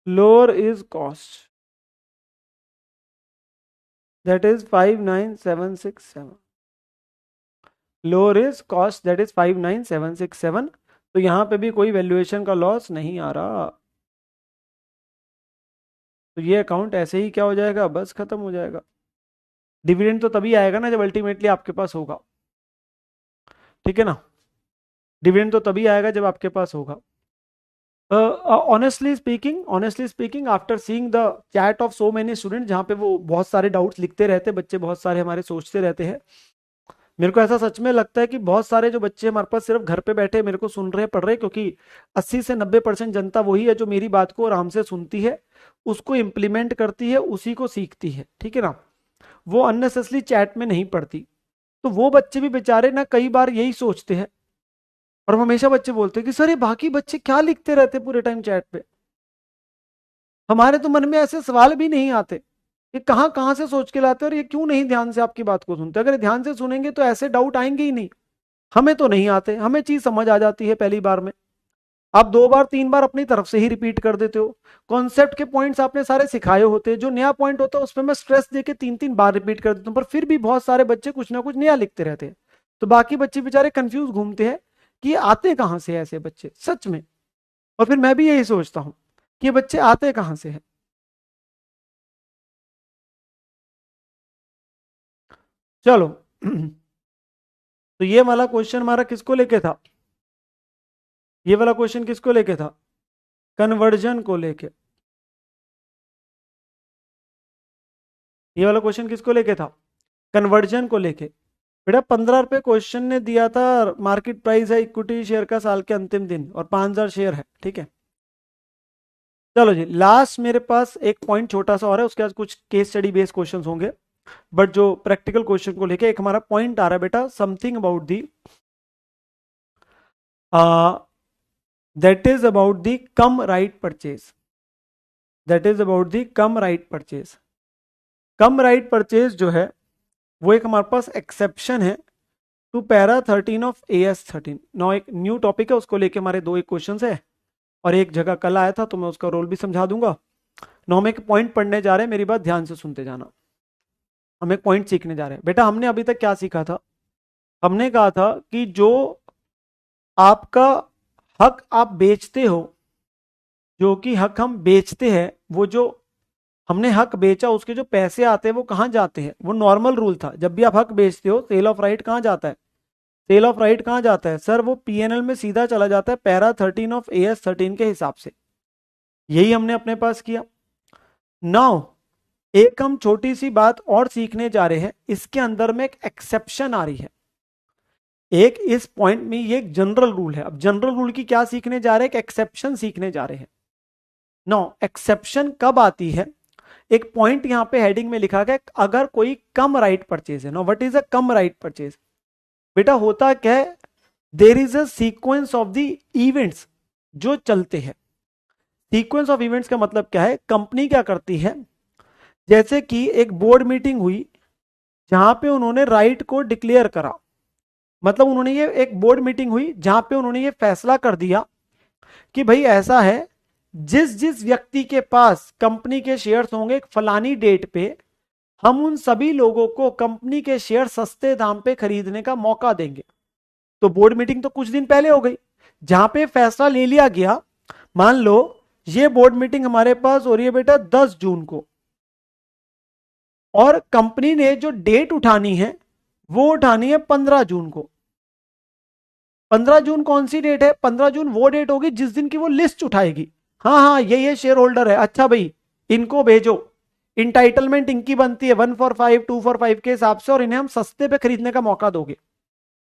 Lower is cost, that is 59,767। Lower is cost that is 59,767। तो यहां पे भी कोई वैल्यूएशन का लॉस नहीं आ रहा, तो ये अकाउंट ऐसे ही क्या हो जाएगा? बस खत्म हो जाएगा। डिविडेंड तो तभी आएगा ना जब अल्टीमेटली आपके पास होगा, ठीक है ना। डिविडेंड तो तभी आएगा जब आपके पास होगा। Honestly speaking after seeing the chat off so many student, जहाँ पे वो बहुत सारे डाउट्स लिखते रहते हैं, बच्चे बहुत सारे हमारे सोचते रहते हैं, मेरे को ऐसा सच में लगता है कि बहुत सारे जो बच्चे हमारे पास सिर्फ घर पे बैठे मेरे को सुन रहे पढ़ रहे, क्योंकि 80 से 90% जनता वही है जो मेरी बात को आराम से सुनती है, उसको इम्प्लीमेंट करती है, उसी को सीखती है, ठीक है ना। वो अननेसेसरी चैट में नहीं पढ़ती। तो वो बच्चे भी बेचारे ना कई बार यही सोचते हैं, और हमेशा बच्चे बोलते हैं कि सर ये बाकी बच्चे क्या लिखते रहते पूरे टाइम चैट पे, हमारे तो मन में ऐसे सवाल भी नहीं आते, ये कहाँ कहाँ से सोच के लाते हैं और ये क्यों नहीं ध्यान से आपकी बात को सुनते। अगर ध्यान से सुनेंगे तो ऐसे डाउट आएंगे ही नहीं। हमें तो नहीं आते, हमें चीज समझ आ जाती है पहली बार में। आप 2 बार 3 बार अपनी तरफ से ही रिपीट कर देते हो, कॉन्सेप्ट के पॉइंट्स आपने सारे सिखाए होते हैं, जो नया पॉइंट होता है उस पर मैं स्ट्रेस देके 3 3 बार रिपीट कर देता हूँ, पर फिर भी बहुत सारे बच्चे कुछ ना कुछ नया लिखते रहते हैं। तो बाकी बच्चे बेचारे कंफ्यूज घूमते हैं कि ये आते कहाँ से ऐसे बच्चे सच में। और फिर मैं भी यही सोचता हूँ कि ये बच्चे आते कहाँ से हैं। चलो तो ये वाला क्वेश्चन हमारा किसको लेके था, ये वाला क्वेश्चन किसको लेके था, कन्वर्जन को लेके। ये वाला क्वेश्चन किसको लेके था, कन्वर्जन को लेके। बेटा 15 रुपए क्वेश्चन ने दिया था, मार्केट प्राइस है इक्विटी शेयर का साल के अंतिम दिन, और 5,000 शेयर है, ठीक है। चलो जी, लास्ट मेरे पास एक पॉइंट छोटा सा और है, उसके बाद कुछ केस स्टडी बेस्ड क्वेश्चंस होंगे। बट जो प्रैक्टिकल क्वेश्चन को लेके एक हमारा पॉइंट आ रहा है बेटा, something about the that is about the come right purchase, that is about the come right purchase. Come right purchase जो है वो एक हमारे पास एक्सेप्शन है टू पैरा 13 ऑफ AS13। नौ एक न्यू टॉपिक है, उसको लेके हमारे 2 एक क्वेश्चन है, और एक जगह कल आया था तो मैं उसका रोल भी समझा दूंगा। नौ में एक पॉइंट पढ़ने जा रहे हैं, मेरी बात ध्यान से सुनते जाना। हम एक पॉइंट सीखने जा रहे हैं बेटा। हमने अभी तक क्या सीखा था, हमने कहा था कि जो आपका हक आप बेचते हो, जो कि हक हम बेचते हैं, वो जो हमने हक बेचा उसके जो पैसे आते हैं वो कहाँ जाते हैं, वो नॉर्मल रूल था। जब भी आप हक बेचते हो सेल ऑफ राइट कहाँ जाता है, सेल ऑफ राइट कहाँ जाता है सर, वो PNL में सीधा चला जाता है पैरा 13 ऑफ AS13 के हिसाब से। यही हमने अपने पास किया। नाउ एक हम छोटी सी बात और सीखने जा रहे हैं, इसके अंदर में एक एक्सेप्शन आ रही है। एक इस पॉइंट में ये एक जनरल रूल है, अब जनरल रूल की क्या सीखने जा रहे हैं, एक एक्सेप्शन सीखने जा रहे हैं। नो एक्सेप्शन कब आती है, एक पॉइंट यहां पे हेडिंग में लिखा गया, अगर कोई कम राइट परचेज है। Know what is a come right purchase, बेटा होता क्या है, देर is a sequence of the events जो चलते हैं। सीक्वेंस ऑफ इवेंट्स का मतलब क्या है, कंपनी क्या करती है, जैसे कि एक बोर्ड मीटिंग हुई जहां पे उन्होंने राइट को डिक्लेयर करा, मतलब उन्होंने ये एक बोर्ड मीटिंग हुई जहां पे उन्होंने ये फैसला कर दिया कि भाई ऐसा है, जिस जिस व्यक्ति के पास कंपनी के शेयर्स होंगे एक फलानी डेट पे, हम उन सभी लोगों को कंपनी के शेयर सस्ते दाम पे खरीदने का मौका देंगे। तो बोर्ड मीटिंग तो कुछ दिन पहले हो गई, जहां पे फैसला ले लिया गया। मान लो ये बोर्ड मीटिंग हमारे पास हो रही है बेटा 10 जून को, और कंपनी ने जो डेट उठानी है वो उठानी है 15 जून को। 15 जून कौन सी डेट है, 15 जून वो डेट होगी जिस दिन की वो लिस्ट उठाएगी। हाँ हाँ ये शेयर होल्डर है, अच्छा भाई इनको भेजो, इंटाइटलमेंट इनकी बनती है 145 245 के हिसाब से, और इन्हें हम सस्ते पे खरीदने का मौका दोगे।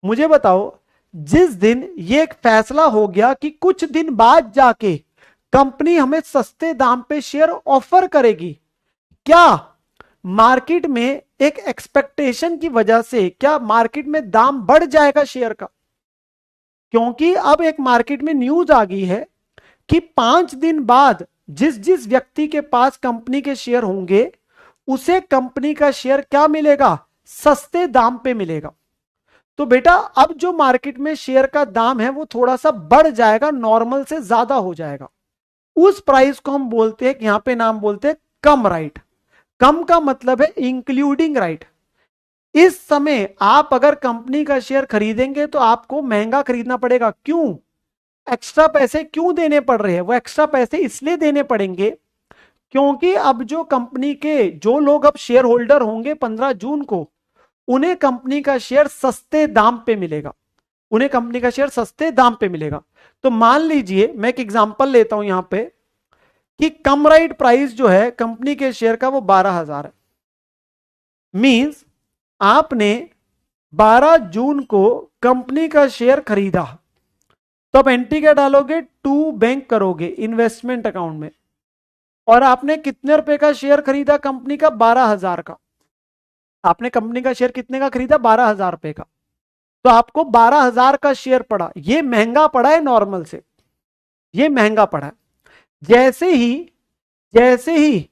मुझे बताओ, जिस दिन ये एक फैसला हो गया कि कुछ दिन बाद जाके कंपनी हमें सस्ते दाम पे शेयर ऑफर करेगी, क्या मार्केट में एक एक्सपेक्टेशन की वजह से क्या मार्केट में दाम बढ़ जाएगा शेयर का? क्योंकि अब एक मार्केट में न्यूज आ गई है कि 5 दिन बाद जिस जिस व्यक्ति के पास कंपनी के शेयर होंगे उसे कंपनी का शेयर क्या मिलेगा, सस्ते दाम पे मिलेगा। तो बेटा अब जो मार्केट में शेयर का दाम है वो थोड़ा सा बढ़ जाएगा, नॉर्मल से ज्यादा हो जाएगा। उस प्राइस को हम बोलते हैं, यहां पे नाम बोलते हैं कम राइट। कम का मतलब है इंक्लूडिंग राइट। इस समय आप अगर कंपनी का शेयर खरीदेंगे तो आपको महंगा खरीदना पड़ेगा। क्यों, एक्स्ट्रा पैसे क्यों देने पड़ रहे हैं, वो एक्स्ट्रा पैसे इसलिए देने पड़ेंगे क्योंकि अब जो कंपनी के जो लोग अब शेयर होल्डर होंगे 15 जून को, उन्हें कंपनी का शेयर सस्ते दाम पे मिलेगा, उन्हें कंपनी का शेयर सस्ते दाम पे मिलेगा। तो मान लीजिए मैं एक एग्जांपल लेता हूं यहां पे कि कम राइट प्राइस जो है कंपनी के शेयर का वो 12,000 है। मींस आपने 12 जून को कंपनी का शेयर खरीदा, तो आप एंट्री क्या डालोगे, टू बैंक करोगे इन्वेस्टमेंट अकाउंट में, और आपने कितने रुपए का शेयर खरीदा कंपनी का, 12,000 का। आपने कंपनी का शेयर कितने का खरीदा? 12,000 रुपए का। तो आपको 12,000 का शेयर पड़ा, ये महंगा पड़ा है नॉर्मल से, ये महंगा पड़ा है। जैसे ही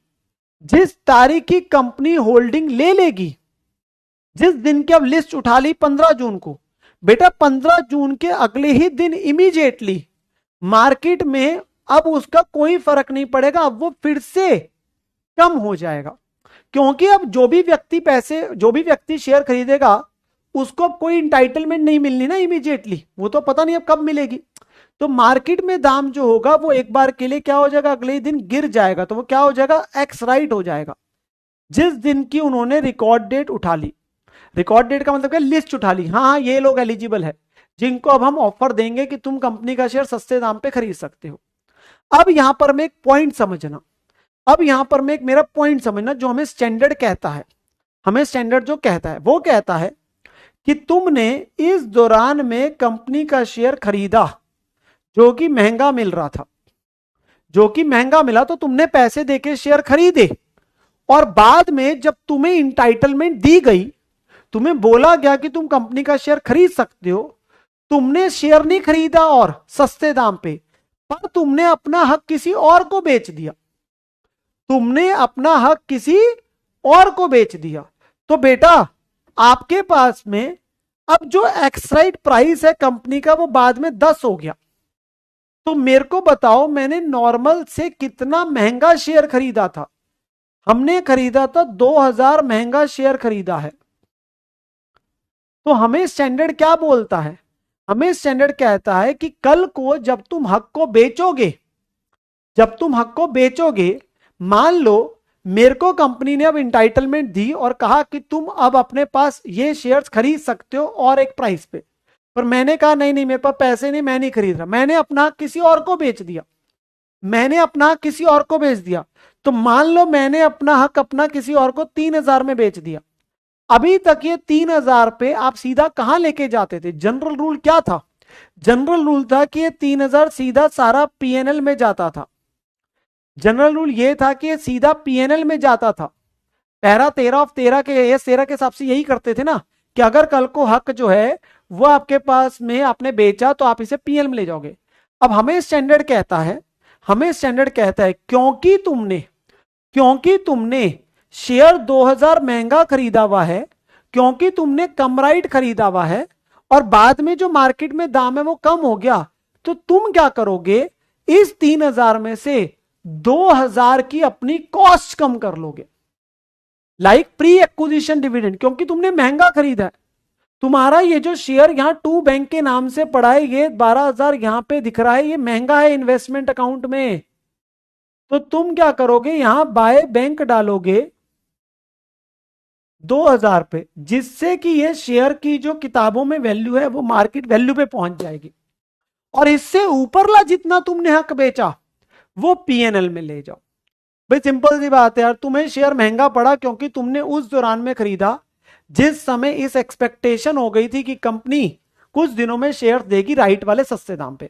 जिस तारीख की कंपनी होल्डिंग ले लेगी, जिस दिन की अब लिस्ट उठा ली 15 जून को, बेटा 15 जून के अगले ही दिन इमीडिएटली मार्केट में अब उसका कोई फर्क नहीं पड़ेगा, अब वो फिर से कम हो जाएगा। क्योंकि अब जो भी व्यक्ति शेयर खरीदेगा उसको कोई इंटाइटलमेंट नहीं मिलनी ना इमीडिएटली, वो तो पता नहीं अब कब मिलेगी। तो मार्केट में दाम जो होगा वो एक बार के लिए क्या हो जाएगा, अगले दिन गिर जाएगा। तो वो क्या हो जाएगा, एक्स राइट हो जाएगा, जिस दिन की उन्होंने रिकॉर्ड डेट उठा ली। रिकॉर्ड डेट का मतलब क्या, लिस्ट उठा ली, हाँ ये लोग एलिजिबल है जिनको अब हम ऑफर देंगे कि तुम कंपनी का शेयर सस्ते दाम पे खरीद सकते हो। अब यहां पर मैं एक पॉइंट समझना, अब यहां पर मैं एक मेरा पॉइंट समझना, जो हमें स्टैंडर्ड कहता है, हमें स्टैंडर्ड जो कहता है वो कहता है कि तुमने इस दौरान में कंपनी का शेयर खरीदा जो कि महंगा मिल रहा था, जो कि महंगा मिला, तो तुमने पैसे देके शेयर खरीदे, और बाद में जब तुम्हें इंटाइटलमेंट दी गई, तुम्हें बोला गया कि तुम कंपनी का शेयर खरीद सकते हो, तुमने शेयर नहीं खरीदा और सस्ते दाम पे, पर तुमने अपना हक किसी और को बेच दिया, तुमने अपना हक किसी और को बेच दिया। तो बेटा आपके पास में अब जो एक्सराइट प्राइस है कंपनी का वो बाद में 10 हो गया। तो मेरे को बताओ मैंने नॉर्मल से कितना महंगा शेयर खरीदा था? हमने खरीदा था 2,000 महंगा शेयर खरीदा है। तो हमें स्टैंडर्ड क्या बोलता है, हमें स्टैंडर्ड कहता है कि कल को जब तुम हक को बेचोगे, जब तुम हक को बेचोगे, मान लो मेरे को कंपनी ने अब इंटाइटलमेंट दी और कहा कि तुम अब अपने पास ये शेयर्स खरीद सकते हो और एक प्राइस पे, पर मैंने कहा नहीं नहीं मेरे पास पैसे नहीं, मैं नहीं खरीद रहा, मैंने अपना किसी और को बेच दिया, मैंने अपना किसी और को बेच दिया। तो मान लो मैंने अपना हक अपना किसी और को 3,000 में बेच दिया। अभी तक ये 3,000 पे आप सीधा कहां लेके जाते थे? जनरल रूल क्या था? जनरल रूल था कि ये 3,000 सीधा सारा पीएनएल में जाता था। जनरल रूल ये था कि ये सीधा पीएनएल में जाता था। पैरा 13 ऑफ 13 के एस 13 के हिसाब से यही करते थे ना, कि अगर कल को हक जो है वो आपके पास में आपने बेचा तो आप इसे पीएनएल में ले जाओगे। अब हमें स्टैंडर्ड कहता है, हमें स्टैंडर्ड कहता है क्योंकि तुमने शेयर 2,000 महंगा खरीदा हुआ है, क्योंकि तुमने कम राइट खरीदा हुआ है, और बाद में जो मार्केट में दाम है वो कम हो गया, तो तुम क्या करोगे, इस 3,000 में से 2,000 की अपनी कॉस्ट कम कर लोगे, लाइक प्री एक्विजिशन डिविडेंड, क्योंकि तुमने महंगा खरीदा है। तुम्हारा ये जो शेयर यहां टू बैंक के नाम से पड़ा है, ये 12,000 यहां पे दिख रहा है, ये महंगा है इन्वेस्टमेंट अकाउंट में, तो तुम क्या करोगे, यहां बाय बैंक डालोगे 2,000 पे, जिससे कि ये शेयर की जो किताबों में वैल्यू है वो मार्केट वैल्यू पे पहुंच जाएगी, और इससे ऊपरला जितना तुमने हक बेचा वो पीएनएल में ले जाओ। भाई सिंपल सी बात है यार, तुम्हें शेयर महंगा पड़ा क्योंकि तुमने उस दौरान में खरीदा जिस समय इस एक्सपेक्टेशन हो गई थी कि कंपनी कुछ दिनों में शेयर देगी राइट वाले सस्ते दाम पे।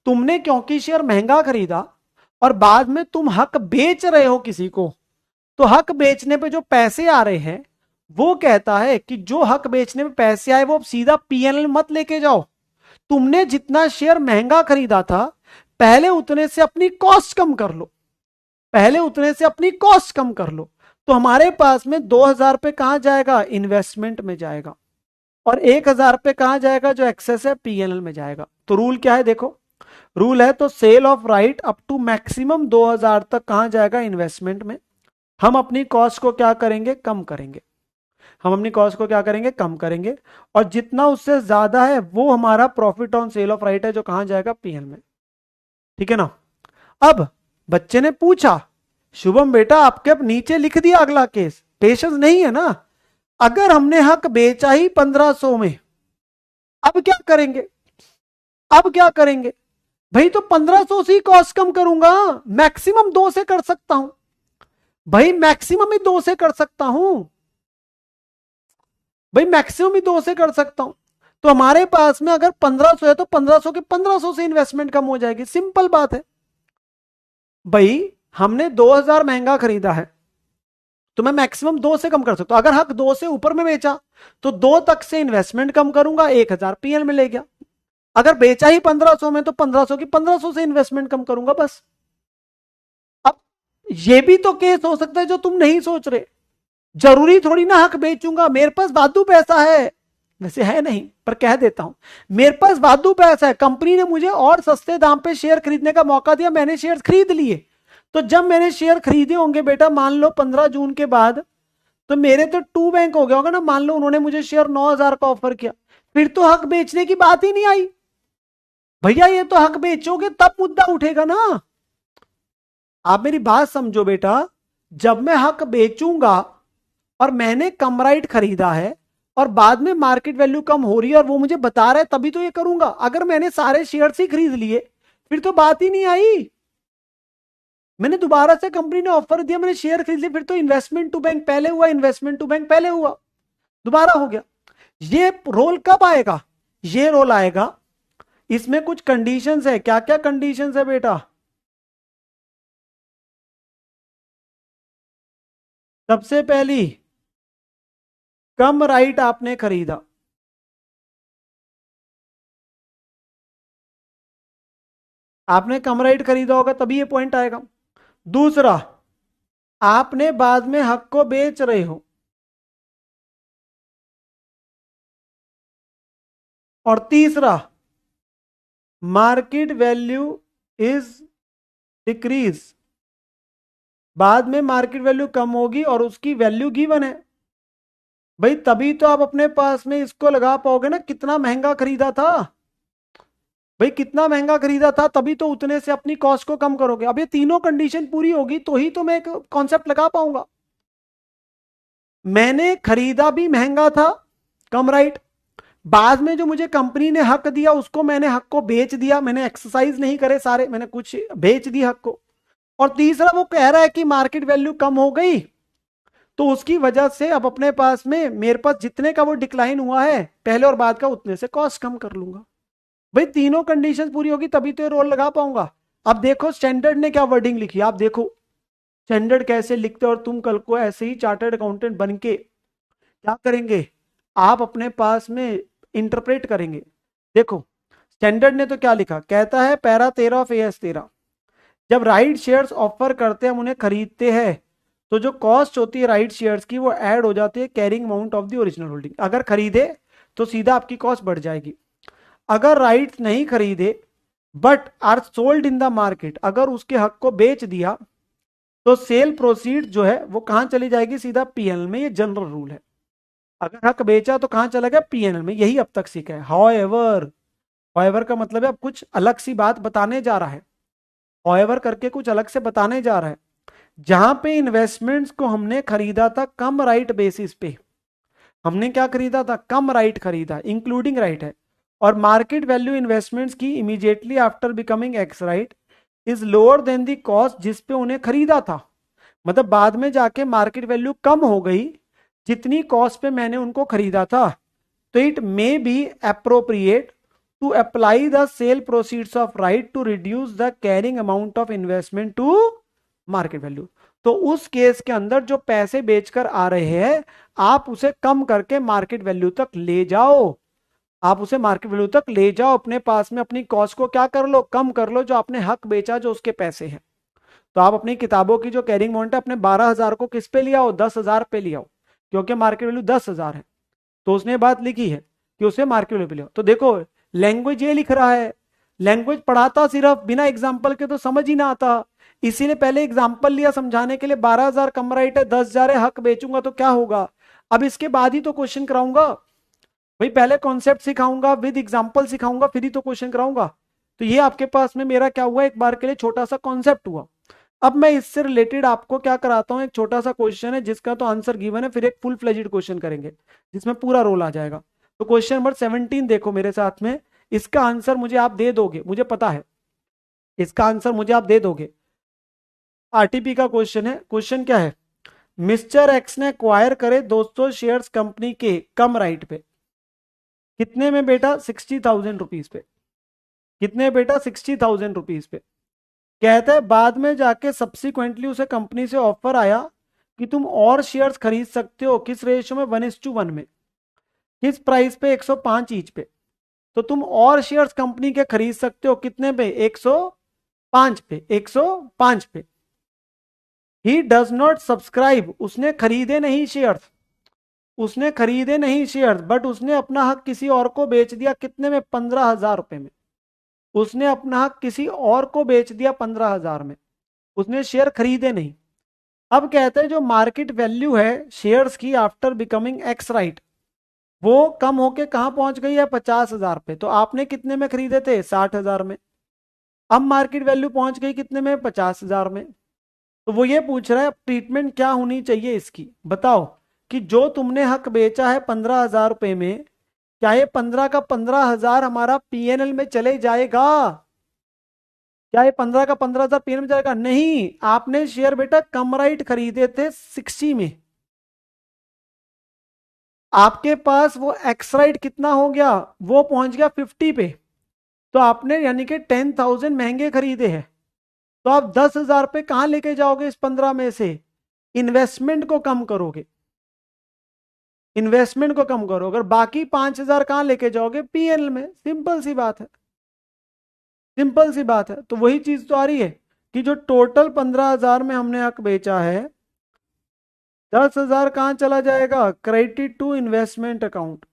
तुमने क्योंकि शेयर महंगा खरीदा और बाद में तुम हक बेच रहे हो किसी को, तो हक बेचने पे जो पैसे आ रहे हैं वो कहता है कि जो हक बेचने पे पैसे आए वो सीधा पीएनएल मत लेके जाओ, तुमने जितना शेयर महंगा खरीदा था पहले उतने से अपनी कॉस्ट कम कर लो, पहले उतने से अपनी कॉस्ट कम कर लो। तो हमारे पास में 2,000 पे कहां जाएगा, इन्वेस्टमेंट में जाएगा, और 1,000 पे कहां जाएगा, जो एक्सेस है पीएनएल में जाएगा। तो रूल क्या है देखो, रूल है तो sale of right up to maximum 2,000 तक कहां जाएगा, इन्वेस्टमेंट में। हम अपनी कॉस्ट को क्या करेंगे, कम करेंगे, हम अपनी कॉस्ट को क्या करेंगे, कम करेंगे, और जितना उससे ज्यादा है वो हमारा profit on sale of right है, जो कहां जाएगा, पीएनएल में। ठीक है ना। अब बच्चे ने पूछा, शुभम बेटा आपके अब नीचे लिख दिया अगला केस, पेशेंस नहीं है ना, अगर हमने हक बेचा ही 1,500 में, अब क्या करेंगे, अब क्या करेंगे? भाई तो 1,500 से ही कॉस्ट कम करूंगा, मैक्सिमम 2 से कर सकता हूं, भाई मैक्सिमम ही 2 से कर सकता हूं, भाई मैक्सिमम ही 2 से कर सकता हूं। तो हमारे पास में अगर 1,500 है तो 1,500 के 1,500 से इन्वेस्टमेंट कम हो जाएगी, सिंपल बात है। भाई हमने 2,000 महंगा खरीदा है, तो मैं मैक्सिमम 2 से कम कर सकता हूं। अगर हक 2 से ऊपर में बेचा तो 2 तक से इन्वेस्टमेंट कम करूंगा, 1000 पीएल में ले गया। अगर बेचा ही 1500 में तो 1500 की 1500 से इन्वेस्टमेंट कम करूंगा बस। अब ये भी तो केस हो सकता है जो तुम नहीं सोच रहे। जरूरी थोड़ी ना हक बेचूंगा, मेरे पास वाधु पैसा है, वैसे है नहीं पर कह देता हूं, मेरे पास वाधु पैसा है, कंपनी ने मुझे और सस्ते दाम पे शेयर खरीदने का मौका दिया, मैंने शेयर खरीद लिए। तो जब मैंने शेयर खरीदे होंगे बेटा, मान लो 15 जून के बाद, तो मेरे तो टू बैंक हो गया होगा ना। मान लो उन्होंने मुझे शेयर 9000 का ऑफर किया, फिर तो हक बेचने की बात ही नहीं आई। भैया ये तो हक बेचोगे तब मुद्दा उठेगा ना। आप मेरी बात समझो बेटा, जब मैं हक बेचूंगा और मैंने कम राइट खरीदा है और बाद में मार्केट वैल्यू कम हो रही है और वो मुझे बता रहा है, तभी तो ये करूंगा। अगर मैंने सारे शेयर ही खरीद लिए फिर तो बात ही नहीं आई। मैंने दोबारा से, कंपनी ने ऑफर दिया, मैंने शेयर खरीद लिए, फिर तो इन्वेस्टमेंट टू बैंक पहले हुआ, इन्वेस्टमेंट टू बैंक पहले हुआ, दोबारा हो गया। ये रोल कब आएगा? ये रोल आएगा, इसमें कुछ कंडीशंस है। क्या क्या कंडीशंस है बेटा? सबसे पहली, कम राइट आपने खरीदा, आपने कम राइट खरीदा होगा तभी ये पॉइंट आएगा। दूसरा, आपने बाद में हक को बेच रहे हो। और तीसरा, मार्केट वैल्यू इज डिक्रीज, बाद में मार्केट वैल्यू कम होगी और उसकी वैल्यू गिवन है। भाई तभी तो आप अपने पास में इसको लगा पाओगे ना, कितना महंगा खरीदा था। भाई कितना महंगा खरीदा था, तभी तो उतने से अपनी कॉस्ट को कम करोगे। अब ये तीनों कंडीशन पूरी होगी तो ही तो मैं एक कॉन्सेप्ट लगा पाऊंगा। मैंने खरीदा भी महंगा था, कम राइट, बाद में जो मुझे कंपनी ने हक दिया उसको मैंने हक को बेच दिया, मैंने एक्सरसाइज नहीं करे सारे, मैंने कुछ बेच दी हक को। और तीसरा, वो कह रहा है कि मार्केट वैल्यू कम हो गई तो उसकी वजह से अब अपने पास में, मेरे पास जितने का वो डिक्लाइन हुआ है पहले और बाद का, उतने से कॉस्ट कम कर लूंगा। भाई तीनों कंडीशन पूरी होगी तभी तो ये रोल लगा पाऊंगा। अब देखो स्टैंडर्ड ने क्या वर्डिंग लिखी, आप देखो स्टैंडर्ड कैसे लिखते हो। और तुम कल को ऐसे ही चार्टर्ड अकाउंटेंट बन के क्या करेंगे, आप अपने पास में इंटरप्रेट करेंगे। देखो स्टैंडर्ड ने तो क्या लिखा, कहता है पैरा 13 ऑफ एएस 13, जब राइट शेयर्स ऑफर करते हैं, हम उन्हें खरीदते हैं, तो जो कॉस्ट होती है राइट शेयर्स की वो ऐड हो जाती है carrying amount of the original holding. अगर खरीदे तो सीधा आपकी कॉस्ट बढ़ जाएगी। अगर राइट्स नहीं खरीदे but are sold in the market, अगर उसके हक को बेच दिया तो सेल प्रोसीड जो है वो कहां चली जाएगी, सीधा पीएनएल में। ये जनरल रूल है। अगर हक बेचा तो कहां चला गया, पीएनएल में। यही अब तक सीखा है। हाउएवर का मतलब है अब कुछ अलग सी बात बताने जा रहा है। हाउएवर करके कुछ अलग से बताने जा रहा है। जहां पे इन्वेस्टमेंट्स को हमने खरीदा था कम राइट बेसिस पे, हमने क्या खरीदा था, कम राइट खरीदा, इंक्लूडिंग राइट है, और मार्केट वैल्यू इन्वेस्टमेंट्स की immediately after becoming x right is lower than the cost जिस पे उन्हें खरीदा था। मतलब बाद में जाके मार्केट वैल्यू कम हो गई जितनी कॉस्ट पे मैंने उनको खरीदा था, तो it may be appropriate to apply the sale proceeds of right to reduce the carrying amount of investment to market value. तो उस केस के अंदर जो पैसे बेचकर आ रहे हैं, आप उसे कम करके मार्केट वैल्यू तक ले जाओ। आप उसे मार्केट वैल्यू तक ले जाओ, अपने पास में अपनी कॉस्ट को क्या कर लो, कम कर लो, जो आपने हक बेचा जो उसके पैसे हैं। तो आप अपनी किताबों की जो कैरिंग अमाउंट है, अपने 12,000 को किस पे लिया हो, 10,000 पे लिया हो, क्योंकि मार्केट वैल्यू 10,000 है। तो उसने बात लिखी है कि उसे मार्केट वैल्यू पे लिया। तो देखो लैंग्वेज ये लिख रहा है, लैंग्वेज पढ़ाता सिर्फ बिना एग्जाम्पल के तो समझ ही ना आता, इसीलिए पहले एग्जाम्पल लिया समझाने के लिए। 12,000 कम राइट है, 10,000 है, हक बेचूंगा तो क्या होगा। अब इसके बाद ही तो क्वेश्चन कराऊंगा भाई, पहले कॉन्सेप्ट सिखाऊंगा, विद एग्जाम्पल सिखाऊंगा, फिर ही तो क्वेश्चन कराऊंगा। तो ये आपके पास में मेरा क्या हुआ, एक बार के लिए छोटा सा कॉन्सेप्ट हुआ। अब मैं इससे रिलेटेड आपको क्या कराता हूं, एक छोटा सा क्वेश्चन है जिसका तो आंसर गिवन है, फिर एक फुल फ्लेजेड क्वेश्चन करेंगे जिसमें पूरा रोल आ जाएगा। तो क्वेश्चन नंबर 17 देखो मेरे साथ में, इसका आंसर मुझे आप दे दोगे, मुझे पता है इसका आंसर मुझे आप दे दोगे। आरटीपी का क्वेश्चन है। क्वेश्चन क्या है, मिस्टर एक्स ने एक्वायर करे 200 शेयर्स कंपनी के कम राइट पे, कितने में बेटा, 60,000 रुपीज पे। कितने बेटा, 60,000 रुपीज पे। कहता है बाद में जाके सब्सिक्वेंटली उसे कंपनी से ऑफर आया कि तुम और शेयर्स खरीद सकते हो किस रेशियो में, 1:1 में, किस प्राइस पे, 105 ईच पे। तो तुम और शेयर्स कंपनी के खरीद सकते हो कितने पे, 105 पे, 105 पे। ही डज नॉट सब्सक्राइब, उसने खरीदे नहीं शेयर्स, उसने खरीदे नहीं शेयर्स, बट उसने अपना हक किसी और को बेच दिया कितने में, 15,000 रुपए में। उसने अपना हक किसी और को बेच दिया 15,000 में, उसने शेयर खरीदे नहीं। अब कहते हैं जो मार्केट वैल्यू है शेयर्स की आफ्टर बिकमिंग एक्स राइट, वो कम होके कहां पहुंच गई है, 50,000 पे। तो आपने कितने में खरीदे थे, 60,000 में। अब मार्केट वैल्यू पहुंच गई कितने में, 50,000 में। तो वो ये पूछ रहा है ट्रीटमेंट क्या होनी चाहिए इसकी, बताओ कि जो तुमने हक बेचा है 15,000 रुपए में, क्या ये 15 का 15,000 हमारा पीएनएल में चले जाएगा? क्या ये 15 का 15,000 पीएनएल में जाएगा? नहीं, आपने शेयर बेटा कम राइट खरीदे थे 60 में, आपके पास वो एक्स राइट कितना हो गया, वो पहुंच गया 50 पे। तो आपने यानी कि 10,000 महंगे खरीदे हैं। तो आप 10,000 पे कहां लेके जाओगे इस 15 में से, इन्वेस्टमेंट को कम करोगे, इन्वेस्टमेंट को कम करो, अगर बाकी 5,000 कहां लेके जाओगे, पीएनएल में। सिंपल सी बात है, सिंपल सी बात है। तो वही चीज तो आ रही है कि जो टोटल 15,000 में हमने हक बेचा है, 10,000 कहां चला जाएगा, क्रेडिट टू इन्वेस्टमेंट अकाउंट।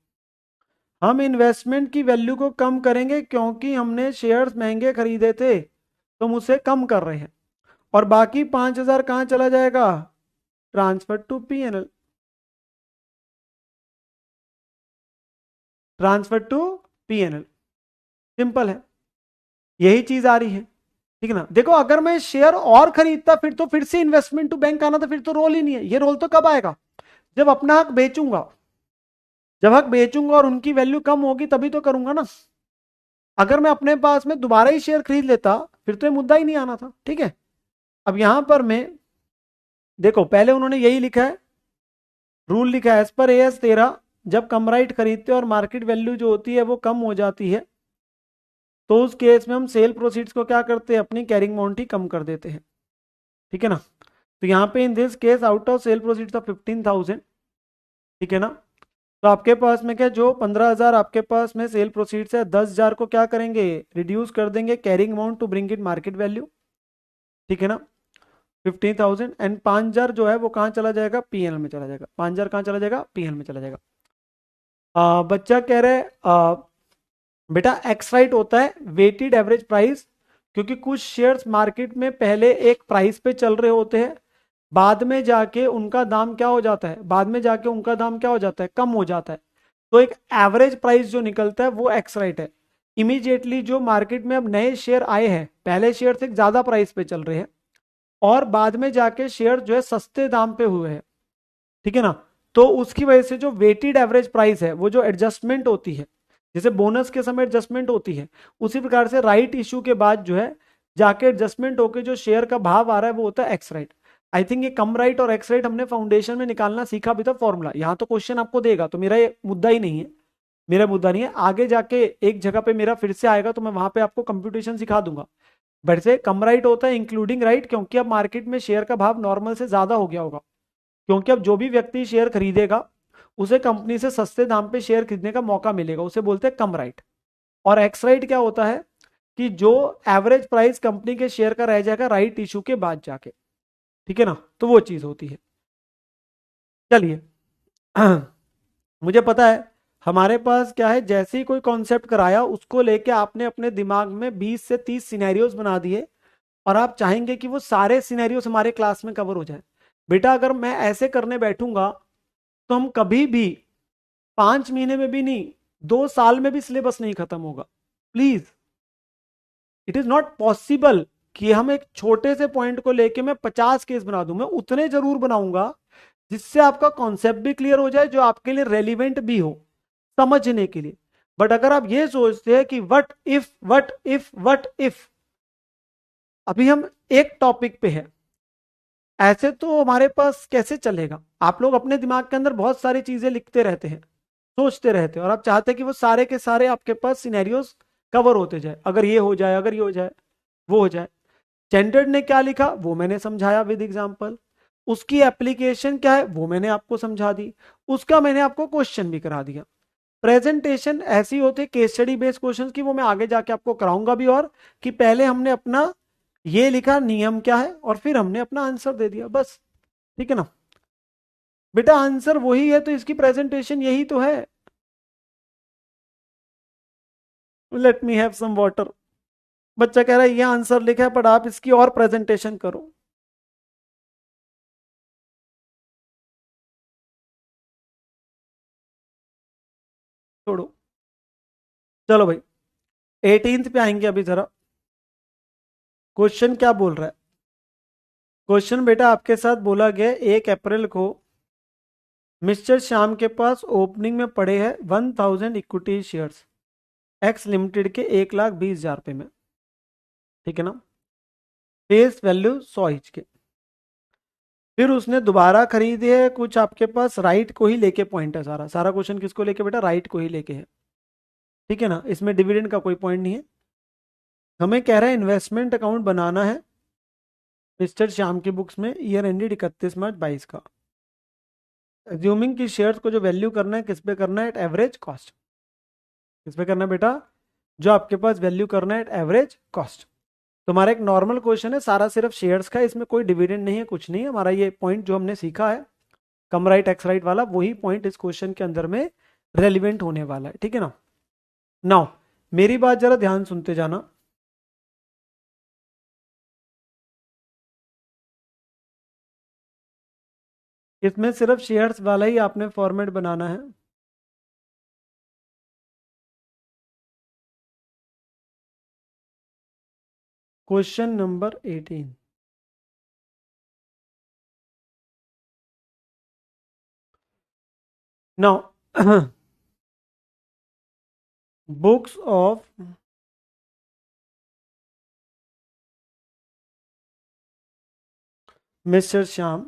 हम इन्वेस्टमेंट की वैल्यू को कम करेंगे क्योंकि हमने शेयर्स महंगे खरीदे थे, तो हम उसे कम कर रहे हैं। और बाकी 5,000 कहां चला जाएगा, transfer to PNL, transfer to PNL. Simple है, यही चीज आ रही है। ठीक है ना। देखो अगर मैं शेयर और खरीदता फिर तो फिर से इन्वेस्टमेंट टू बैंक आना था, फिर तो रोल ही नहीं है। ये रोल तो कब आएगा, जब अपना हक बेचूंगा, जब हक बेचूंगा और उनकी वैल्यू कम होगी तभी तो करूंगा ना। अगर मैं अपने पास में दोबारा ही शेयर खरीद लेता फिर तो ये मुद्दा ही नहीं आना था। ठीक है। अब यहां पर मैं देखो पहले उन्होंने यही लिखा है, रूल लिखा है एज पर एएस 13, जब कम राइट खरीदते हैं और मार्केट वैल्यू जो होती है वो कम हो जाती है, तो उस केस में हम सेल प्रोसीड्स को क्या करते हैं, अपनी कैरिंग अमाउंट ही कम कर देते हैं। ठीक है ना। तो यहाँ पे in this case out of sale proceeds of 15,000, ठीक है ना। तो आपके पास में क्या, जो 15,000 आपके पास में सेल प्रोसीड्स है, 10,000 को क्या करेंगे, रिड्यूस कर देंगे carrying amount to bring it market value. ठीक है ना। 15,000 एंड 5,000 जो है वो कहाँ चला जाएगा, पीएनएल में चला जाएगा। 5,000 कहाँ चला जाएगा, पीएनएल में चला जाएगा। बच्चा कह रहे बेटा एक्स राइट होता है वेटेड एवरेज प्राइस, क्योंकि कुछ शेयर्स मार्केट में पहले एक प्राइस पे चल रहे होते हैं, बाद में जाके उनका दाम क्या हो जाता है, बाद में जाके उनका दाम क्या हो जाता है, कम हो जाता है। तो एक एवरेज प्राइस जो निकलता है वो एक्स राइट है। इमीडिएटली जो मार्केट में अब नए शेयर आए हैं, पहले शेयर से ज्यादा प्राइस पे चल रहे हैं और बाद में जाके शेयर जो है सस्ते दाम पे हुए हैं, ठीक है ना। तो उसकी वजह से जो वेटेड एवरेज प्राइस है, वो जो एडजस्टमेंट होती है, जैसे बोनस के समय एडजस्टमेंट होती है, उसी प्रकार से राइट इशू के बाद जो है जाके एडजस्टमेंट होकर जो शेयर का भाव आ रहा है वो होता है एक्स राइट। आई थिंक ये कम राइट और एक्स राइट हमने फाउंडेशन में निकालना सीखा भी था फॉर्मूला, यहाँ तो क्वेश्चन आपको देगा, तो मेरा ये मुद्दा ही नहीं है, मेरा मुद्दा नहीं है। आगे जाके एक जगह पे मेरा फिर से आएगा तो मैं वहां पे आपको कंप्यूटेशन सिखा दूंगा। वैसे कम राइट होता है इंक्लूडिंग राइट, क्योंकि अब मार्केट में शेयर का भाव नॉर्मल से ज्यादा हो गया होगा, क्योंकि अब जो भी व्यक्ति शेयर खरीदेगा उसे कंपनी से सस्ते दाम पे शेयर खरीदने का मौका मिलेगा, उसे बोलते हैं कम राइट। और एक्स राइट क्या होता है कि जो एवरेज प्राइस कंपनी के शेयर का रह जाएगा राइट इशू के बाद जाके, ठीक है ना, तो वो चीज होती है। चलिए मुझे पता है हमारे पास क्या है, जैसे ही कोई कॉन्सेप्ट कराया उसको लेके आपने अपने दिमाग में 20 से 30 सिनेरियोज बना दिए और आप चाहेंगे कि वो सारे सिनेरियोज हमारे क्लास में कवर हो जाए। बेटा अगर मैं ऐसे करने बैठूंगा तो हम कभी भी 5 महीने में भी नहीं, 2 साल में भी सिलेबस नहीं खत्म होगा। Please, it is not possible कि हम एक छोटे से पॉइंट को लेके मैं 50 केस बना दूं। मैं उतने जरूर बनाऊंगा जिससे आपका कॉन्सेप्ट भी क्लियर हो जाए, जो आपके लिए रेलिवेंट भी हो समझने के लिए। बट अगर आप ये सोचते हैं कि what if what if what if, अभी हम एक टॉपिक पे है, ऐसे तो हमारे पास कैसे चलेगा। आप लोग अपने दिमाग के अंदर बहुत सारी चीजें लिखते रहते हैं, सोचते रहते हैं, और आप चाहते हैं कि वो सारे के सारे आपके पास सिनेरियोस कवर होते जाए, अगर ये हो जाए, अगर ये हो जाए, वो हो जाए। स्टैंडर्ड ने क्या लिखा वो मैंने समझाया विद एग्जांपल। उसकी एप्लीकेशन क्या है वो मैंने आपको समझा दी, उसका मैंने आपको क्वेश्चन भी करा दिया। प्रेजेंटेशन ऐसी होती है केस स्टडी बेस्ड क्वेश्चंस की, वो मैं आगे जाके आपको कराऊंगा भी, और कि पहले हमने अपना ये लिखा नियम क्या है और फिर हमने अपना आंसर दे दिया बस। ठीक है ना बेटा, आंसर वही है तो इसकी प्रेजेंटेशन यही तो है। Let me have some water. बच्चा कह रहा है ये आंसर लिखा है पर आप इसकी और प्रेजेंटेशन करो। छोड़ो, चलो भाई 18th पे आएंगे अभी जरा। क्वेश्चन क्या बोल रहा है? क्वेश्चन बेटा आपके साथ बोला गया 1 अप्रैल को मिस्टर श्याम के पास ओपनिंग में पड़े हैं 1000 इक्विटी शेयर्स एक्स लिमिटेड के 1,20,000 रुपए में। ठीक है ना, फेस वैल्यू 100 इंच के। फिर उसने दोबारा खरीदे है कुछ, आपके पास राइट को ही लेके पॉइंट है, सारा सारा क्वेश्चन किसको लेके बेटा, राइट को ही लेके है। ठीक है ना, इसमें डिविडेंड का कोई पॉइंट नहीं है। हमें कह रहा है इन्वेस्टमेंट अकाउंट बनाना है मिस्टर श्याम की बुक्स में ईयर एंडेड 31 मार्च 22 का। एज्यूमिंग की शेयर्स को जो वैल्यू करना है किस पे करना है, एट एवरेज कॉस्ट। किस पे करना है बेटा, जो आपके पास वैल्यू करना है एट एवरेज कॉस्ट। तुम्हारा एक नॉर्मल क्वेश्चन है, सारा सिर्फ शेयर्स का है, इसमें कोई डिविडेंड नहीं है, कुछ नहीं है। हमारा ये पॉइंट जो हमने सीखा है कम राइट एक्स राइट वाला, वही पॉइंट इस क्वेश्चन के अंदर में रेलिवेंट होने वाला है। ठीक है ना, नाउ मेरी बात जरा ध्यान सुनते जाना। इसमें सिर्फ शेयर्स वाला ही आपने फॉर्मेट बनाना है। Question number 18। Now books of mister Shyam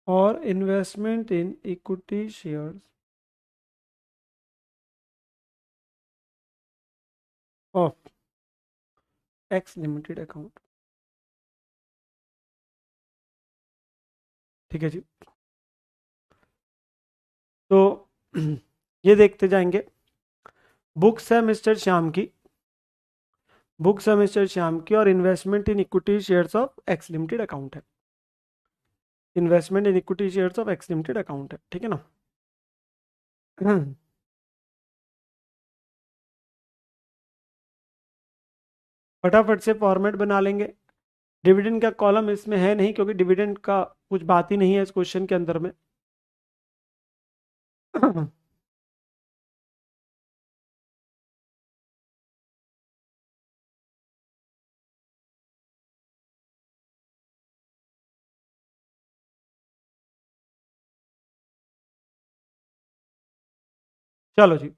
और investment in equity shares of X limited account. ठीक है जी, तो ये देखते जाएंगे। बुक्स है मिस्टर श्याम की, बुक्स है मिस्टर श्याम की, और investment in equity shares of X limited account है। Investment in equity shares of X limited account है। ठीक है ना फटाफट से फॉर्मेट बना लेंगे। डिविडेंड का कॉलम इसमें है नहीं क्योंकि डिविडेंड का कुछ बात ही नहीं है इस क्वेश्चन के अंदर में। चलो जी,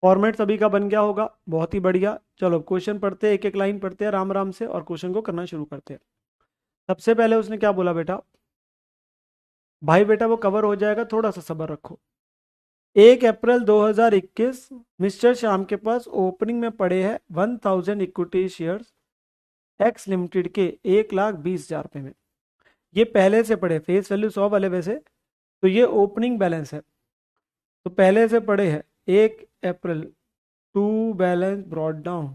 फॉर्मेट सभी का बन गया होगा, बहुत ही बढ़िया। चलो क्वेश्चन पढ़ते हैं, एक एक लाइन पढ़ते हैं राम राम से और क्वेश्चन को करना शुरू करते हैं। सबसे पहले उसने क्या बोला बेटा, भाई बेटा वो कवर हो जाएगा, थोड़ा सा सब्र रखो। 1 अप्रैल 2021 मिस्टर श्याम के पास ओपनिंग में पड़े हैं 1000 इक्विटी शेयर्स एक्स लिमिटेड के 1,20,000 रुपए में। ये पहले से पड़े, फेस वैल्यू 100 वाले वैसे, तो ये ओपनिंग बैलेंस है, तो पहले से पड़े हैं 1 April to balance brought down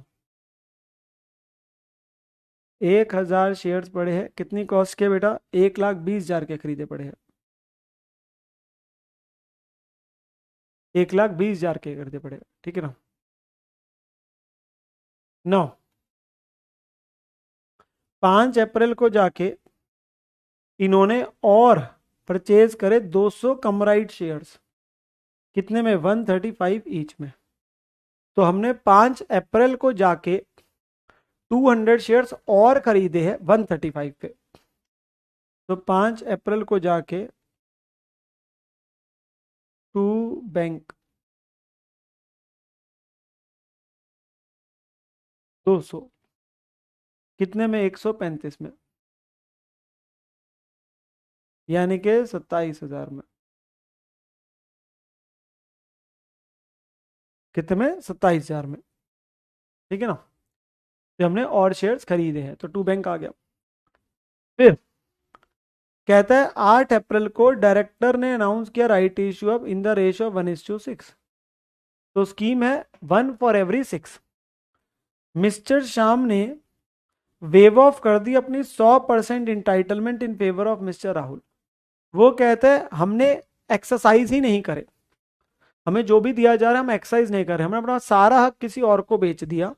1,000 shares पड़े हैं, कितनी कॉस्ट के बेटा, 1,20,000 के खरीदे पड़े हैं, 1,20,000 के खरीदे पड़े हैं। ठीक है ना, नौ 5 अप्रैल को जाके इन्होंने और परचेज करे 200 कमराइट शेयर्स, कितने में, 135 ईच में। तो हमने 5 अप्रैल को जाके 200 शेयर्स और खरीदे हैं 135 पे। तो 5 अप्रैल को जाके टू बैंक 200, कितने में, 135 में, यानी कि 27,000 में। कितने में? 27,000 में। ठीक है ना, तो हमने और शेयर्स खरीदे हैं, तो टू बैंक आ गया। फिर कहता है 8 अप्रैल को डायरेक्टर ने अनाउंस किया राइट इश्यू अब इन द रेशियो 1:6। तो स्कीम है 1 for every 6। मिस्टर श्याम ने वेव ऑफ कर दी अपनी 100% entitlement in favour of mister Rahul. वो कहते हैं हमने एक्सरसाइज ही नहीं करे, हमें जो भी दिया जा रहा है हम एक्सरसाइज नहीं कर रहे, हमने अपना सारा हक किसी और को बेच दिया।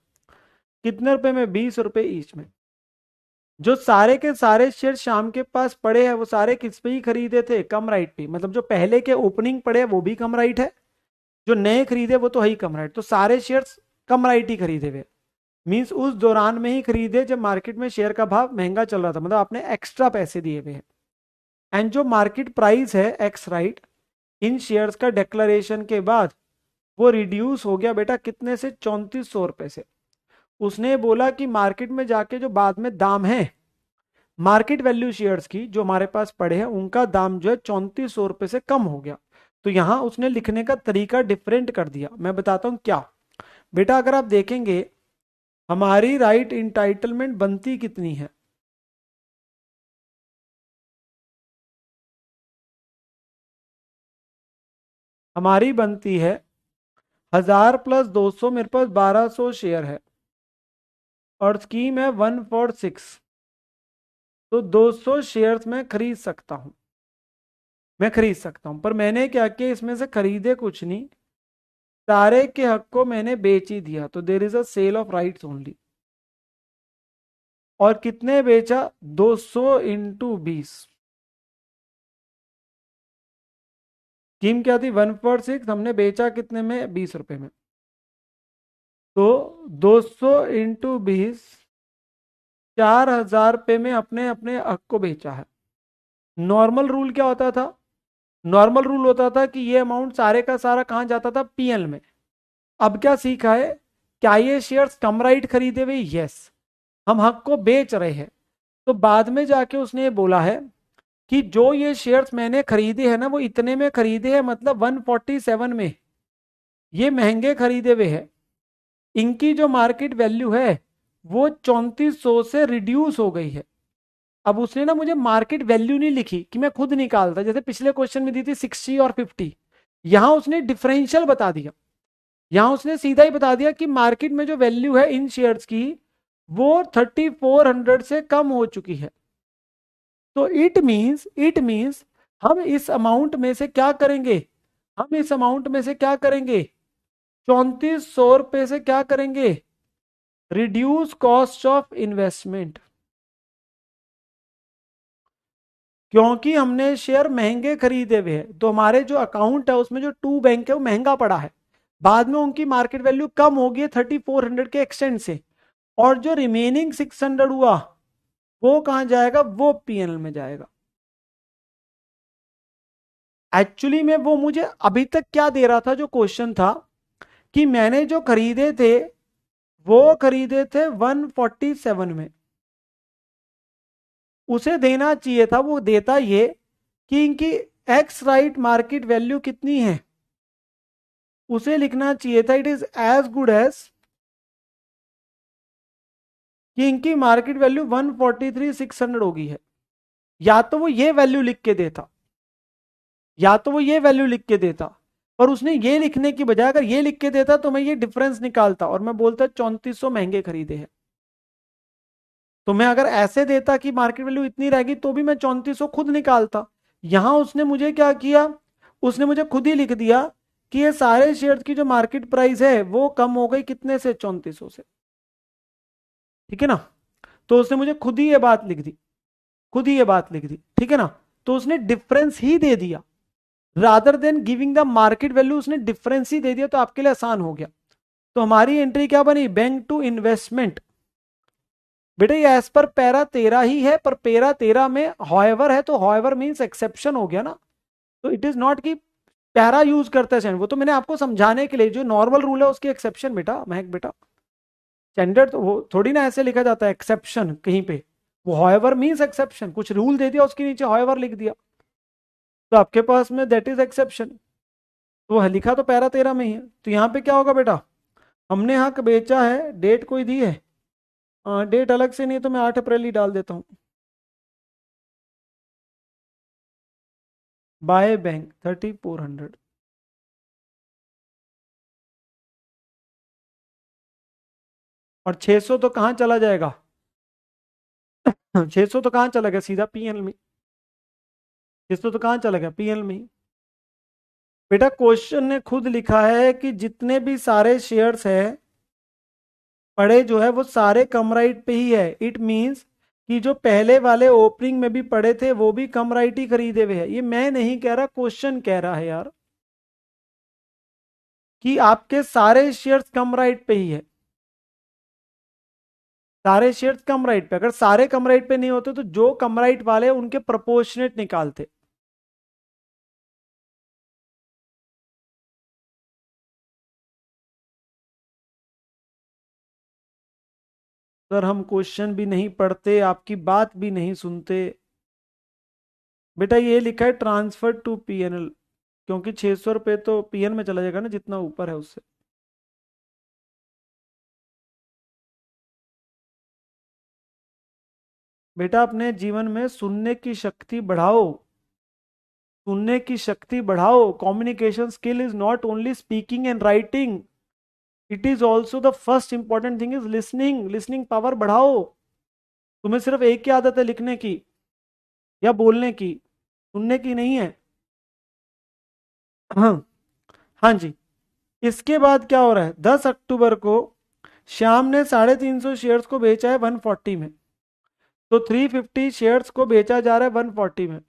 कितने रुपए में? 20 रुपए ईच में। जो सारे के सारे शेयर शाम के पास पड़े हैं वो सारे किस पे ही खरीदे थे? कम राइट पे। मतलब जो पहले के ओपनिंग पड़े हैं वो भी कम राइट है, जो नए खरीदे वो तो है ही कम राइट, तो सारे शेयर्स कम राइट ही खरीदे हुए। मींस उस दौरान में ही खरीदे जब मार्केट में शेयर का भाव महंगा चल रहा था, मतलब आपने एक्स्ट्रा पैसे दिए हुए हैं। एंड जो मार्केट प्राइस है एक्स राइट इन शेयर्स का डिक्लेरेशन के बाद वो रिड्यूस हो गया बेटा कितने से? 3400 रुपए से। उसने बोला कि मार्केट में जाके जो बाद में दाम है मार्केट वैल्यू शेयर्स की जो हमारे पास पड़े हैं उनका दाम जो है 3400 रुपए से कम हो गया। तो यहां उसने लिखने का तरीका डिफरेंट कर दिया। मैं बताता हूं क्या। बेटा अगर आप देखेंगे हमारी राइट इंटाइटलमेंट बनती कितनी है? हमारी बनती है 1000 + 200, मेरे पास 1200 शेयर है और स्कीम है 1 for 6। तो 200 शेयर्स में खरीद सकता हूं, मैं खरीद सकता हूं, पर मैंने क्या किया इसमें से खरीदे कुछ नहीं, सारे के हक को मैंने बेच ही दिया। तो there is a sale of rights only. और कितने बेचा? 200 इंटू 20। स्कीम क्या थी? 1 for 6, हमने बेचा कितने में? 20 रुपए में। तो 200 इंटू 20, 4000 रुपये में अपने अपने हक को बेचा है। नॉर्मल रूल क्या होता था? नॉर्मल रूल होता था कि ये अमाउंट सारे का सारा कहां जाता था? पीएल में। अब क्या सीखा है? क्या ये शेयर्स कम राइट खरीदे हुए? यस, हम हक को बेच रहे हैं। तो बाद में जाके उसने ये बोला है कि जो ये शेयर्स मैंने खरीदे हैं ना वो इतने में खरीदे हैं, मतलब 147 में, ये महंगे खरीदे हुए हैं। इनकी जो मार्केट वैल्यू है वो 3400 से रिड्यूस हो गई है। अब उसने ना मुझे मार्केट वैल्यू नहीं लिखी कि मैं खुद निकालता, जैसे पिछले क्वेश्चन में दी थी 60 और 50। यहां उसने डिफरेंशियल बता दिया। यहां उसने सीधा ही बता दिया कि मार्केट में जो वैल्यू है इन शेयर्स की वो 3400 से कम हो चुकी है। तो इट मींस हम इस अमाउंट में से क्या करेंगे? हम इस अमाउंट में से क्या करेंगे? 3400 रुपए से क्या करेंगे? Reduce cost of investment. क्योंकि हमने शेयर महंगे खरीदे हुए हैं तो हमारे जो अकाउंट है उसमें जो टू बैंक है वो महंगा पड़ा है। बाद में उनकी मार्केट वैल्यू कम होगी 3400 के एक्सटेंड से, और जो रिमेनिंग 600 हुआ वो कहां जाएगा? वो पीएनएल में जाएगा। एक्चुअली में वो मुझे अभी तक क्या दे रहा था? जो क्वेश्चन था कि मैंने जो खरीदे थे वो खरीदे थे 147 में, उसे देना चाहिए था, वो देता ये कि इनकी एक्स राइट मार्केट वैल्यू कितनी है, उसे लिखना चाहिए था it is as good as कि इनकी मार्केट वैल्यू 143,600 होगी है। या तो वो ये वैल्यू लिख के देता, या तो वो ये वैल्यू लिख के देता, पर उसने ये लिखने की बजाय अगर ये लिख के देता तो मैं ये डिफरेंस निकालता और मैं बोलता 3400 महंगे खरीदे हैं। तो मैं अगर ऐसे देता कि मार्केट वैल्यू इतनी रहेगी तो भी मैं 3400 खुद निकालता। यहां उसने मुझे क्या किया? उसने मुझे खुद ही लिख दिया कि ये सारे शेयर्स की जो मार्केट प्राइस है वो कम हो गई कितने से? 3400 से। ठीक है ना, तो उसने मुझे खुद ही ये बात लिख दी, खुद ही ये बात लिख दी। ठीक है ना, तो उसने डिफरेंस ही दे दिया rather than giving the market value, उसने डिफरेंस ही दे दिया तो आपके लिए आसान हो गया। तो हमारी एंट्री क्या बनी? Bank to investment. बेटा ये एज पर पैरा 13 ही है, पर पैरा 13 में हॉएवर है तो हॉएवर मींस एक्सेप्शन हो गया ना। तो इट इज नॉट कि पैरा यूज करते हैं, वो तो मैंने आपको समझाने के लिए, जो नॉर्मल रूल है उसकी एक्सेप्शन बेटा, महक बेटा। स्टैंडर्ड तो वो थोड़ी ना ऐसे लिखा जाता है एक्सेप्शन कहीं पे। वो हॉएवर मींस एक्सेप्शन, कुछ रूल दे दिया उसके नीचे हॉएवर लिख दिया, तो आपके पास में दैट इज एक्सेप्शन। तो वह लिखा तो पैरा 13 में ही है, तो यहाँ पे क्या होगा बेटा, हमने हक बेचा है, डेट कोई दी है, डेट अलग से नहीं है, तो मैं 8 अप्रैल ही डाल देता हूँ। By bank 3400। और 600 तो कहाँ चला जाएगा, 600 तो कहाँ चला गया, सीधा पीएल में। 600 तो कहाँ चला गया, पीएल में ही। बेटा क्वेश्चन ने खुद लिखा है कि जितने भी सारे शेयर्स है पड़े जो है वो सारे कम राइट पे ही है। इट मींस कि जो पहले वाले ओपनिंग में भी पड़े थे वो भी कम राइट ही खरीदे हुए हैं। ये मैं नहीं कह रहा, क्वेश्चन कह रहा है यार, कि आपके सारे शेयर्स कम राइट पे ही है। सारे शेयर्स कम राइट पे, अगर सारे कम राइट पे नहीं होते तो जो कम राइट वाले उनके प्रोपोर्शनेट निकालते। सर हम क्वेश्चन भी नहीं पढ़ते, आपकी बात भी नहीं सुनते। बेटा ये लिखा है ट्रांसफर टू पीएनएल, क्योंकि 600 रुपये तो पीएन में चला जाएगा ना, जितना ऊपर है उससे। बेटा अपने जीवन में सुनने की शक्ति बढ़ाओ, सुनने की शक्ति बढ़ाओ। Communication skill is not only speaking and writing, it is also the first important thing is listening. Listening power बढ़ाओ। तुम्हें सिर्फ एक ही आदत है, लिखने की या बोलने की, सुनने की नहीं है। हाँ, हाँ जी। इसके बाद क्या हो रहा है, 10 अक्टूबर को श्याम ने 350 शेयर्स को बेचा है 140 में, तो 350 शेयर्स को बेचा जा रहा है 140 में।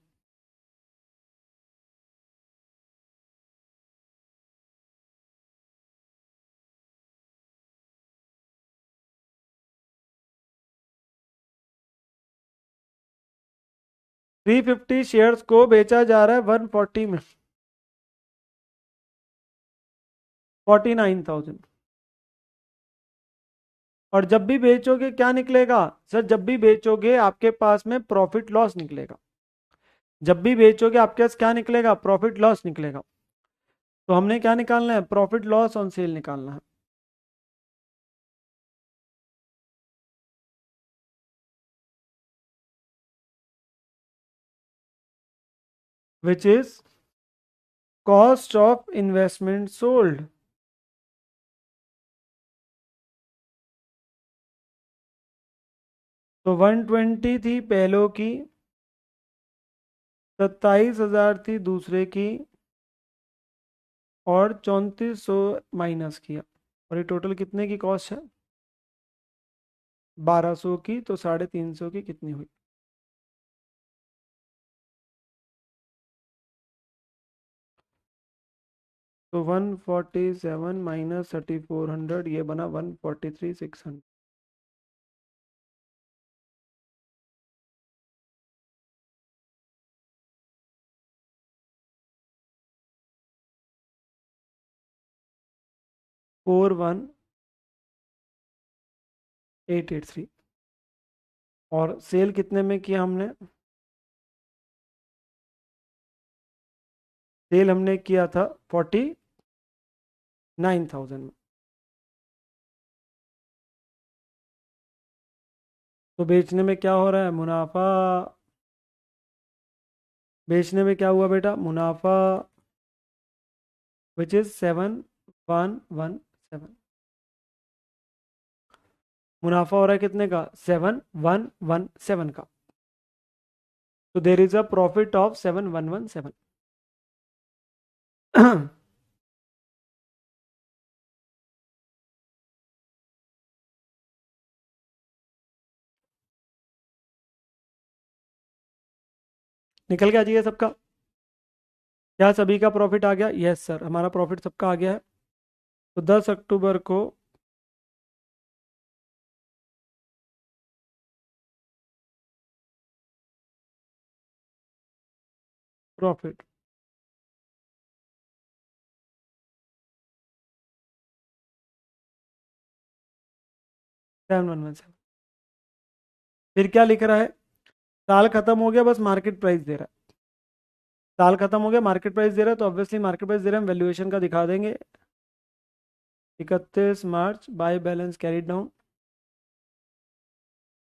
थ्री फिफ्टी शेयर्स को बेचा जा रहा है 140 में, 49,000। और जब भी बेचोगे क्या निकलेगा, सर जब भी बेचोगे आपके पास में प्रॉफिट लॉस निकलेगा। जब भी बेचोगे आपके पास क्या निकलेगा, प्रॉफिट लॉस निकलेगा। तो हमने क्या निकालना है, प्रॉफिट लॉस ऑन सेल निकालना है। Which is cost of investment sold. तो 120 थी पहलों की, 27,000 थी दूसरे की, और 3400 माइनस किया, और ये टोटल कितने की कॉस्ट है, 1200 की। तो 350 की कितनी हुई, तो 147 माइनस 3400, ये बना 143,600। 41883। और सेल कितने में किया हमने, सेल हमने किया था 49,000 में। तो बेचने में क्या हो रहा है, मुनाफा। बेचने में क्या हुआ बेटा, मुनाफा, विच इज 7117। मुनाफा हो रहा है कितने का, 7117 का। तो there is a profit of 7117। निकल के आ जाइए सबका। क्या सभी का प्रॉफिट आ गया, यस सर हमारा प्रॉफिट सबका आ गया है। तो 10 अक्टूबर को प्रॉफिट 7117। फिर क्या लिख रहा है, साल खत्म हो गया, बस मार्केट प्राइस दे रहा है। साल खत्म हो गया, मार्केट प्राइस दे रहा है तो ऑब्वियसली मार्केट प्राइस दे रहा है, हम वैल्यूएशन का दिखा देंगे। 31 मार्च बाय बैलेंस कैरिड डाउन,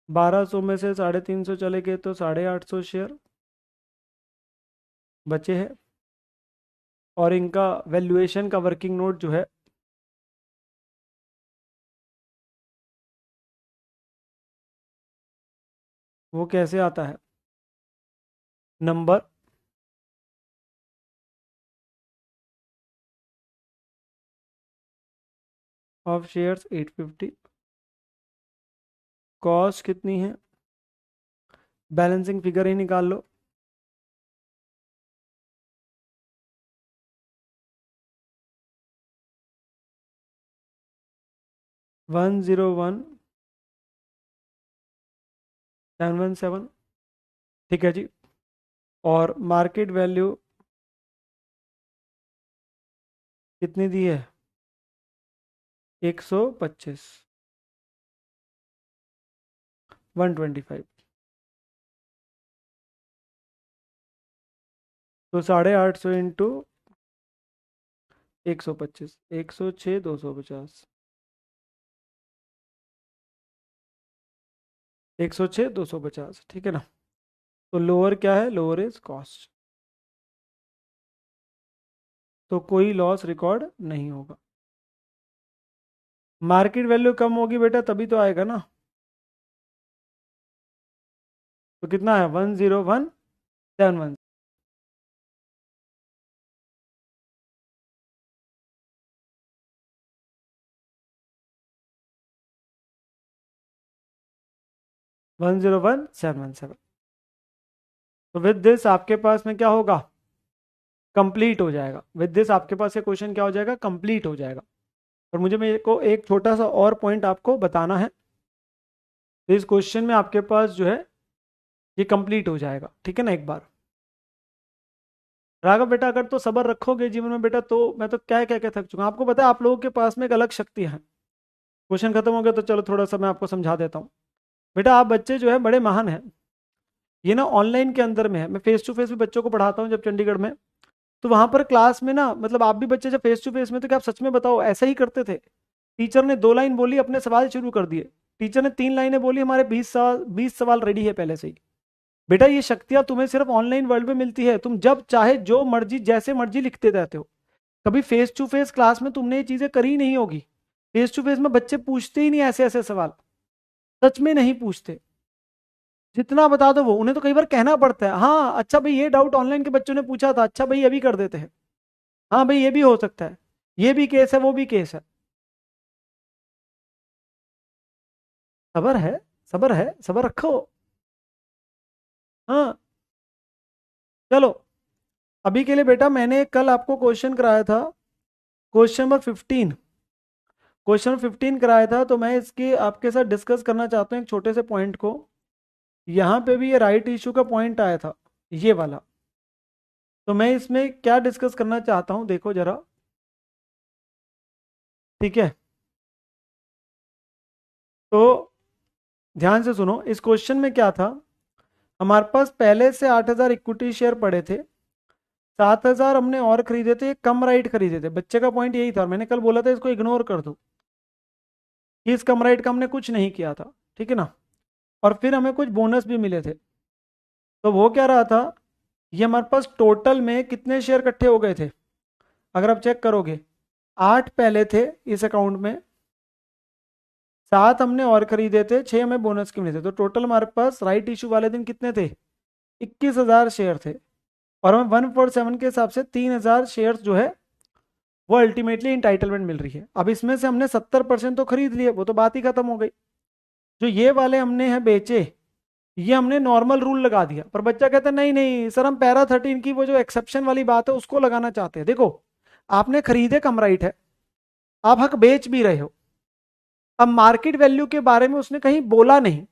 1200 में से 350 चले गए तो 850 शेयर बचे हैं। और इनका वैल्यूएशन का वर्किंग नोट जो है वो कैसे आता है, नंबर ऑफ शेयर्स 850, कॉस्ट कितनी है, बैलेंसिंग फिगर ही निकाल लो। वन जीरो वन 717, ठीक है जी। और मार्केट वैल्यू कितनी दी है, 125, 125, तो 850 इंटू 125, 106, 250, 106, 250, ठीक है ना। तो लोअर क्या है, लोअर इज कॉस्ट, तो कोई लॉस रिकॉर्ड नहीं होगा। मार्केट वैल्यू कम होगी बेटा तभी तो आएगा ना। तो कितना है, 10171, 10177। तो विद दिस आपके पास में क्या होगा, कंप्लीट हो जाएगा। विद दिस आपके पास ये क्वेश्चन क्या हो जाएगा, कंप्लीट हो जाएगा। और मुझे मेरे को एक छोटा सा और पॉइंट आपको बताना है। तो इस क्वेश्चन में आपके पास जो है ये कंप्लीट हो जाएगा, ठीक है ना। एक बार राघव बेटा अगर तो सब्र रखोगे जीवन में बेटा, तो मैं तो क्या क्या क्या थक चुका हूं। आपको पता है आप लोगों के पास में एक अलग शक्ति है। क्वेश्चन खत्म हो गया तो चलो थोड़ा सा मैं आपको समझा देता हूँ। बेटा आप बच्चे जो है बड़े महान हैं। ये ना ऑनलाइन के अंदर में है, मैं फेस टू फेस भी बच्चों को पढ़ाता हूँ जब चंडीगढ़ में। तो वहां पर क्लास में ना, मतलब आप भी बच्चे जब फेस टू फेस में, तो क्या आप सच में बताओ ऐसा ही करते थे। टीचर ने 2 लाइन बोली, अपने सवाल शुरू कर दिए। टीचर ने 3 लाइनें बोली, हमारे 20 सवाल 20 सवाल रेडी है पहले से ही। बेटा ये शक्तियां तुम्हें सिर्फ ऑनलाइन वर्ल्ड में मिलती है। तुम जब चाहे जो मर्जी जैसे मर्जी लिखते रहते हो। कभी फेस टू फेस क्लास में तुमने ये चीजें करी नहीं होगी। फेस टू फेस में बच्चे पूछते ही नहीं ऐसे ऐसे सवाल, सच में नहीं पूछते। जितना बता दो वो, उन्हें तो कई बार कहना पड़ता है, हाँ अच्छा भाई ये डाउट ऑनलाइन के बच्चों ने पूछा था, अच्छा भाई ये भी कर देते हैं। हाँ भाई ये भी हो सकता है, ये भी केस है वो भी केस है। सबर है, सबर है, सबर रखो। हाँ चलो, अभी के लिए बेटा मैंने कल आपको क्वेश्चन कराया था, क्वेश्चन नंबर 15। क्वेश्चन नंबर 15 कराया था, तो मैं इसके आपके साथ डिस्कस करना चाहता हूँ एक छोटे से पॉइंट को। यहाँ पे भी ये राइट इशू का पॉइंट आया था, ये वाला। तो मैं इसमें क्या डिस्कस करना चाहता हूँ देखो जरा, ठीक है। तो ध्यान से सुनो, इस क्वेश्चन में क्या था, हमारे पास पहले से 8,000 इक्विटी शेयर पड़े थे, 7,000 हमने और खरीदे थे, कम राइट खरीदे थे। बच्चे का पॉइंट यही था, मैंने कल बोला था इसको इग्नोर कर दो, कि इस कम राइट का हमने कुछ नहीं किया था, ठीक है ना। और फिर हमें कुछ बोनस भी मिले थे। तो वो क्या रहा था, ये हमारे पास टोटल में कितने शेयर इकट्ठे हो गए थे, अगर आप चेक करोगे 8 पहले थे इस अकाउंट में, 7 हमने और खरीदे थे, 6 हमें बोनस के मिले थे। तो टोटल हमारे पास राइट इशू वाले दिन कितने थे, 21,000 शेयर थे। और हमें 147 के हिसाब से 3,000 शेयर जो है वो अल्टीमेटली इंटाइटलमेंट मिल रही है। अब इसमें से हमने 70% तो खरीद लिए, वो तो बात ही खत्म हो गई। जो ये वाले हमने हैं बेचे, ये हमने नॉर्मल रूल लगा दिया। पर बच्चा कहता है नहीं नहीं सर, हम पैरा 13 की वो जो एक्सेप्शन वाली बात है उसको लगाना चाहते हैं। देखो आपने खरीदे कम राइट है, आप हक बेच भी रहे हो। अब मार्केट वैल्यू के बारे में उसने कहीं बोला नहीं,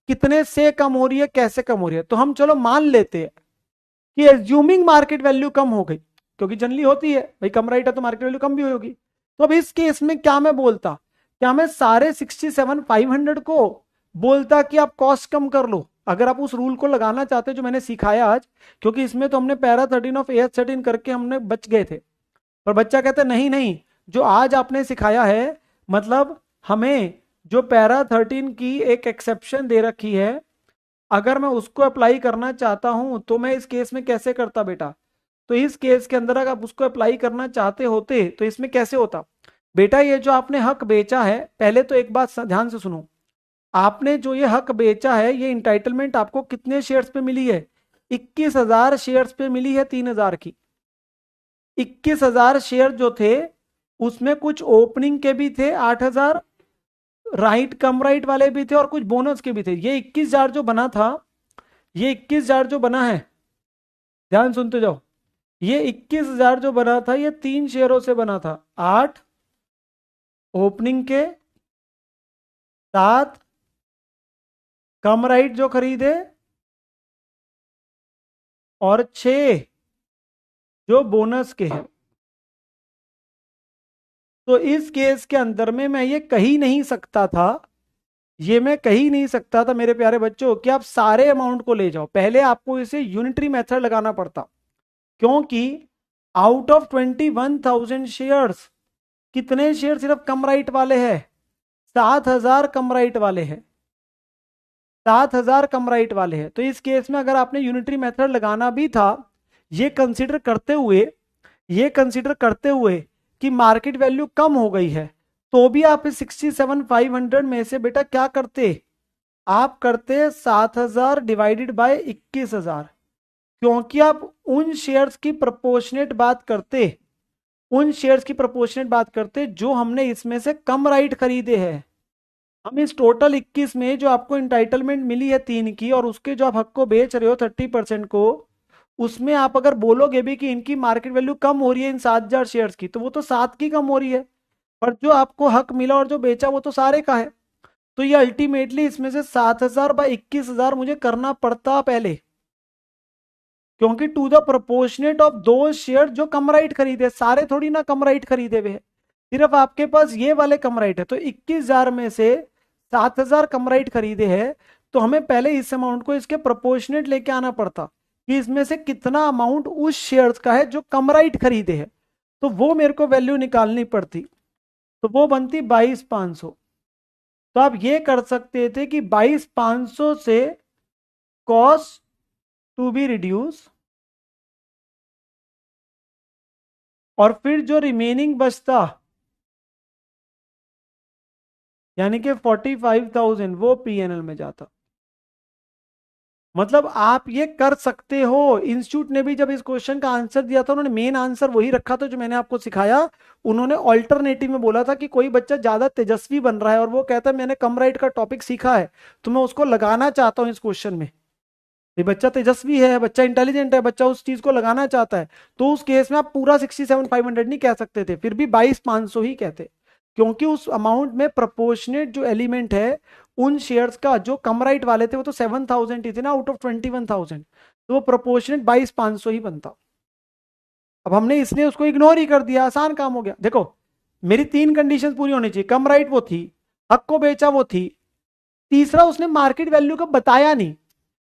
कितने से कम हो रही है, कैसे कम हो रही है। तो हम चलो मान लेते हैं कि एज्यूमिंग मार्केट वैल्यू कम हो गई, क्योंकि जनरली होती है भाई, कम राइट है तो मार्केट वैल्यू कम भी होगी। तो अब इस केस में क्या मैं बोलता, क्या मैं सारे 67,500 को बोलता कि आप कॉस्ट कम कर लो, अगर आप उस रूल को लगाना चाहते हो जो मैंने सिखाया आज, क्योंकि इसमें तो हमने पैरा 13 ऑफ एथ 13 करके हमने बच गए थे, पर बच्चा कहता है नहीं नहीं, जो आज आपने सिखाया है, मतलब हमें जो पैरा 13 की एक एक्सेप्शन दे रखी है, अगर मैं उसको अप्लाई करना चाहता हूं तो मैं इस केस में कैसे करता बेटा? तो इस केस के अंदर अगर आप उसको अप्लाई करना चाहते होते तो इसमें कैसे होता बेटा? ये जो आपने हक बेचा है, पहले तो एक बात ध्यान से सुनो, आपने जो ये हक बेचा है, ये इंटाइटलमेंट आपको कितने शेयर्स पे मिली है? 21,000 शेयर्स पे मिली है 3,000 की। 21,000 शेयर जो थे, उसमें कुछ ओपनिंग के भी थे 8,000, राइट कम राइट वाले भी थे और कुछ बोनस के भी थे। ये 21,000 जो बना था, ये 21,000 जो बना है, ध्यान सुनते जाओ, ये 21,000 जो बना था, ये 3 शेयरों से बना था। 8 ओपनिंग के, 7 कम राइट जो खरीदे, और 6 जो बोनस के हैं। तो इस केस के अंदर में मैं ये कही नहीं सकता था, ये मैं कही नहीं सकता था मेरे प्यारे बच्चों कि आप सारे अमाउंट को ले जाओ। पहले आपको इसे यूनिटरी मेथड लगाना पड़ता, क्योंकि आउट ऑफ 21,000 शेयर्स, कितने शेयर सिर्फ कम राइट वाले हैं? 7,000 कम राइट वाले हैं। 7,000 कम राइट वाले हैं। तो इस केस में अगर आपने यूनिटरी मेथड लगाना भी था, ये कंसीडर करते हुए, ये कंसीडर करते हुए कि मार्केट वैल्यू कम हो गई है, तो भी आप इस 67,500 में से बेटा क्या करते? आप करते 7,000 डिवाइडेड बाय 21,000, क्योंकि आप उन शेयर्स की प्रोपोर्शनेट बात करते, उन शेयर्स की प्रोपोर्शनेट बात करते जो हमने इसमें से कम राइट खरीदे हैं। हम इस टोटल 21 में जो आपको इंटाइटलमेंट मिली है 3 की, और उसके जो आप हक को बेच रहे हो 30% को, उसमें आप अगर बोलोगे भी कि इनकी मार्केट वैल्यू कम हो रही है इन 7,000 शेयर्स की, तो वो तो 7 की कम हो रही है, पर जो आपको हक मिला और जो बेचा वो तो सारे का है। तो ये अल्टीमेटली इसमें से 7,000 बाय 21,000 मुझे करना पड़ता पहले, क्योंकि टू द प्रोपोर्शनेट ऑफ दो शेयर जो कम राइट खरीदे, सारे थोड़ी ना कम राइट खरीदे हुए हैं, सिर्फ आपके पास ये वाले कम राइट है। तो 21,000 में से 7,000 कम राइट खरीदे हैं, तो हमें पहले इस अमाउंट को इसके प्रोपोर्शनेट लेके आना पड़ता कि इसमें से कितना अमाउंट उस शेयर्स का है जो कम राइट खरीदे हैं, तो वो मेरे को वैल्यू निकालनी पड़ती, तो वो बनती 22,500। तो आप ये कर सकते थे कि 22,500 से कॉस्ट टू बी रिड्यूस, और फिर जो रिमेनिंग बचता, यानी कि 45,000, वो पीएनएल में जाता। मतलब आप ये कर सकते हो। इंस्टीट्यूट ने भी जब इस क्वेश्चन का आंसर दिया था, उन्होंने मेन आंसर वही रखा था जो मैंने आपको सिखाया। उन्होंने ऑल्टरनेटिव में बोला था कि कोई बच्चा ज्यादा तेजस्वी बन रहा है और वो कहता है मैंने कम राइट का टॉपिक सीखा है, तो मैं उसको लगाना चाहता हूं इस क्वेश्चन में। ये बच्चा तेजस्वी है, बच्चा इंटेलिजेंट है, बच्चा उस चीज को लगाना चाहता है, तो उस केस में आप पूरा 67,500 नहीं कह सकते थे, फिर भी 22,500 ही कहते, क्योंकि उस अमाउंट में प्रोपोर्शनेट जो एलिमेंट है उन शेयर्स का, जो कम राइट वाले थे वो तो 7,000 ही थे ना आउट ऑफ 21,000, तो वो प्रोपोर्शनेट 22,500 ही बनता। अब हमने इसलिए उसको इग्नोर ही कर दिया, आसान काम हो गया। देखो, मेरी 3 कंडीशन पूरी होनी चाहिए, कम राइट वो थी, हक को बेचा वो थी, तीसरा उसने मार्केट वैल्यू का बताया नहीं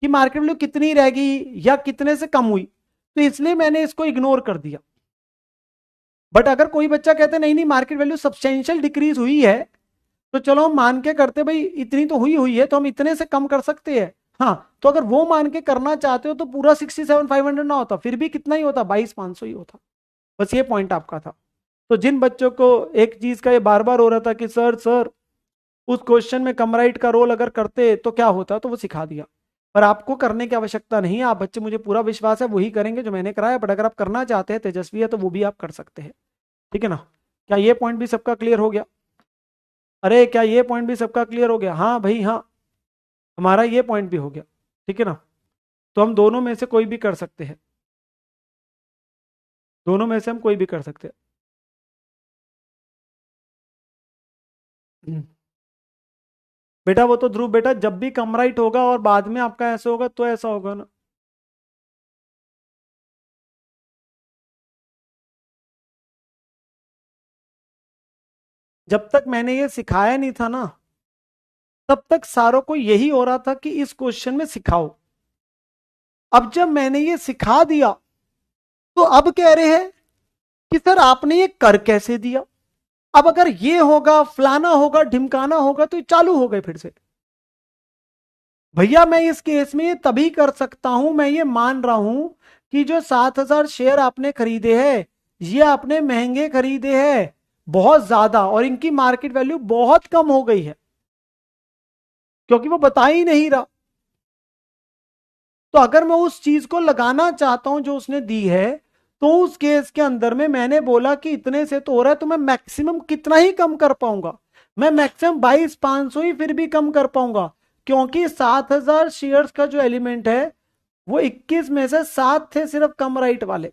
कि मार्केट वैल्यू कितनी रहेगी या कितने से कम हुई, तो इसलिए मैंने इसको इग्नोर कर दिया। बट अगर कोई बच्चा कहते नहीं नहीं मार्केट वैल्यू सब्सटेंशियल डिक्रीज हुई है, तो चलो हम मान के करते भाई इतनी तो हुई हुई है, तो हम इतने से कम कर सकते हैं। हाँ, तो अगर वो मान के करना चाहते हो तो पूरा 67,500 ना होता, फिर भी कितना ही होता, 22,500 ही होता। बस ये पॉइंट आपका था। तो जिन बच्चों को एक चीज का ये बार बार हो रहा था कि सर सर उस क्वेश्चन में कम राइट का रोल अगर करते तो क्या होता, तो वो सिखा दिया। पर आपको करने की आवश्यकता नहीं है, आप बच्चे, मुझे पूरा विश्वास है वही करेंगे जो मैंने कराया, बट अगर आप करना चाहते हैं, तेजस्वी है, तो वो भी आप कर सकते हैं। ठीक है ना? क्या ये पॉइंट भी सबका क्लियर हो गया? अरे क्या ये पॉइंट भी सबका क्लियर हो गया? हाँ भाई हाँ, हमारा ये पॉइंट भी हो गया। ठीक है ना? तो हम दोनों में से कोई भी कर सकते हैं, दोनों में से हम कोई भी कर सकते हैं। बेटा वो तो ध्रुव बेटा, जब भी कम राइट होगा और बाद में आपका ऐसा होगा तो ऐसा होगा ना। जब तक मैंने ये सिखाया नहीं था ना, तब तक सारों को यही हो रहा था कि इस क्वेश्चन में सिखाओ। अब जब मैंने ये सिखा दिया तो अब कह रहे हैं कि सर आपने ये कर कैसे दिया। अब अगर ये होगा, फलाना होगा, ढिमकाना होगा, तो ये चालू हो गए फिर से। भैया मैं इस केस में ये तभी कर सकता हूं, मैं ये मान रहा हूं कि जो 7,000 शेयर आपने खरीदे हैं ये आपने महंगे खरीदे हैं बहुत ज्यादा, और इनकी मार्केट वैल्यू बहुत कम हो गई है क्योंकि वो बता ही नहीं रहा। तो अगर मैं उस चीज को लगाना चाहता हूं जो उसने दी है, तो उस केस के अंदर में मैंने बोला कि इतने से तो हो रहा है, तो मैं मैक्सिमम कितना ही कम कर पाऊंगा, मैं मैक्सिमम 22,500 ही फिर भी कम कर पाऊंगा, क्योंकि 7,000 शेयर्स का जो एलिमेंट है वो 21 में से 7 थे सिर्फ कम राइट वाले।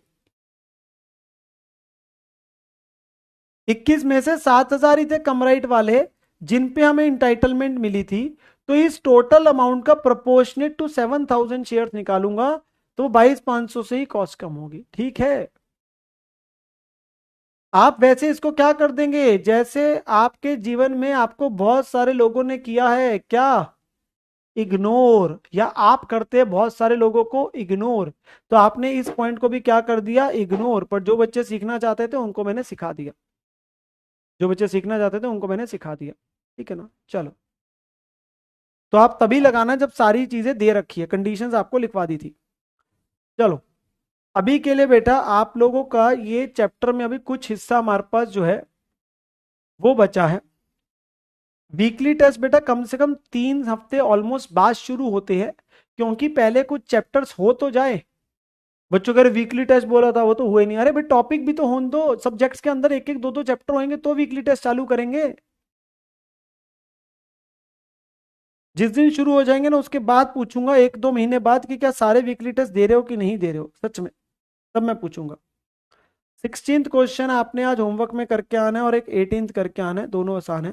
21 में से 7,000 ही थे कम राइट वाले जिन पे हमें इंटाइटलमेंट मिली थी। तो इस टोटल अमाउंट का प्रोपोर्शनेट टू 7,000 शेयर्स निकालूंगा तो 22,500 से ही कॉस्ट कम होगी। ठीक है, आप वैसे इसको क्या कर देंगे, जैसे आपके जीवन में आपको बहुत सारे लोगों ने किया है क्या, इग्नोर, या आप करते हैं बहुत सारे लोगों को इग्नोर। तो आपने इस पॉइंट को भी क्या कर दिया, इग्नोर। पर जो बच्चे सीखना चाहते थे उनको मैंने सिखा दिया, जो बच्चे सीखना चाहते थे उनको मैंने सिखा दिया। ठीक है ना, चलो। तो आप तभी लगाना जब सारी चीजें दे रखी है, कंडीशंस आपको लिखवा दी थी। चलो, अभी के लिए बेटा आप लोगों का ये चैप्टर में अभी कुछ हिस्सा हमारे पास जो है वो बचा है। वीकली टेस्ट बेटा कम से कम 3 हफ्ते ऑलमोस्ट बाद शुरू होते हैं, क्योंकि पहले कुछ चैप्टर्स हो तो जाए। बच्चों कह रहे वीकली टेस्ट बोला था, वो तो हुए नहीं। अरे भाई टॉपिक भी तो होने दो, सब्जेक्ट्स के अंदर एक एक दो दो चैप्टर होंगे तो वीकली टेस्ट चालू करेंगे। जिस दिन शुरू हो जाएंगे ना उसके बाद पूछूंगा 1-2 महीने बाद कि क्या सारे वीकली टेस्ट दे रहे हो कि नहीं दे रहे हो सच में, तब मैं पूछूंगा। 16th क्वेश्चन आपने आज होमवर्क में करके आना है और एक 18th करके आना है, दोनों आसान है।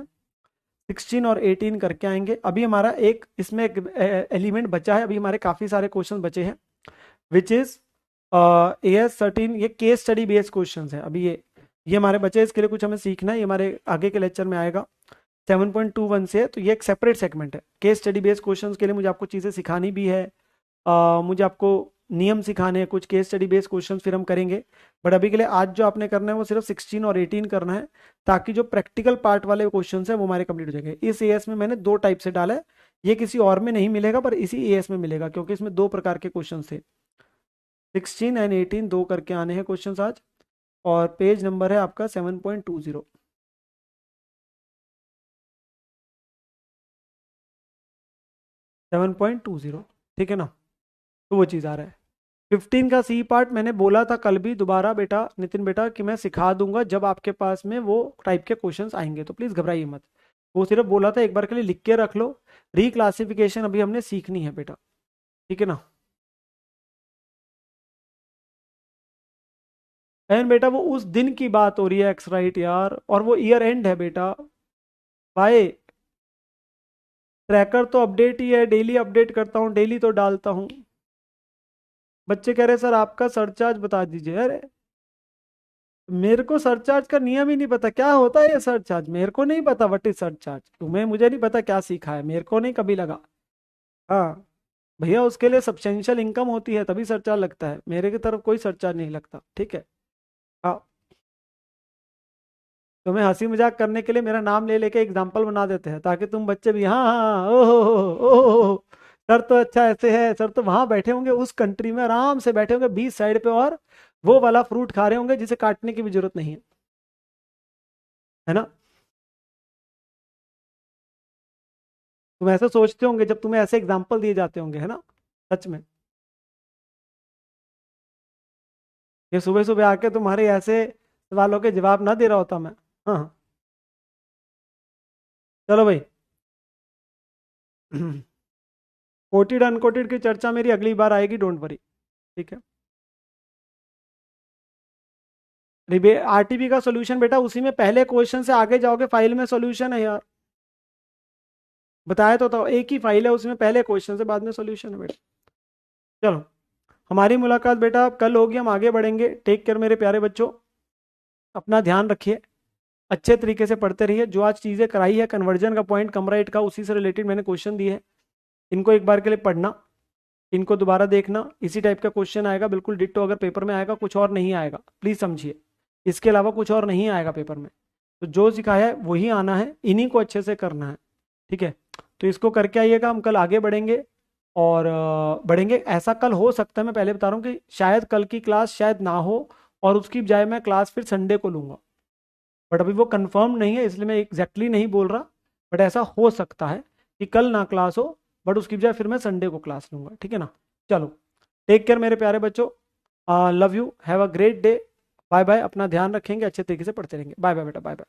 16 और 18 करके आएंगे। अभी हमारा एक इसमें एक एलिमेंट बचा है, अभी हमारे काफी सारे क्वेश्चन बचे हैं विच इज AS13। ये केस स्टडी बेस्ड क्वेश्चन है। अभी ये हमारे बचे, इसके लिए कुछ हमें सीखना है, ये हमारे आगे के लेक्चर में आएगा। 7.21 से है, तो ये एक सेपरेट सेगमेंट है। केस स्टडी बेस्ड क्वेश्चंस के लिए मुझे आपको चीज़ें सिखानी भी है, मुझे आपको नियम सिखाने हैं, कुछ केस स्टडी बेस्ड क्वेश्चन फिर हम करेंगे। बट अभी के लिए आज जो आपने करना है वो सिर्फ 16 और 18 करना है, ताकि जो प्रैक्टिकल पार्ट वाले क्वेश्चन है वो हमारे कंप्लीट हो जाएंगे। इस एएस में मैंने 2 टाइप से डाला है, ये किसी और में नहीं मिलेगा पर इसी एएस में मिलेगा, क्योंकि इसमें 2 प्रकार के क्वेश्चन थे। 16 एंड 18 दो करके आने हैं क्वेश्चन आज, और पेज नंबर है आपका 7.20। 7.20, ठीक है ना। तो वो चीज़ आ रहा है। 15 का सी पार्ट मैंने बोला था कल भी दोबारा बेटा, नितिन बेटा, कि मैं सिखा दूंगा जब आपके पास में वो टाइप के क्वेश्चंस आएंगे, तो प्लीज़ घबराइए मत। वो सिर्फ बोला था एक बार के लिए लिख के रख लो। रिक्लासिफिकेशन अभी हमने सीखनी है बेटा, ठीक है ना। एंड बेटा वो उस दिन की बात हो रही है एक्स राइट यार, और वो ईयर एंड है बेटा। भाई ट्रैकर तो अपडेट ही है, डेली अपडेट करता हूँ, डेली तो डालता हूँ। बच्चे कह रहे सर आपका सरचार्ज बता दीजिए। अरे मेरे को सरचार्ज का नियम ही नहीं पता, क्या होता है ये सरचार्ज, मेरे को नहीं पता व्हाट इज सरचार्ज। तुम्हें, मुझे नहीं पता क्या सीखा है, मेरे को नहीं कभी लगा। हाँ भैया, उसके लिए सब्सटेंशियल इनकम होती है तभी सरचार्ज लगता है, मेरे की तरफ कोई सरचार्ज नहीं लगता, ठीक है। हाँ, तुम्हें हंसी मजाक करने के लिए मेरा नाम ले लेके एग्जाम्पल बना देते हैं, ताकि तुम बच्चे भी हाँ हाँ ओहो सर तो अच्छा ऐसे है, सर तो वहां बैठे होंगे उस कंट्री में आराम से बैठे होंगे बीच साइड पे, और वो वाला फ्रूट खा रहे होंगे जिसे काटने की भी जरूरत नहीं है ना। तुम ऐसे सोचते होंगे जब तुम्हें ऐसे एग्जाम्पल दिए जाते होंगे, है ना। सच में ये सुबह सुबह आके तुम्हारे ऐसे सवालों के जवाब ना दे रहा होता मैं। हाँ हाँ, चलो भाई। कोटेड अनकोटेड की चर्चा मेरी अगली बार आएगी, डोंट वरी, ठीक है। रिबे आरटीपी का सॉल्यूशन बेटा उसी में पहले क्वेश्चन से आगे जाओगे, फाइल में सॉल्यूशन है यार, बताया तो था, एक ही फाइल है उसमें पहले क्वेश्चन से बाद में सॉल्यूशन है बेटा। चलो, हमारी मुलाकात बेटा अब कल होगी, हम आगे बढ़ेंगे। टेक केयर मेरे प्यारे बच्चों, अपना ध्यान रखिए। अच्छे तरीके से पढ़ते रहिए। जो आज चीज़ें कराई है कन्वर्जन का पॉइंट कम राइट का, उसी से रिलेटेड मैंने क्वेश्चन दिए हैं, इनको एक बार के लिए पढ़ना, इनको दोबारा देखना, इसी टाइप का क्वेश्चन आएगा बिल्कुल डिट्टो, अगर पेपर में आएगा कुछ और नहीं आएगा, प्लीज़ समझिए, इसके अलावा कुछ और नहीं आएगा पेपर में। तो जो सिखाया है वही आना है, इन्हीं को अच्छे से करना है, ठीक है। तो इसको करके आइएगा, हम कल आगे बढ़ेंगे और बढ़ेंगे। ऐसा कल हो सकता है, मैं पहले बता रहा हूँ कि शायद कल की क्लास शायद ना हो और उसकी बजाय मैं क्लास फिर संडे को लूँगा, बट अभी वो कंफर्म नहीं है इसलिए मैं एग्जैक्टली नहीं बोल रहा, बट ऐसा हो सकता है कि कल ना क्लास हो, बट उसकी बजाय फिर मैं संडे को क्लास लूँगा, ठीक है ना। चलो, टेक केयर मेरे प्यारे बच्चों, love you, have a great day, bye bye, अपना ध्यान रखेंगे, अच्छे तरीके से पढ़ते रहेंगे, बाय बाय बेटा, बाय बाय।